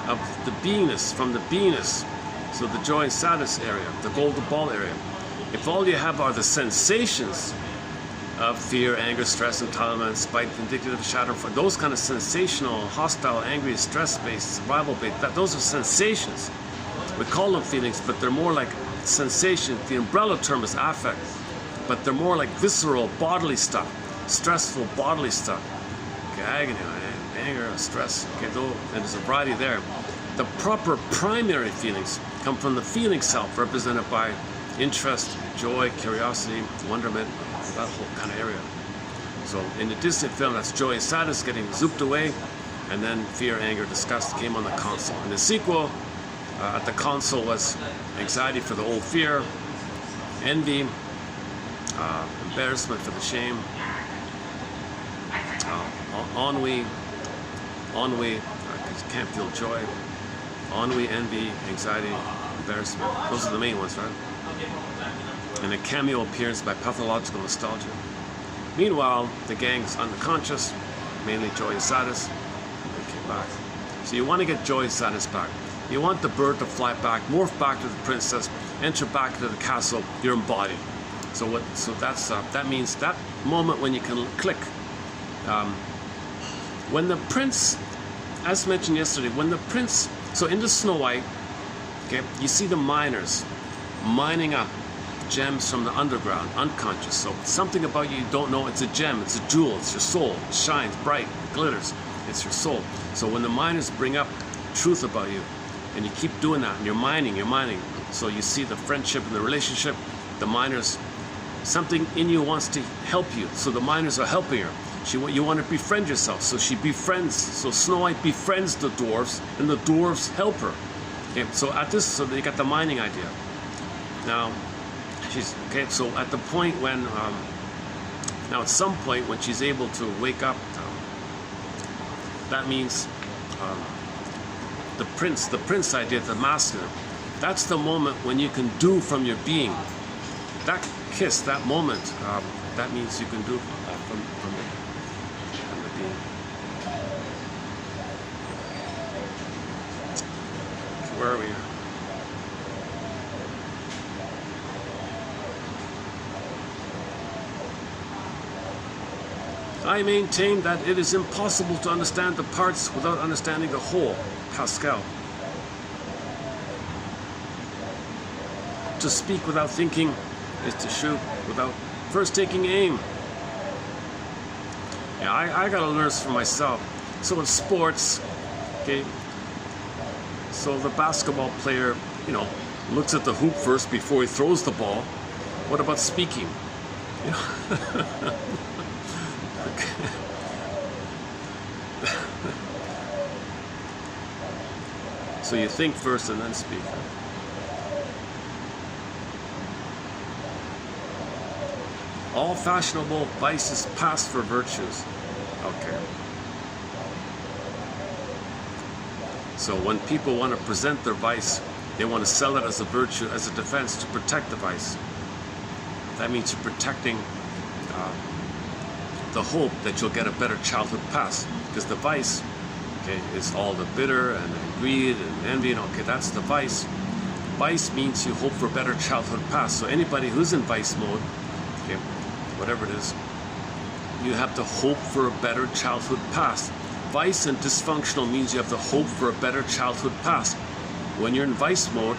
of the beingness, from the beingness. So the joy and sadness area, the golden ball area. If all you have are the sensations of fear, anger, stress, entitlement, spite, vindictive, shadow, those kind of sensational, hostile, angry, stress-based, survival-based, those are sensations. We call them feelings, but they're more like sensations. The umbrella term is affect, but they're more like visceral, bodily stuff, stressful, bodily stuff. Okay, agony, anger, stress, okay, and there's a variety there. The proper primary feelings come from the feeling self, represented by interest, joy, curiosity, wonderment, that whole kind of area. So in the Disney film, that's joy and sadness getting zooped away, and then fear, anger, disgust came on the console. In the sequel, at the console was anxiety for the old fear, envy, embarrassment for the shame, ennui, because you can't feel joy, ennui, envy, anxiety, embarrassment. Those are the main ones, right? And a cameo appearance by pathological nostalgia. Meanwhile, the gang's unconscious, mainly joy and sadness. They came back. So you want to get joy and sadness back. You want the bird to fly back, morph back to the princess, enter back to the castle, you're embodied. So that means that moment when you can click. When the prince, as mentioned yesterday, so in the Snow White, okay, you see the miners mining up gems from the underground, unconscious. So something about you don't know, it's a gem, it's a jewel, it's your soul. It shines bright, it glitters, it's your soul. So when the miners bring up truth about you, and you keep doing that, and you're mining, so you see the friendship and the relationship, the miners, something in you wants to help you, so the miners are helping her. You want to befriend yourself, so she befriends, so Snow White befriends the dwarves, and the dwarves help her. Okay, so they got the mining idea. Now, so at the point when, now at some point when she's able to wake up, that means the prince idea, the masculine, that's the moment when you can do from your being. kiss, that moment, that means you can do from the being. So where are we? I maintain that it is impossible to understand the parts without understanding the whole. Pascal. To speak without thinking is to shoot without first taking aim. Yeah, I gotta learn this for myself. So in sports, okay, so the basketball player, you know, looks at the hoop first before he throws the ball. What about speaking? You know? So you think first and then speak. All fashionable vices pass for virtues. Okay. So when people want to present their vice, they want to sell it as a virtue, as a defense to protect the vice. That means you're protecting the hope that you'll get a better childhood past, because the vice, okay, is all the bitter and greed and envy, and okay, that's the vice. Vice means you hope for a better childhood past. So anybody who's in vice mode, okay, whatever it is, you have to hope for a better childhood past. Vice and dysfunctional means you have to hope for a better childhood past. When you're in vice mode,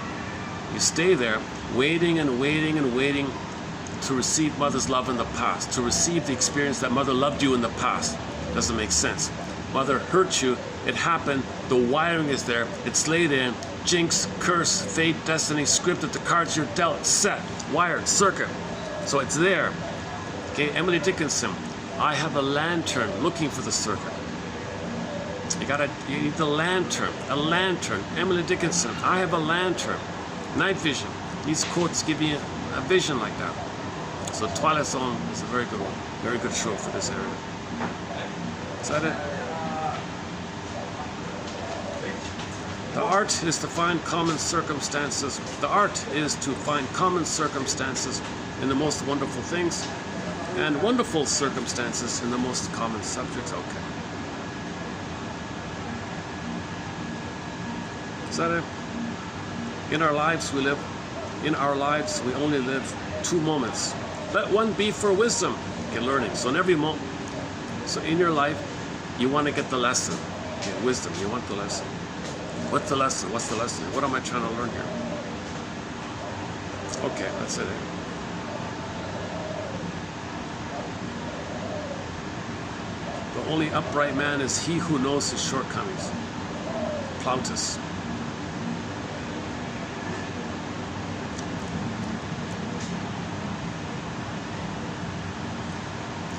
you stay there, waiting and waiting and waiting to receive mother's love in the past, to receive the experience that mother loved you in the past. Doesn't make sense. Mother hurt you, it happened, the wiring is there, it's laid in, jinx, curse, fate, destiny, scripted, the cards you're dealt, set, wired, circuit. So it's there. Okay, Emily Dickinson, I have a lantern looking for the circuit. You need the lantern, a lantern. Emily Dickinson, I have a lantern. Night vision. These quotes give you a vision like that. So Twilight Zone is a very good one. Very good show for this area. Is that it? The art is to find common circumstances. The art is to find common circumstances in the most wonderful things, and wonderful circumstances in the most common subjects. Okay. Is that it? In our lives we live. In our lives we only live 2 moments. Let one be for wisdom. Okay, learning. So in every moment. So in your life, you want to get the lesson. Okay, wisdom. You want the lesson. What's the lesson? What's the lesson? What am I trying to learn here? Okay, that's it. The only upright man is he who knows his shortcomings. Plautus.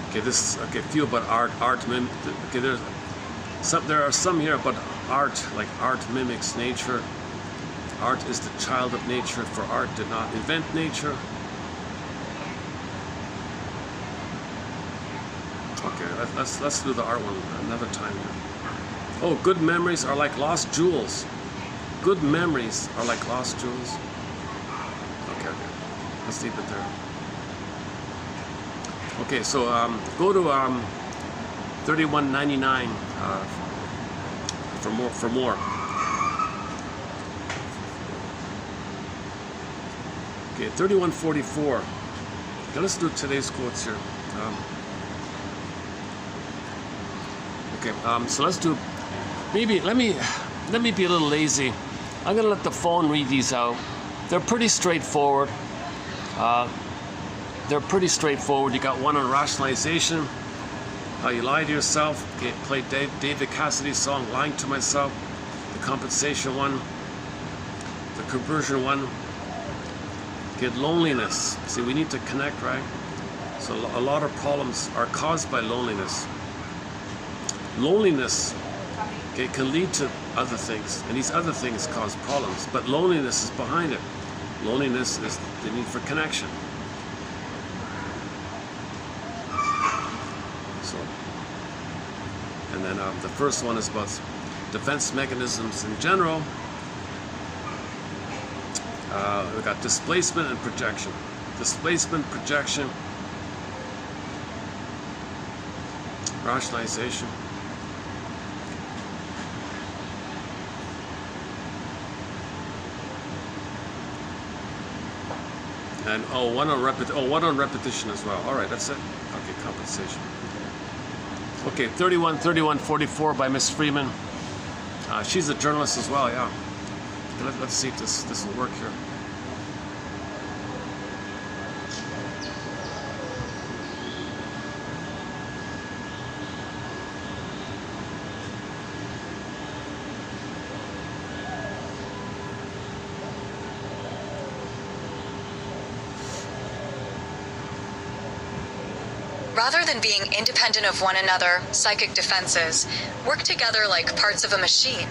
Okay, this okay. Few about art. Okay, there are some here about art, like art mimics nature. Art is the child of nature, for art did not invent nature. Okay, let's do the art one another time here. Oh, good memories are like lost jewels. Good memories are like lost jewels. Okay, let's leave it there. Okay, so go to 31.99 for more. Okay, 31.44. Okay, let's do today's quotes here. So let's do. Maybe let me be a little lazy. I'm gonna let the phone read these out. They're pretty straightforward. You got one on rationalization, how you lie to yourself. Okay, play David Cassidy's song, Lying to Myself. The compensation one, the conversion one. Get loneliness. See, we need to connect, right? So a lot of problems are caused by loneliness. Loneliness, okay, can lead to other things, and these other things cause problems, but loneliness is behind it. Loneliness is the need for connection. So, and then the first one is about defense mechanisms in general. We got displacement and projection. displacement, projection, rationalization. And one on repetition as well. All right, that's it. Okay, compensation. Okay, 31, 31, 44 by Miss Freeman. She's a journalist as well, yeah. Let's see if this will work here.
Rather than being independent of one another, psychic defenses work together like parts of a machine,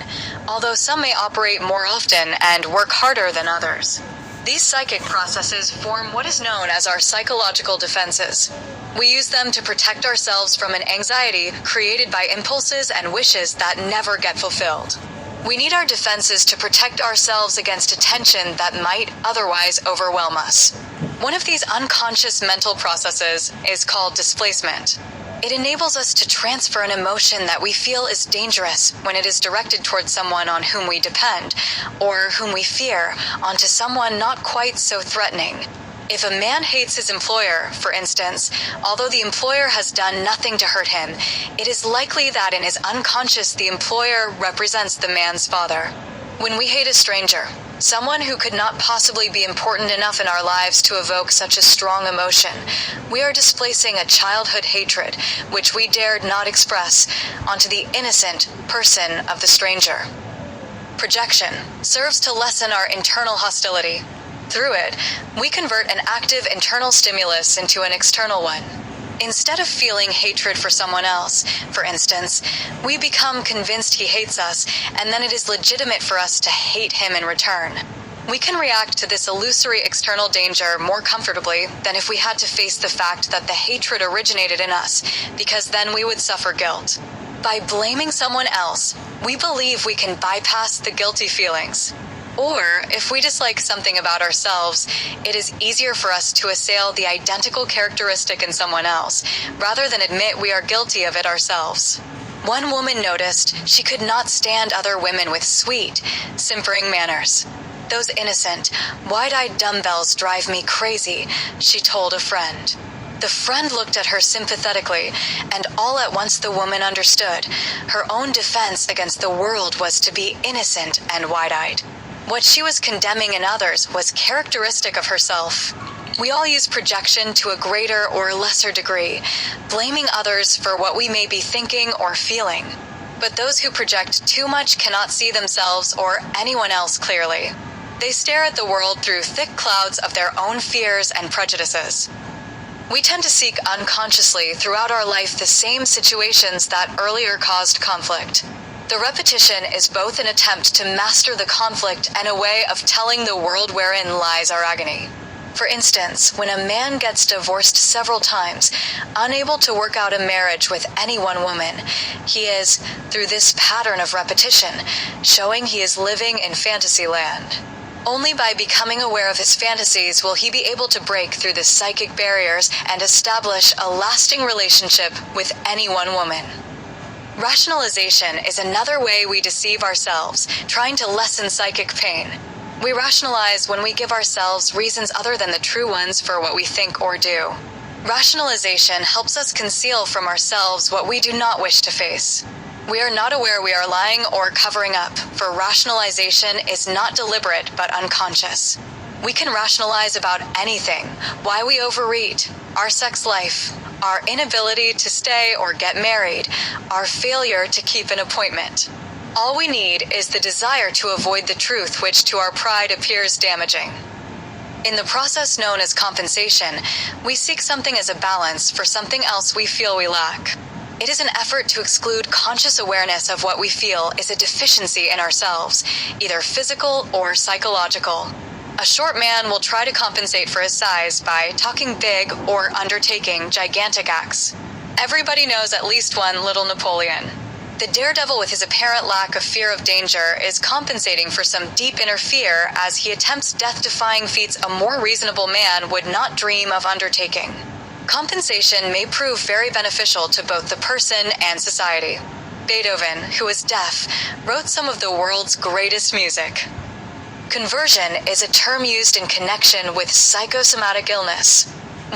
although some may operate more often and work harder than others. These psychic processes form what is known as our psychological defenses. We use them to protect ourselves from an anxiety created by impulses and wishes that never get fulfilled. We need our defenses to protect ourselves against attention that might otherwise overwhelm us. One of these unconscious mental processes is called displacement. It enables us to transfer an emotion that we feel is dangerous when it is directed towards someone on whom we depend, or whom we fear, onto someone not quite so threatening. If a man hates his employer, for instance, although the employer has done nothing to hurt him, it is likely that in his unconscious the employer represents the man's father. When we hate a stranger, someone who could not possibly be important enough in our lives to evoke such a strong emotion, we are displacing a childhood hatred, which we dared not express, onto the innocent person of the stranger. Projection serves to lessen our internal hostility. Through it, we convert an active internal stimulus into an external one. Instead of feeling hatred for someone else, for instance, we become convinced he hates us, and then it is legitimate for us to hate him in return. We can react to this illusory external danger more comfortably than if we had to face the fact that the hatred originated in us, because then we would suffer guilt. By blaming someone else, we believe we can bypass the guilty feelings. Or, if we dislike something about ourselves, it is easier for us to assail the identical characteristic in someone else, rather than admit we are guilty of it ourselves. One woman noticed she could not stand other women with sweet, simpering manners. Those innocent, wide-eyed dumbbells drive me crazy, she told a friend. The friend looked at her sympathetically, and all at once the woman understood. Her own defense against the world was to be innocent and wide-eyed. What she was condemning in others was characteristic of herself. We all use projection to a greater or lesser degree, blaming others for what we may be thinking or feeling. But those who project too much cannot see themselves or anyone else clearly. They stare at the world through thick clouds of their own fears and prejudices. We tend to seek unconsciously throughout our life the same situations that earlier caused conflict. The repetition is both an attempt to master the conflict and a way of telling the world wherein lies our agony. For instance, when a man gets divorced several times, unable to work out a marriage with any one woman, he is, through this pattern of repetition, showing he is living in fantasy land. Only by becoming aware of his fantasies will he be able to break through the psychic barriers and establish a lasting relationship with any one woman. Rationalization is another way we deceive ourselves, trying to lessen psychic pain. We rationalize when we give ourselves reasons other than the true ones for what we think or do. Rationalization helps us conceal from ourselves what we do not wish to face. We are not aware we are lying or covering up, for rationalization is not deliberate but unconscious. We can rationalize about anything: why we overeat, our sex life, our inability to stay or get married, our failure to keep an appointment. All we need is the desire to avoid the truth which to our pride appears damaging. In the process known as compensation, we seek something as a balance for something else we feel we lack. It is an effort to exclude conscious awareness of what we feel is a deficiency in ourselves, either physical or psychological. A short man will try to compensate for his size by talking big or undertaking gigantic acts. Everybody knows at least one little Napoleon. The daredevil, with his apparent lack of fear of danger, is compensating for some deep inner fear as he attempts death-defying feats a more reasonable man would not dream of undertaking. Compensation may prove very beneficial to both the person and society. Beethoven, who was deaf, wrote some of the world's greatest music. Conversion is a term used in connection with psychosomatic illness.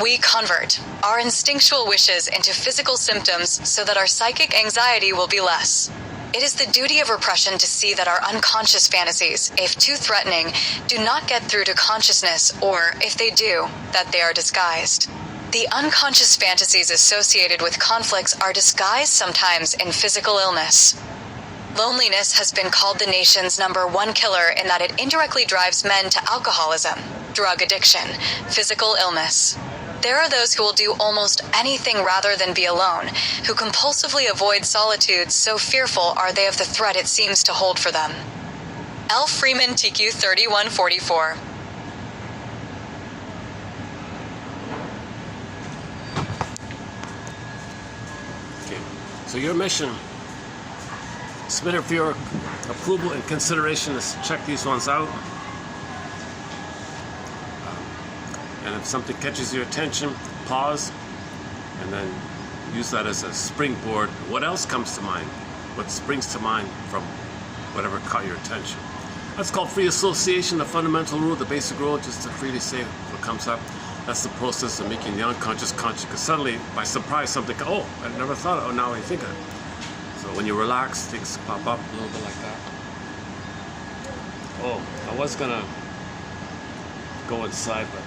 We convert our instinctual wishes into physical symptoms so that our psychic anxiety will be less. It is the duty of repression to see that our unconscious fantasies, if too threatening, do not get through to consciousness, or, if they do, that they are disguised. The unconscious fantasies associated with conflicts are disguised sometimes in physical illness. Loneliness has been called the nation's #1 killer in that it indirectly drives men to alcoholism, drug addiction, physical illness. There are those who will do almost anything rather than be alone, who compulsively avoid solitude, so fearful are they of the threat it seems to hold for them. L. Freeman, TQ 3144.
Okay, so your mission, submit it for your approval and consideration, is check these ones out. And if something catches your attention, pause, and then use that as a springboard. What else comes to mind? What springs to mind from whatever caught your attention? That's called free association, the fundamental rule, the basic rule, just to freely say what comes up. That's the process of making the unconscious conscious, because suddenly, by surprise, something, oh, I never thought of it, oh, now I think of it. So when you relax, things pop up a little bit like that. Oh, I was gonna go inside, but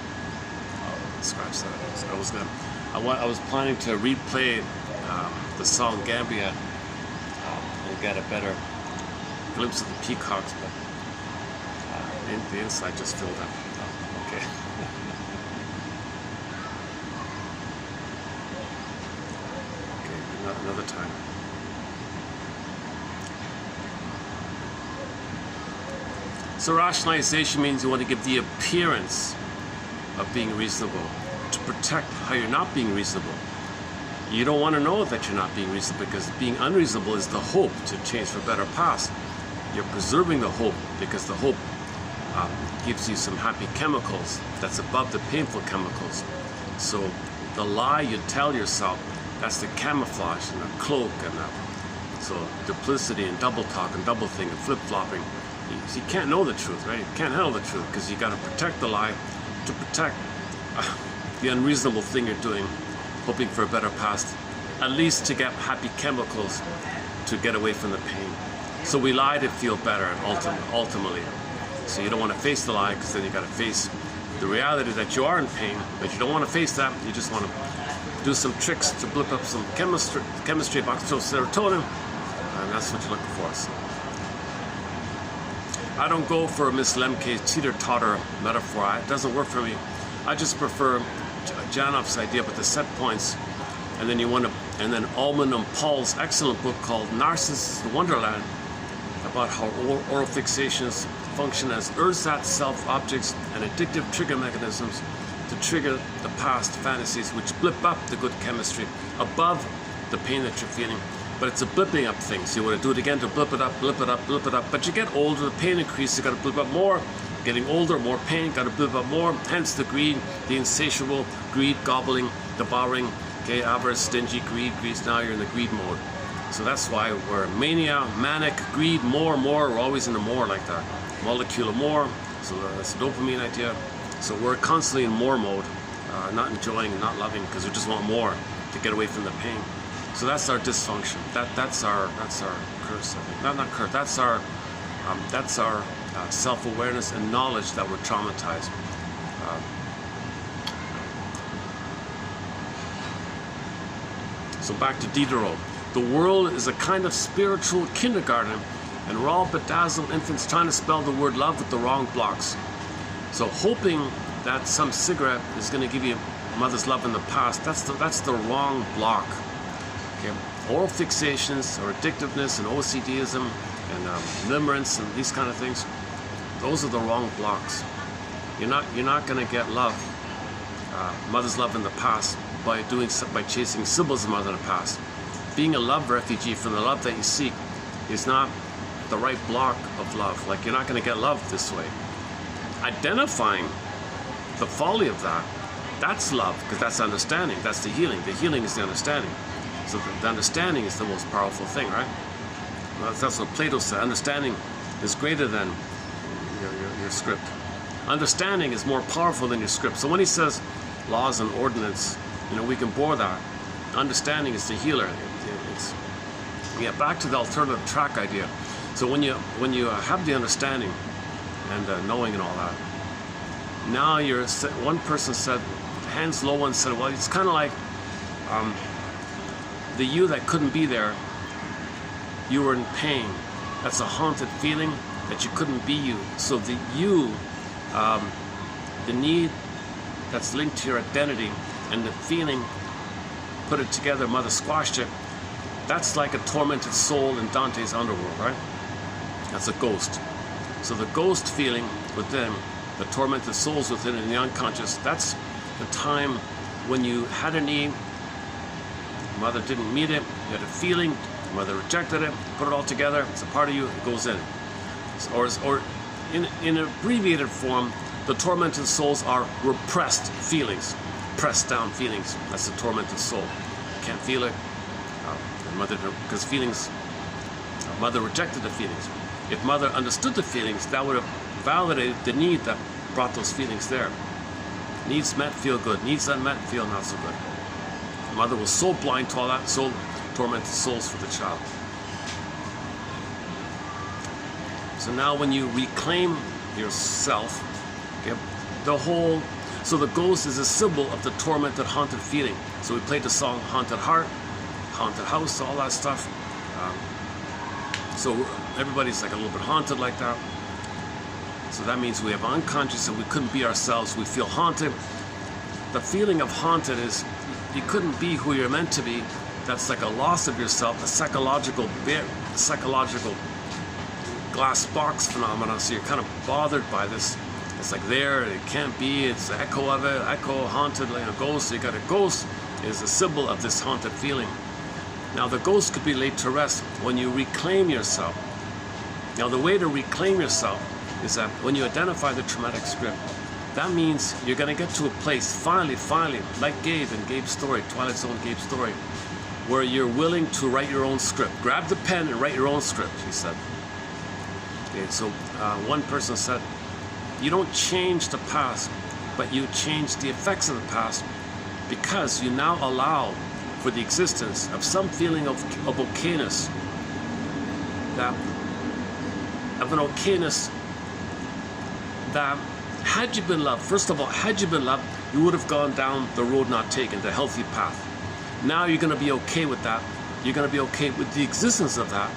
scratch that. I was planning to replay the song Gambia and get a better glimpse of the peacocks, but the inside just filled up. Oh, okay. Okay, another time. So rationalization means you want to give the appearance of being reasonable, to protect how you're not being reasonable. You don't want to know that you're not being reasonable, because being unreasonable is the hope to change for a better past. You're preserving the hope because the hope gives you some happy chemicals that's above the painful chemicals. So the lie you tell yourself, that's the camouflage and the cloak, and so duplicity and double talk and double think and flip-flopping. You can't know the truth, right? You can't handle the truth because you got to protect the lie, to protect the unreasonable thing you're doing, hoping for a better past, at least to get happy chemicals to get away from the pain. So we lie to feel better, ultimately. So you don't want to face the lie, because then you got to face the reality that you are in pain, but you don't want to face that. You just want to do some tricks to blip up some chemistry of oxytocin, and that's what you're looking for. So I don't go for Miss Lemke's teeter-totter metaphor. It doesn't work for me. I just prefer Janoff's idea with the set points, and then and then Ullman and Paul's excellent book called Narcissus Wonderland, about how oral fixations function as ersatz self-objects and addictive trigger mechanisms to trigger the past fantasies, which blip up the good chemistry above the pain that you're feeling. But it's a blipping up thing, so you want to do it again to blip it up, blip it up, blip it up. But you get older, the pain increases, you got to blip up more. Getting older, more pain, got to blip up more. Hence the greed, the insatiable greed, gobbling, devouring, okay, avarice, stingy, greed. Now you're in the greed mode. So that's why we're mania, manic, greed, more. We're always in the more like that. Molecule of more. So that's the dopamine idea. So we're constantly in more mode, not enjoying, not loving, because we just want more to get away from the pain. So that's our dysfunction. That's our curse. I think. Not curse. That's our self-awareness and knowledge that we're traumatized. So back to Diderot. The world is a kind of spiritual kindergarten, and we're all bedazzled infants trying to spell the word love with the wrong blocks. So hoping that some cigarette is going to give you mother's love in the past, that's the wrong block. Okay? Oral fixations or addictiveness and OCDism and limerence and these kind of things, those are the wrong blocks. You're not going to get love, mother's love in the past, by chasing symbols of mother in the past. being a love refugee from the love that you seek is not the right block of love. Like, you're not going to get love this way. Identifying the folly of that, that's love, because that's understanding. That's the healing. The healing is the understanding. So the understanding is the most powerful thing, right? Well, that's what Plato said. Understanding is greater than your script. Understanding is more powerful than your script. So when he says laws and ordinance, we can bore that. Understanding is the healer. Back to the alternative track idea. So when you have the understanding and knowing and all that, now one person said, hands low, one said, well, it's kind of like the you that couldn't be there. You were in pain. That's a haunted feeling that you couldn't be you. So the you, the need that's linked to your identity, and the feeling, put it together, Mother squashed it. That's like a tormented soul in Dante's underworld, right? That's a ghost. So the ghost feeling within, the tormented souls within in the unconscious, that's the time when you had a need, Mother didn't meet it, you had a feeling, Mother rejected it, put it all together, it's a part of you, it goes in. Or in an abbreviated form, the tormented souls are repressed feelings, pressed down feelings. That's the tormented soul. Can't feel it. Because feelings, Mother rejected the feelings. If Mother understood the feelings, that would have validated the need that brought those feelings there. Needs met feel good. Needs unmet feel not so good. Mother was so blind to all that, so tormented souls for the child. So now when you reclaim yourself, okay, so the ghost is a symbol of the tormented, haunted feeling. So we played the song Haunted Heart, Haunted House, all that stuff. So everybody's like a little bit haunted like that. So that means we have unconscious and we couldn't be ourselves. We feel haunted. The feeling of haunted is you couldn't be who you're meant to be. That's like a loss of yourself, a psychological glass box phenomena. So you're kind of bothered by this. It's like there, it can't be, it's the echo of it, haunted, like a ghost. So you got a ghost is a symbol of this haunted feeling. Now the ghost could be laid to rest when you reclaim yourself. Now the way to reclaim yourself is that when you identify the traumatic script, that means you're going to get to a place, finally, like Gabe in Gabe's story, Twilight Zone Gabe's story, where you're willing to write your own script. Grab the pen and write your own script, he said. Okay, so one person said, you don't change the past, but you change the effects of the past, because you now allow for the existence of some feeling of okayness, that had you been loved, first of all, had you been loved, you would have gone down the road not taken, the healthy path. Now you're going to be okay with that. You're going to be okay with the existence of that,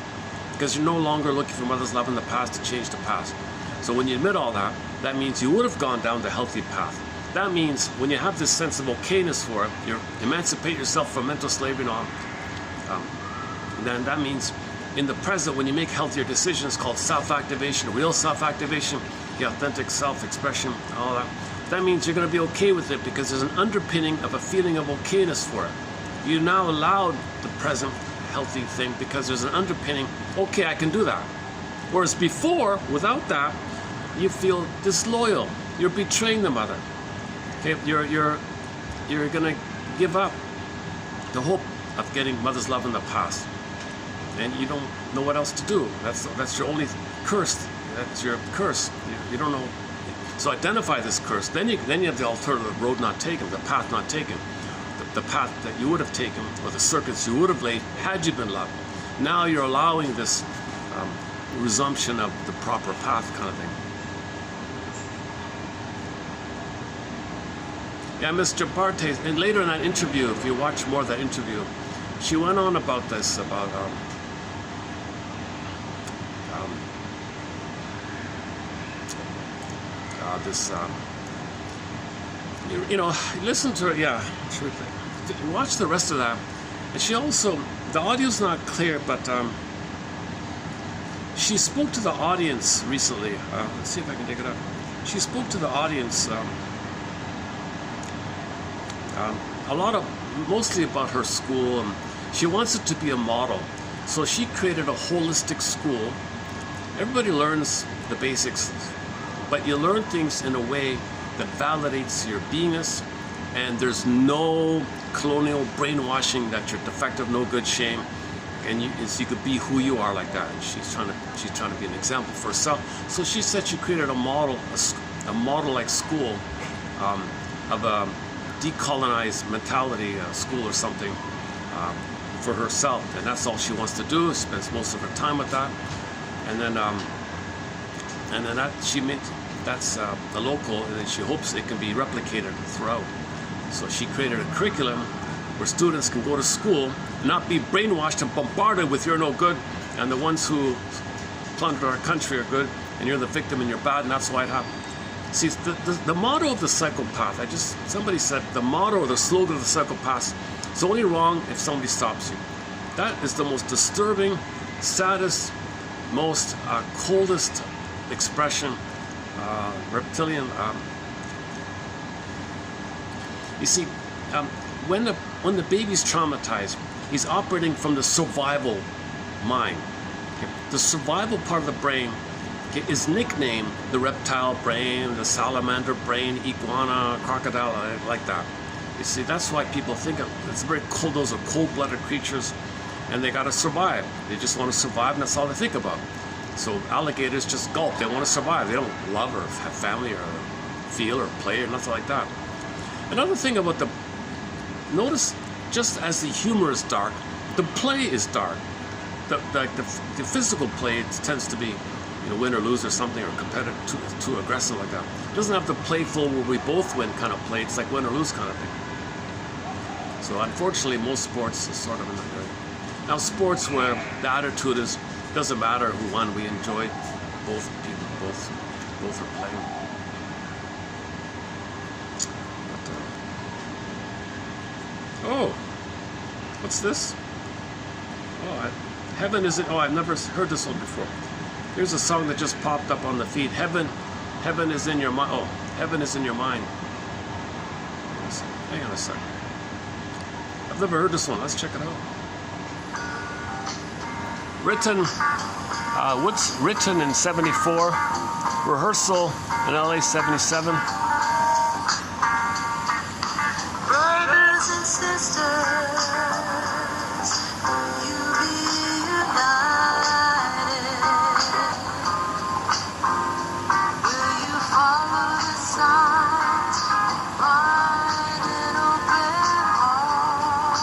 because you're no longer looking for Mother's love in the past to change the past. So when you admit all that, that means you would have gone down the healthy path. That means when you have this sense of okayness for it, you emancipate yourself from mental slavery and all. Then that means in the present, when you make healthier decisions called self-activation, real self-activation, the authentic self-expression, all that, that means you're going to be okay with it because there's an underpinning of a feeling of okayness for it. You now allowed the present healthy thing because there's an underpinning, okay, I can do that. Whereas before, without that, you feel disloyal. You're betraying the mother. Okay, you're gonna give up the hope of getting Mother's love in the past, and you don't know what else to do. That's your only curse. That's your curse. You don't know. So identify this curse. Then you have the alternative road not taken, the path not taken, the path that you would have taken, or the circuits you would have laid had you been loved. Now you're allowing this resumption of the proper path kind of thing. Yeah, Mr. Barthes, and later in that interview, if you watch more of that interview, she went on about this, about listen to her, yeah, watch the rest of that. And she also, the audio's not clear, but she spoke to the audience recently. Let's see if I can dig it up. She spoke to the audience a lot of, mostly about her school, and She wants it to be a model. So she created a holistic school. Everybody learns the basics, but you learn things in a way that validates your beingness, and there's no colonial brainwashing that you're defective, no good, shame, and you could be who you are like that. And she's trying to be an example for herself. So she said she created a model-like school of a decolonized mentality school or something for herself, and that's all she wants to do. She spends most of her time with that, and then that's the local, and then she hopes it can be replicated throughout. So she created a curriculum where students can go to school and not be brainwashed and bombarded with "you're no good," and the ones who plundered our country are good, and you're the victim and you're bad, and that's why it happened. See, the motto of the psychopath, somebody said the motto or the slogan of the psychopath, it's only wrong if somebody stops you. That is the most disturbing, saddest, most coldest expression, reptilian. You see, when the baby's traumatized, he's operating from the survival mind. Okay? The survival part of the brain is nicknamed the reptile brain, the salamander brain, iguana, crocodile, like that. You see, that's why people think it's very cold. Those are cold-blooded creatures, and they got to survive. They just want to survive, and that's all they think about. So alligators just gulp. They want to survive. They don't love or have family or feel or play or nothing like that. Another thing about notice, just as the humor is dark, the play is dark. The physical play tends to be, win or lose or something, or competitive, too aggressive like that. It doesn't have the playful where we both win kind of play. It's like win or lose kind of thing. So unfortunately, most sports is sort of in that way. Now, sports where the attitude is, doesn't matter who won, we enjoy both people, both are playing. Oh, what's this? Oh, heaven isn't. Oh, I've never heard this one before. Here's a song that just popped up on the feed. Heaven is in your mind. Oh, heaven is in your mind. Hang on a second. I've never heard this one. Let's check it out. Written in '74. Rehearsal in LA '77.
Brothers and sisters, you be united. Will you follow the signs and an open heart?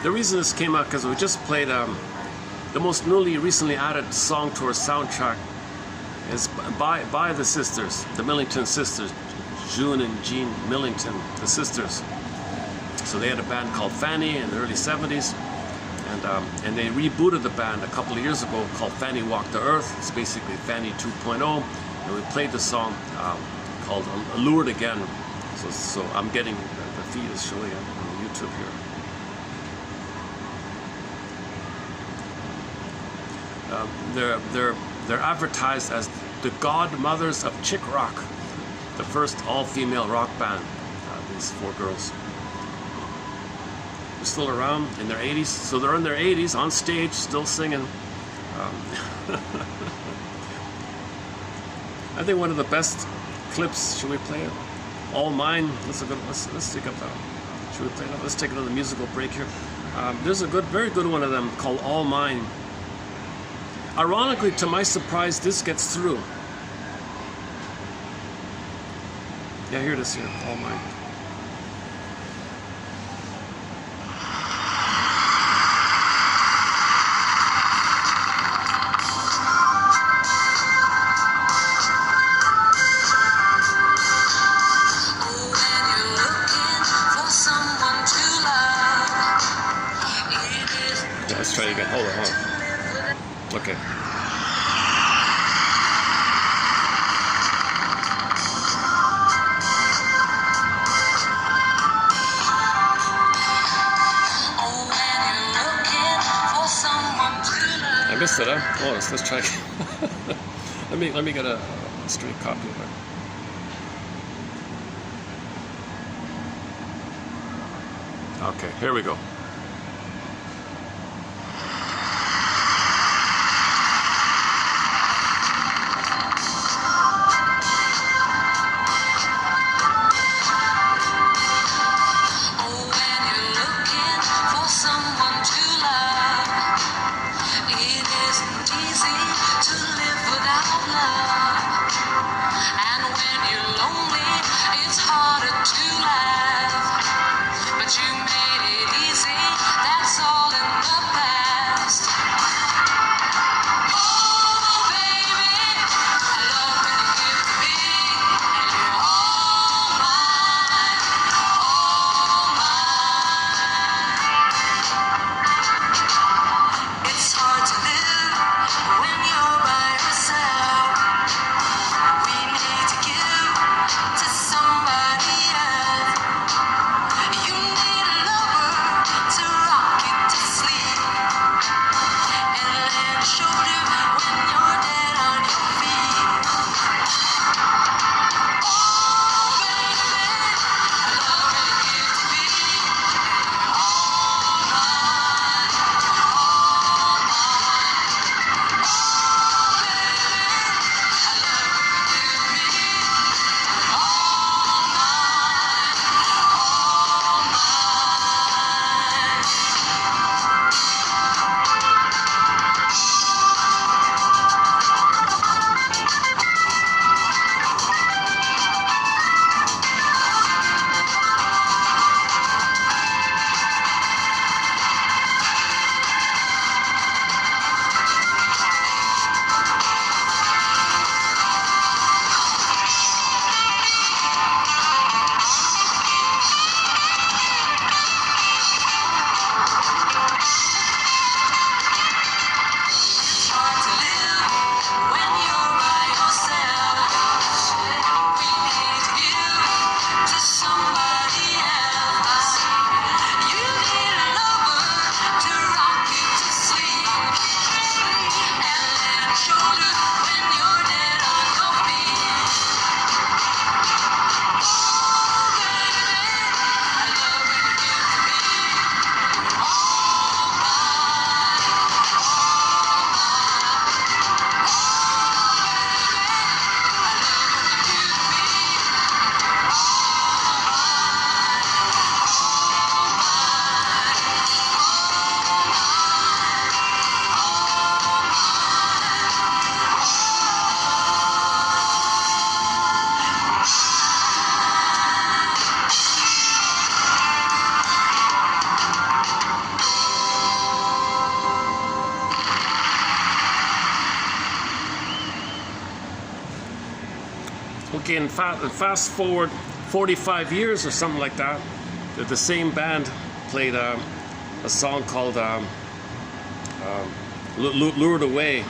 The reason this came out because we just played the most recently added song to our soundtrack is by the sisters, the Millington sisters, June and Jean Millington, the sisters. So they had a band called Fanny in the early '70s, and they rebooted the band a couple of years ago called Fanny Walk the Earth. It's basically Fanny 2.0, and we played the song called Allured Again. So I'm getting, the feed is showing it on YouTube here. They're advertised as the godmothers of chick rock, the first all-female rock band. These four girls, they're still around in their 80s, so they're in their 80s on stage, still singing. I think one of the best clips. Should we play it? All Mine. Let's take up that. Should we play it? Let's take another musical break here. There's a very good one of them called All Mine. Ironically, to my surprise, this gets through. Yeah, here it is here, All Mine. Yeah, let's try it again. Hold on. Okay. I missed it, huh? Oh, let's try again. let me get a straight copy of it. Okay, here we go. Okay, and fast forward 45 years or something like that, the same band played a song called Lured Away.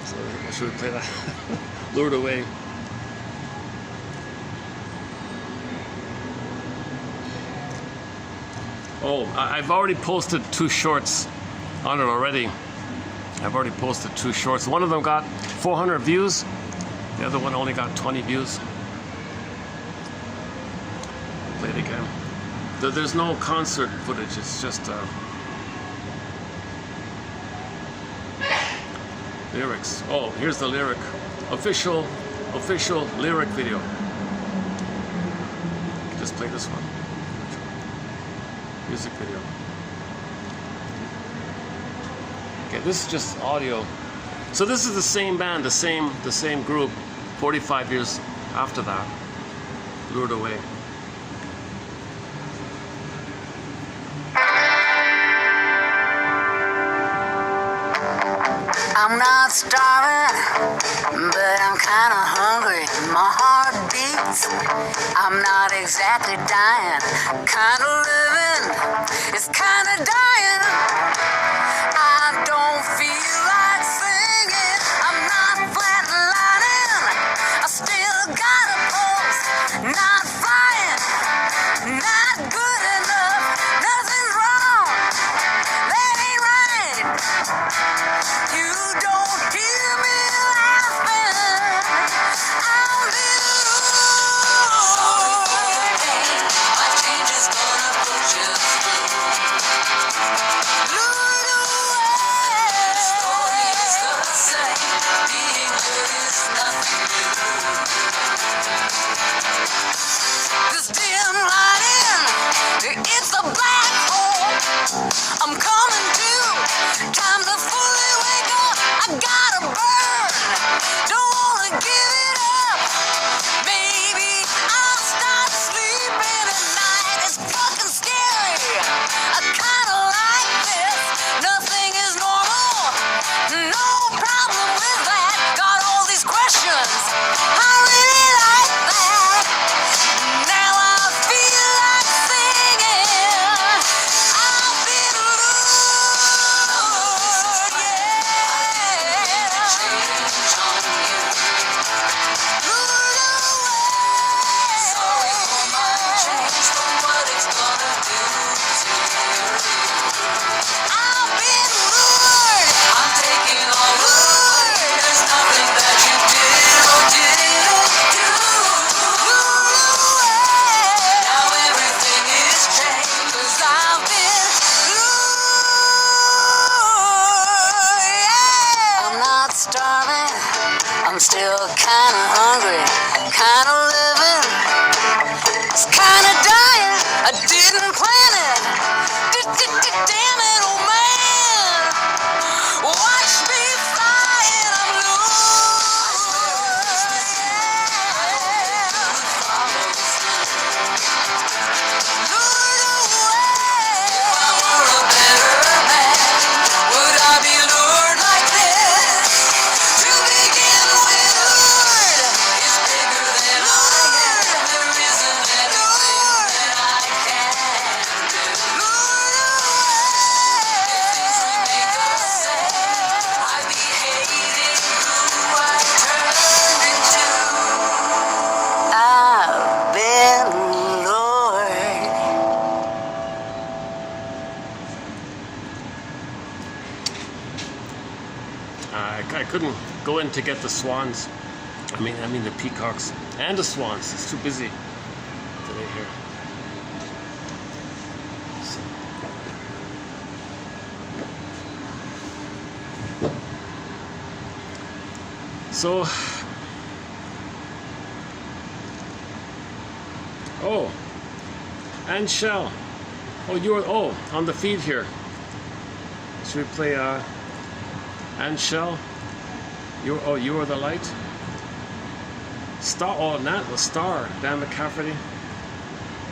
So should we play that? Lured Away. Oh, I've already posted 2 shorts on it already. I've already posted 2 shorts. One of them got 400 views. The other one only got 20 views. Play it again. There's no concert footage. It's just lyrics. Oh, here's the lyric. Official lyric video. Just play this one. Music video. Okay, this is just audio. So this is the same band, the same group, 45 years after that. Lured Away.
I'm not starving, but I'm kinda hungry. My heart beats. I'm not exactly dying. Kinda living. It's kinda dying. I don't feel like singing. I'm not flatlining. I still got a pulse. Not flying. Not good enough. Nothing's wrong. That ain't right. You don't hear me laughing. I'm my change is gonna put you lured away. Story is the same. Being good is nothing new. This dim lighting, it's a black hole. I'm coming to. Time to fully wake up. I gotta burn. Don't wanna give it up. Maybe I'll start sleeping at night. It's fucking scary. I kinda like this. Nothing is normal. No problem with that. Got all these questions. I really like that. Now I feel like singing. I've been lured, yeah. Change on you. Lured away. Sorry for my change, for what it's gonna do to you. I've been lured. I'm taking all lured. There's nothing that you did or didn't do. Lured away. Now everything is changed. 'Cause I've been lured, yeah. I'm not starving. I'm still kinda hungry. Kinda living. It's kinda dying. I didn't plan it. Damn it, oh man. Watch me flying. I'm lured away. If I were a better man, would I be lured like this? To begin with, lured is bigger than I am. There isn't anything that I can do. Lured away. If things remain the same, I'd be hating who I turned into. I've been lured.
I couldn't go in to get the swans. I mean the peacocks and the swans. It's too busy today here. So, oh, and Shell. Oh, you're on the feed here. Should we play and Shell? You are the light. Star. Oh, Nat the Star. Dan McCafferty.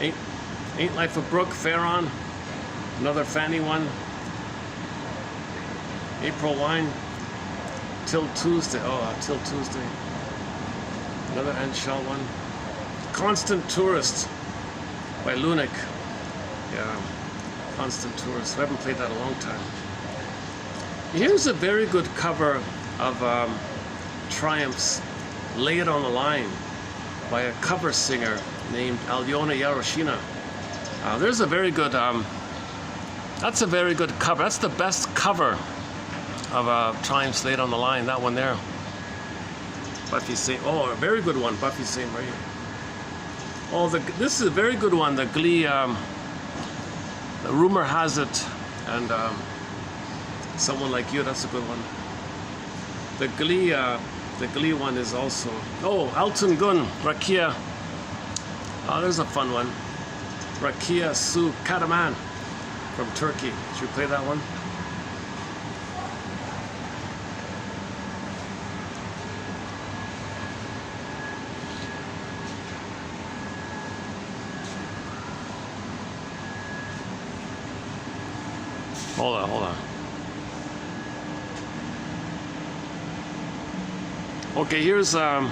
Ain't Life a Brook. Farron. Another Fanny one. April Wine. Till Tuesday. Oh, Till Tuesday. Another end shell one. Constant Tourist by Lunik. Yeah, Constant Tourist. I haven't played that in a long time. Here's a very good cover of Triumph's Lay It on the Line by a cover singer named Alyona Yaroshina. There's a very good, that's a very good cover. That's the best cover of Triumph's Lay It on the Line, that one there. Buffy St. Oh, a very good one, Buffy St. Marie. Oh, this is a very good one, the Glee, the Rumor Has It, and Someone Like You, that's a good one. The Glee one is also, oh, Elton Gun, Rakia. Oh, there's a fun one. Rakia Su Kataman from Turkey. Should we play that one? Hold on. Okay, here's a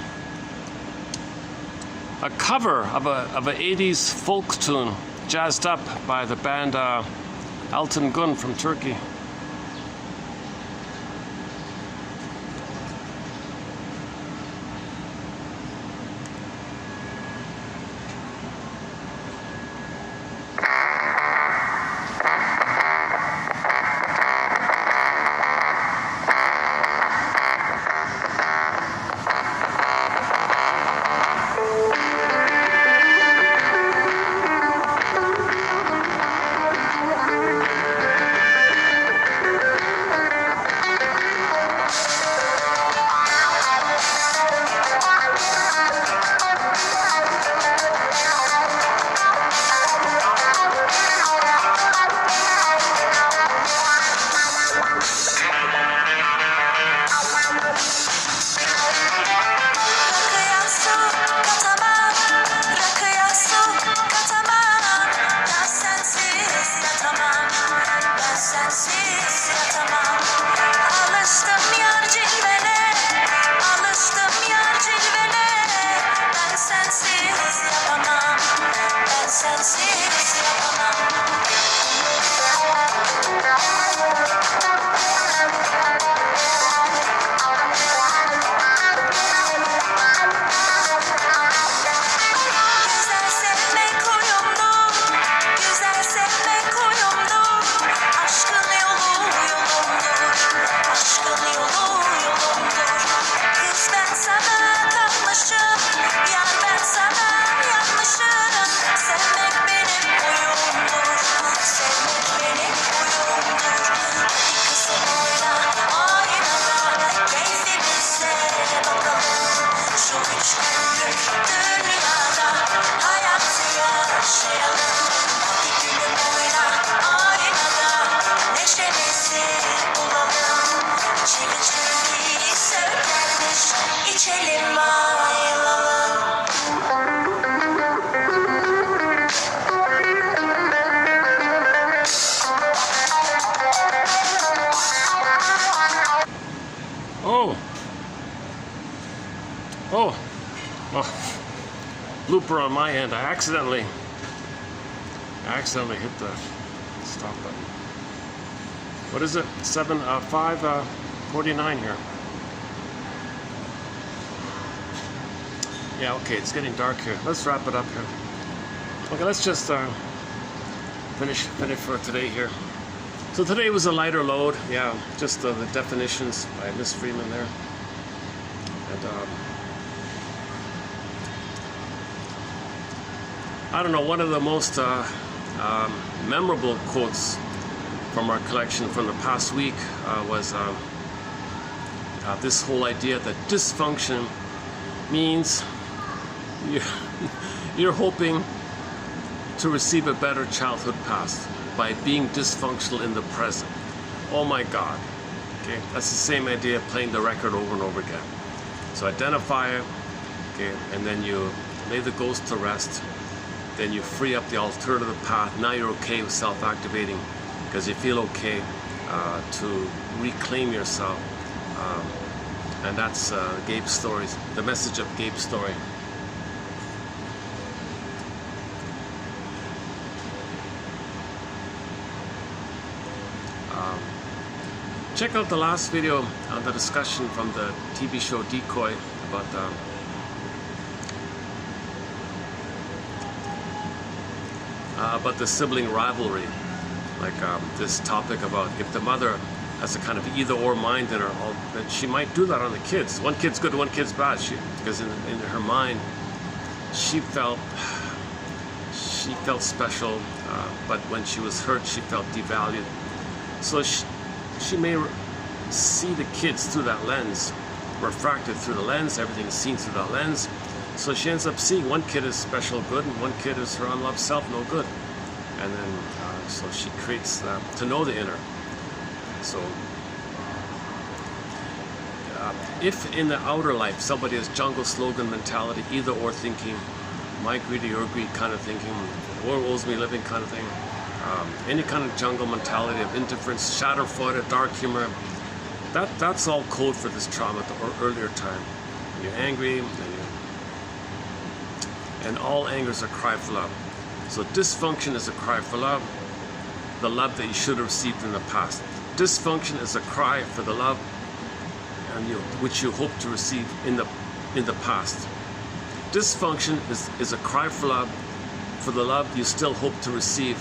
cover of an 80s folk tune, jazzed up by the band Elton Gun from Turkey. Blooper on my end. I accidentally hit the stop button. What is it? 5:49 here. Yeah, okay, it's getting dark here. Let's wrap it up here. Okay, let's just finish for today here. So today was a lighter load. Yeah, just the definitions by Miss Freeman there. And I don't know, one of the most memorable quotes from our collection from the past week was this whole idea that dysfunction means you're hoping to receive a better childhood past by being dysfunctional in the present. Oh my God. Okay, that's the same idea of playing the record over and over again. So identify it, okay, and then you lay the ghost to rest. Then you free up the alternative path. Now you're okay with self-activating because you feel okay to reclaim yourself And that's Gabe's stories, the message of Gabe's story. Check out the last video on the discussion from the TV show Decoy about the sibling rivalry, like this topic about if the mother has a kind of either-or mind in her, then she might do that on the kids. One kid's good, one kid's bad. Because in her mind, she felt special, but when she was hurt, she felt devalued. So she may see the kids through that lens, refracted through the lens, everything is seen through that lens. So she ends up seeing one kid is special good and one kid is her unloved self no good. And then, so she creates to know the inner. So, if in the outer life somebody has jungle slogan mentality, either or thinking, my greed or your greed kind of thinking, war owes me living kind of thing, any kind of jungle mentality of indifference, schadenfreude, dark humor, that's all code for this trauma at the earlier time. When you're angry, and all anger is a cry for love. So dysfunction is a cry for love, the love that you should have received in the past. Dysfunction is a cry for the love and which you hope to receive in the past. Dysfunction is a cry for love, for the love you still hope to receive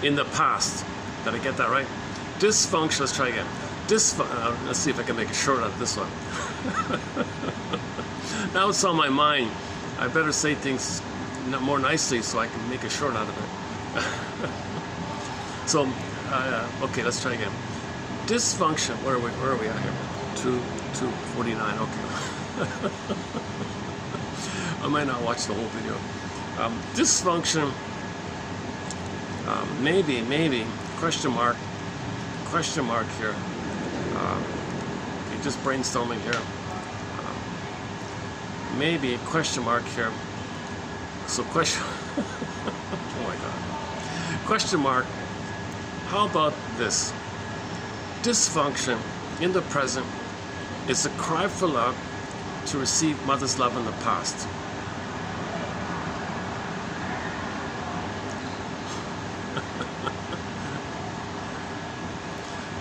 in the past. Did I get that right? Dysfunction, let's try again. Let's see if I can make a short out of this one. Now it's on my mind. I better say things more nicely so I can make a short out of it. So, okay, let's try again. Dysfunction, where are we at here? 249, okay. I might not watch the whole video. Dysfunction, maybe, question mark here. Okay, just brainstorming here. Maybe, question mark here. So question, oh my God. Question mark, how about this? Dysfunction in the present is a cry for love to receive mother's love in the past.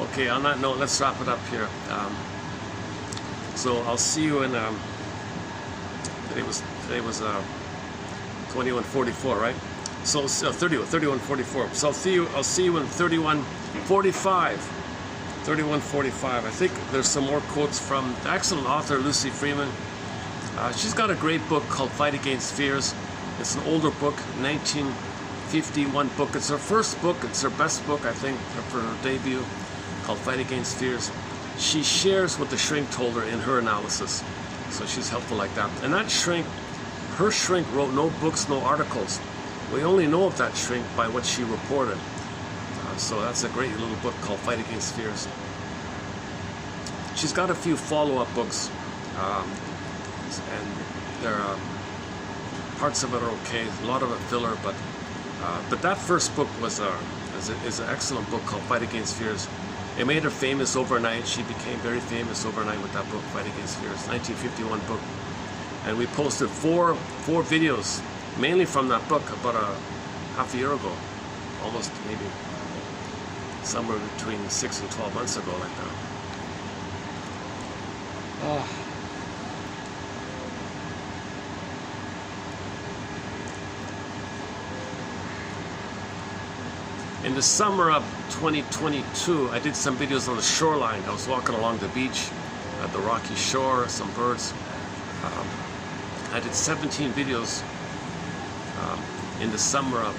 Okay, on that note, let's wrap it up here. So I'll see you in, today was 21:44, right? So 31:44. So I'll see you in 31:45. 31:45. I think there's some more quotes from the excellent author Lucy Freeman. She's got a great book called Fight Against Fears. It's an older book, 1951 book. It's her first book. It's her best book, I think, for her debut, called Fight Against Fears. She shares what the shrink told her in her analysis. So she's helpful like that. And that shrink, her shrink wrote no books, no articles. We only know of that shrink by what she reported. So that's a great little book called Fight Against Fears. She's got a few follow-up books, and there parts of it are okay, a lot of it filler, but that first book is an excellent book called Fight Against Fears. It made her famous overnight. She became very famous overnight with that book, Fight Against Fears, 1951 book. And we posted four videos, mainly from that book, about half a year ago, almost maybe somewhere between 6 and 12 months ago, like that. In the summer of 2022, I did some videos on the shoreline. I was walking along the beach at the rocky shore, some birds. I did 17 videos in the summer of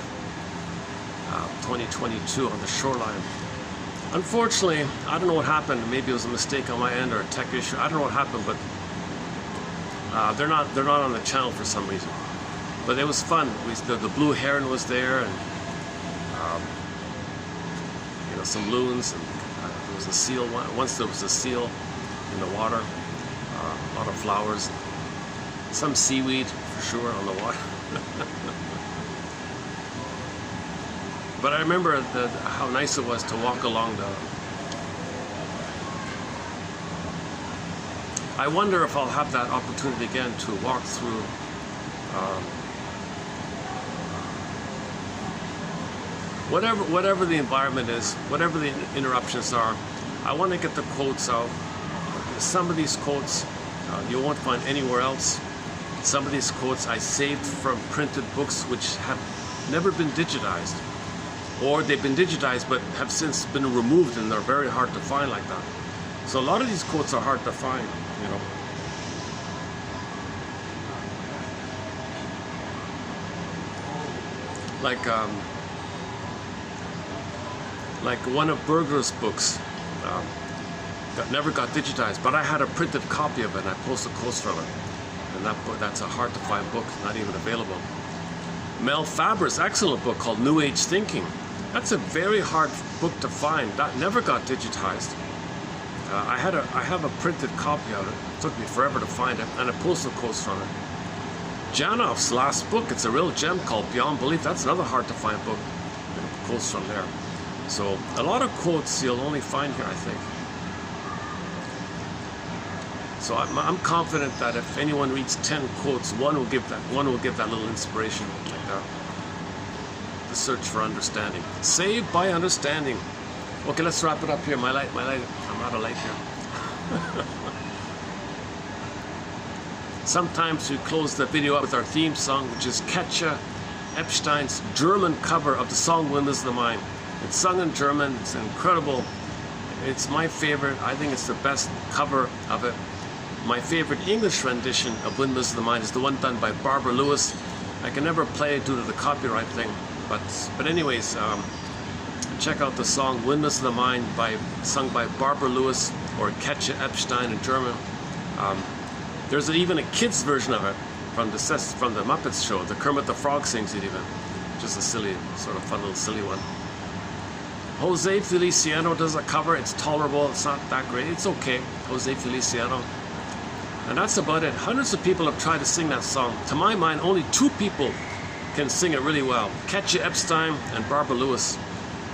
2022 on the shoreline. Unfortunately, I don't know what happened. Maybe it was a mistake on my end or a tech issue. I don't know what happened, but they're not on the channel for some reason. But it was fun. The blue heron was there, and some loons, and there was a seal. Once there was a seal in the water. A lot of flowers, some seaweed for sure on the water. But I remember how nice it was to walk along I wonder if I'll have that opportunity again to walk through whatever the environment is, whatever the interruptions are. I want to get the quotes out. Some of these quotes you won't find anywhere else. Some of these quotes I saved from printed books which have never been digitized, or they've been digitized but have since been removed, and they're very hard to find like that. So a lot of these quotes are hard to find, you know. Like one of Berger's books never got digitized, but I had a printed copy of it and I posted quotes from it. And that book, that's a hard to find book, not even available. Mel Faber's excellent book called New Age Thinking. That's a very hard book to find. That never got digitized. I have a printed copy of it. It took me forever to find it, and I posted quotes from it. Janoff's last book, it's a real gem called Beyond Belief. That's another hard to find book. And quotes from there. So a lot of quotes you'll only find here, I think. So I'm confident that if anyone reads 10 quotes, one will give that little inspiration, like that. The search for understanding. Saved by understanding. Okay, let's wrap it up here. My light. I'm out of light here. Sometimes we close the video up with our theme song, which is Katja Epstein's German cover of the song Windmills of the Mind. It's sung in German. It's incredible. It's my favorite. I think it's the best cover of it. My favorite English rendition of Windmills of the Mind is the one done by Barbara Lewis. I can never play it due to the copyright thing, but anyways, check out the song Windmills of the Mind sung by Barbara Lewis or Katja Epstein in German. There's even a kids version of it from the Muppets show. The Kermit the Frog sings it even. Just a silly, sort of fun little silly one. Jose Feliciano does a cover. It's tolerable. It's not that great. It's okay. Jose Feliciano. And that's about it. Hundreds of people have tried to sing that song. To my mind, only 2 people can sing it really well. Katja Epstein and Barbara Lewis.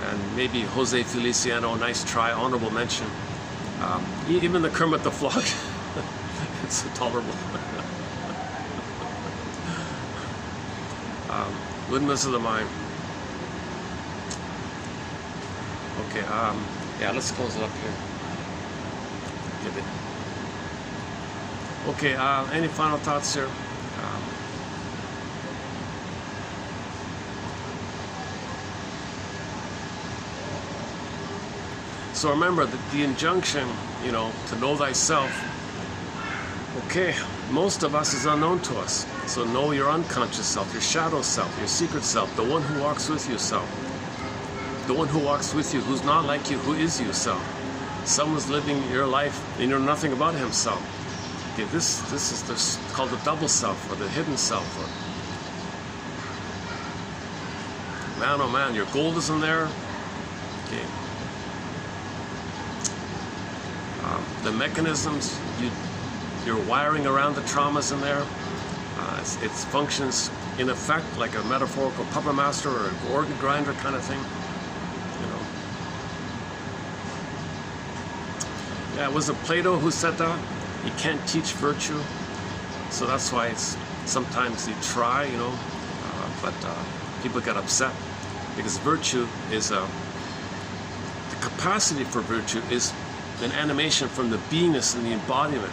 And maybe Jose Feliciano, nice try, honorable mention. Even the Kermit the Frog, it's tolerable. Windmills of the Mind. Okay, yeah, let's close it up here. Okay, any final thoughts here? So remember that the injunction, you know, to know thyself, okay, most of us is unknown to us. So know your unconscious self, your shadow self, your secret self, the one who walks with you self. The one who walks with you, who's not like you, who is you self. Someone's living your life and you know nothing about himself. Okay, this is called the double self or the hidden self. Man, oh man, your gold is in there. Okay. The mechanisms, your wiring around the traumas in there. It functions in effect like a metaphorical puppet master or an organ grinder kind of thing. You know. Yeah, was it Plato who said that? You can't teach virtue, so that's why it's sometimes you try, you know, but people get upset because virtue is the capacity for virtue is an animation from the beingness and the embodiment,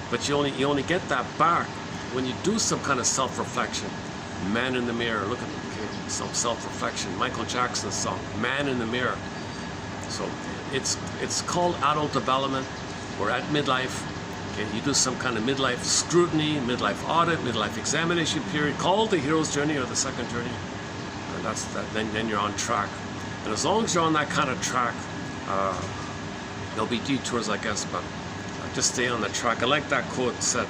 but you only get that back when you do some kind of self-reflection. Man in the mirror, look at some self-reflection. Michael Jackson's song, Man in the Mirror. So it's called adult development. We're at midlife. Okay, you do some kind of midlife scrutiny, midlife audit, midlife examination period, called the hero's journey or the second journey, and that's that. Then you're on track. And as long as you're on that kind of track, there'll be detours, I guess, but just stay on the track. I like that quote said,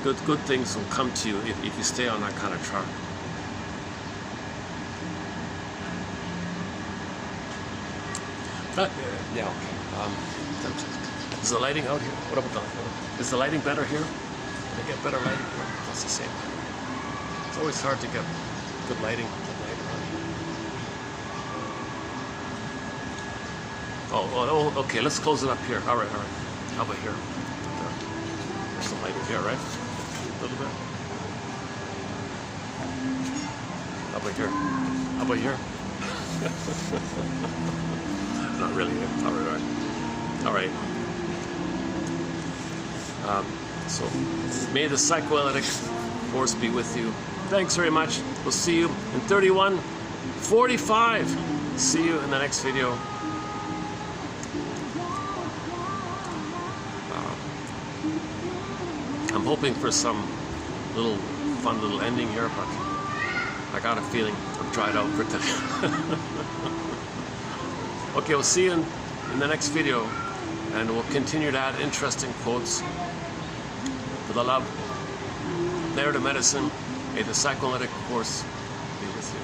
good things will come to you if you stay on that kind of track. Yeah, okay. Is the lighting out here? What about is the lighting better here? Can I get better lighting here? That's the same. It's always hard to get good lighting around here. Oh, okay, let's close it up here. All right. How about here? There's some lighting here, right? A little bit. How about here? How about here? Not really. All right. All right. So may the psychoanalytic force be with you. Thanks very much. We'll see you in 31:45. See you in the next video. I'm hoping for some fun little ending here, but I got a feeling I'm dried out for today. Okay, we'll see you in the next video, and we'll continue to add interesting quotes for the love, narrative medicine. May the psychoanalytic force be with you.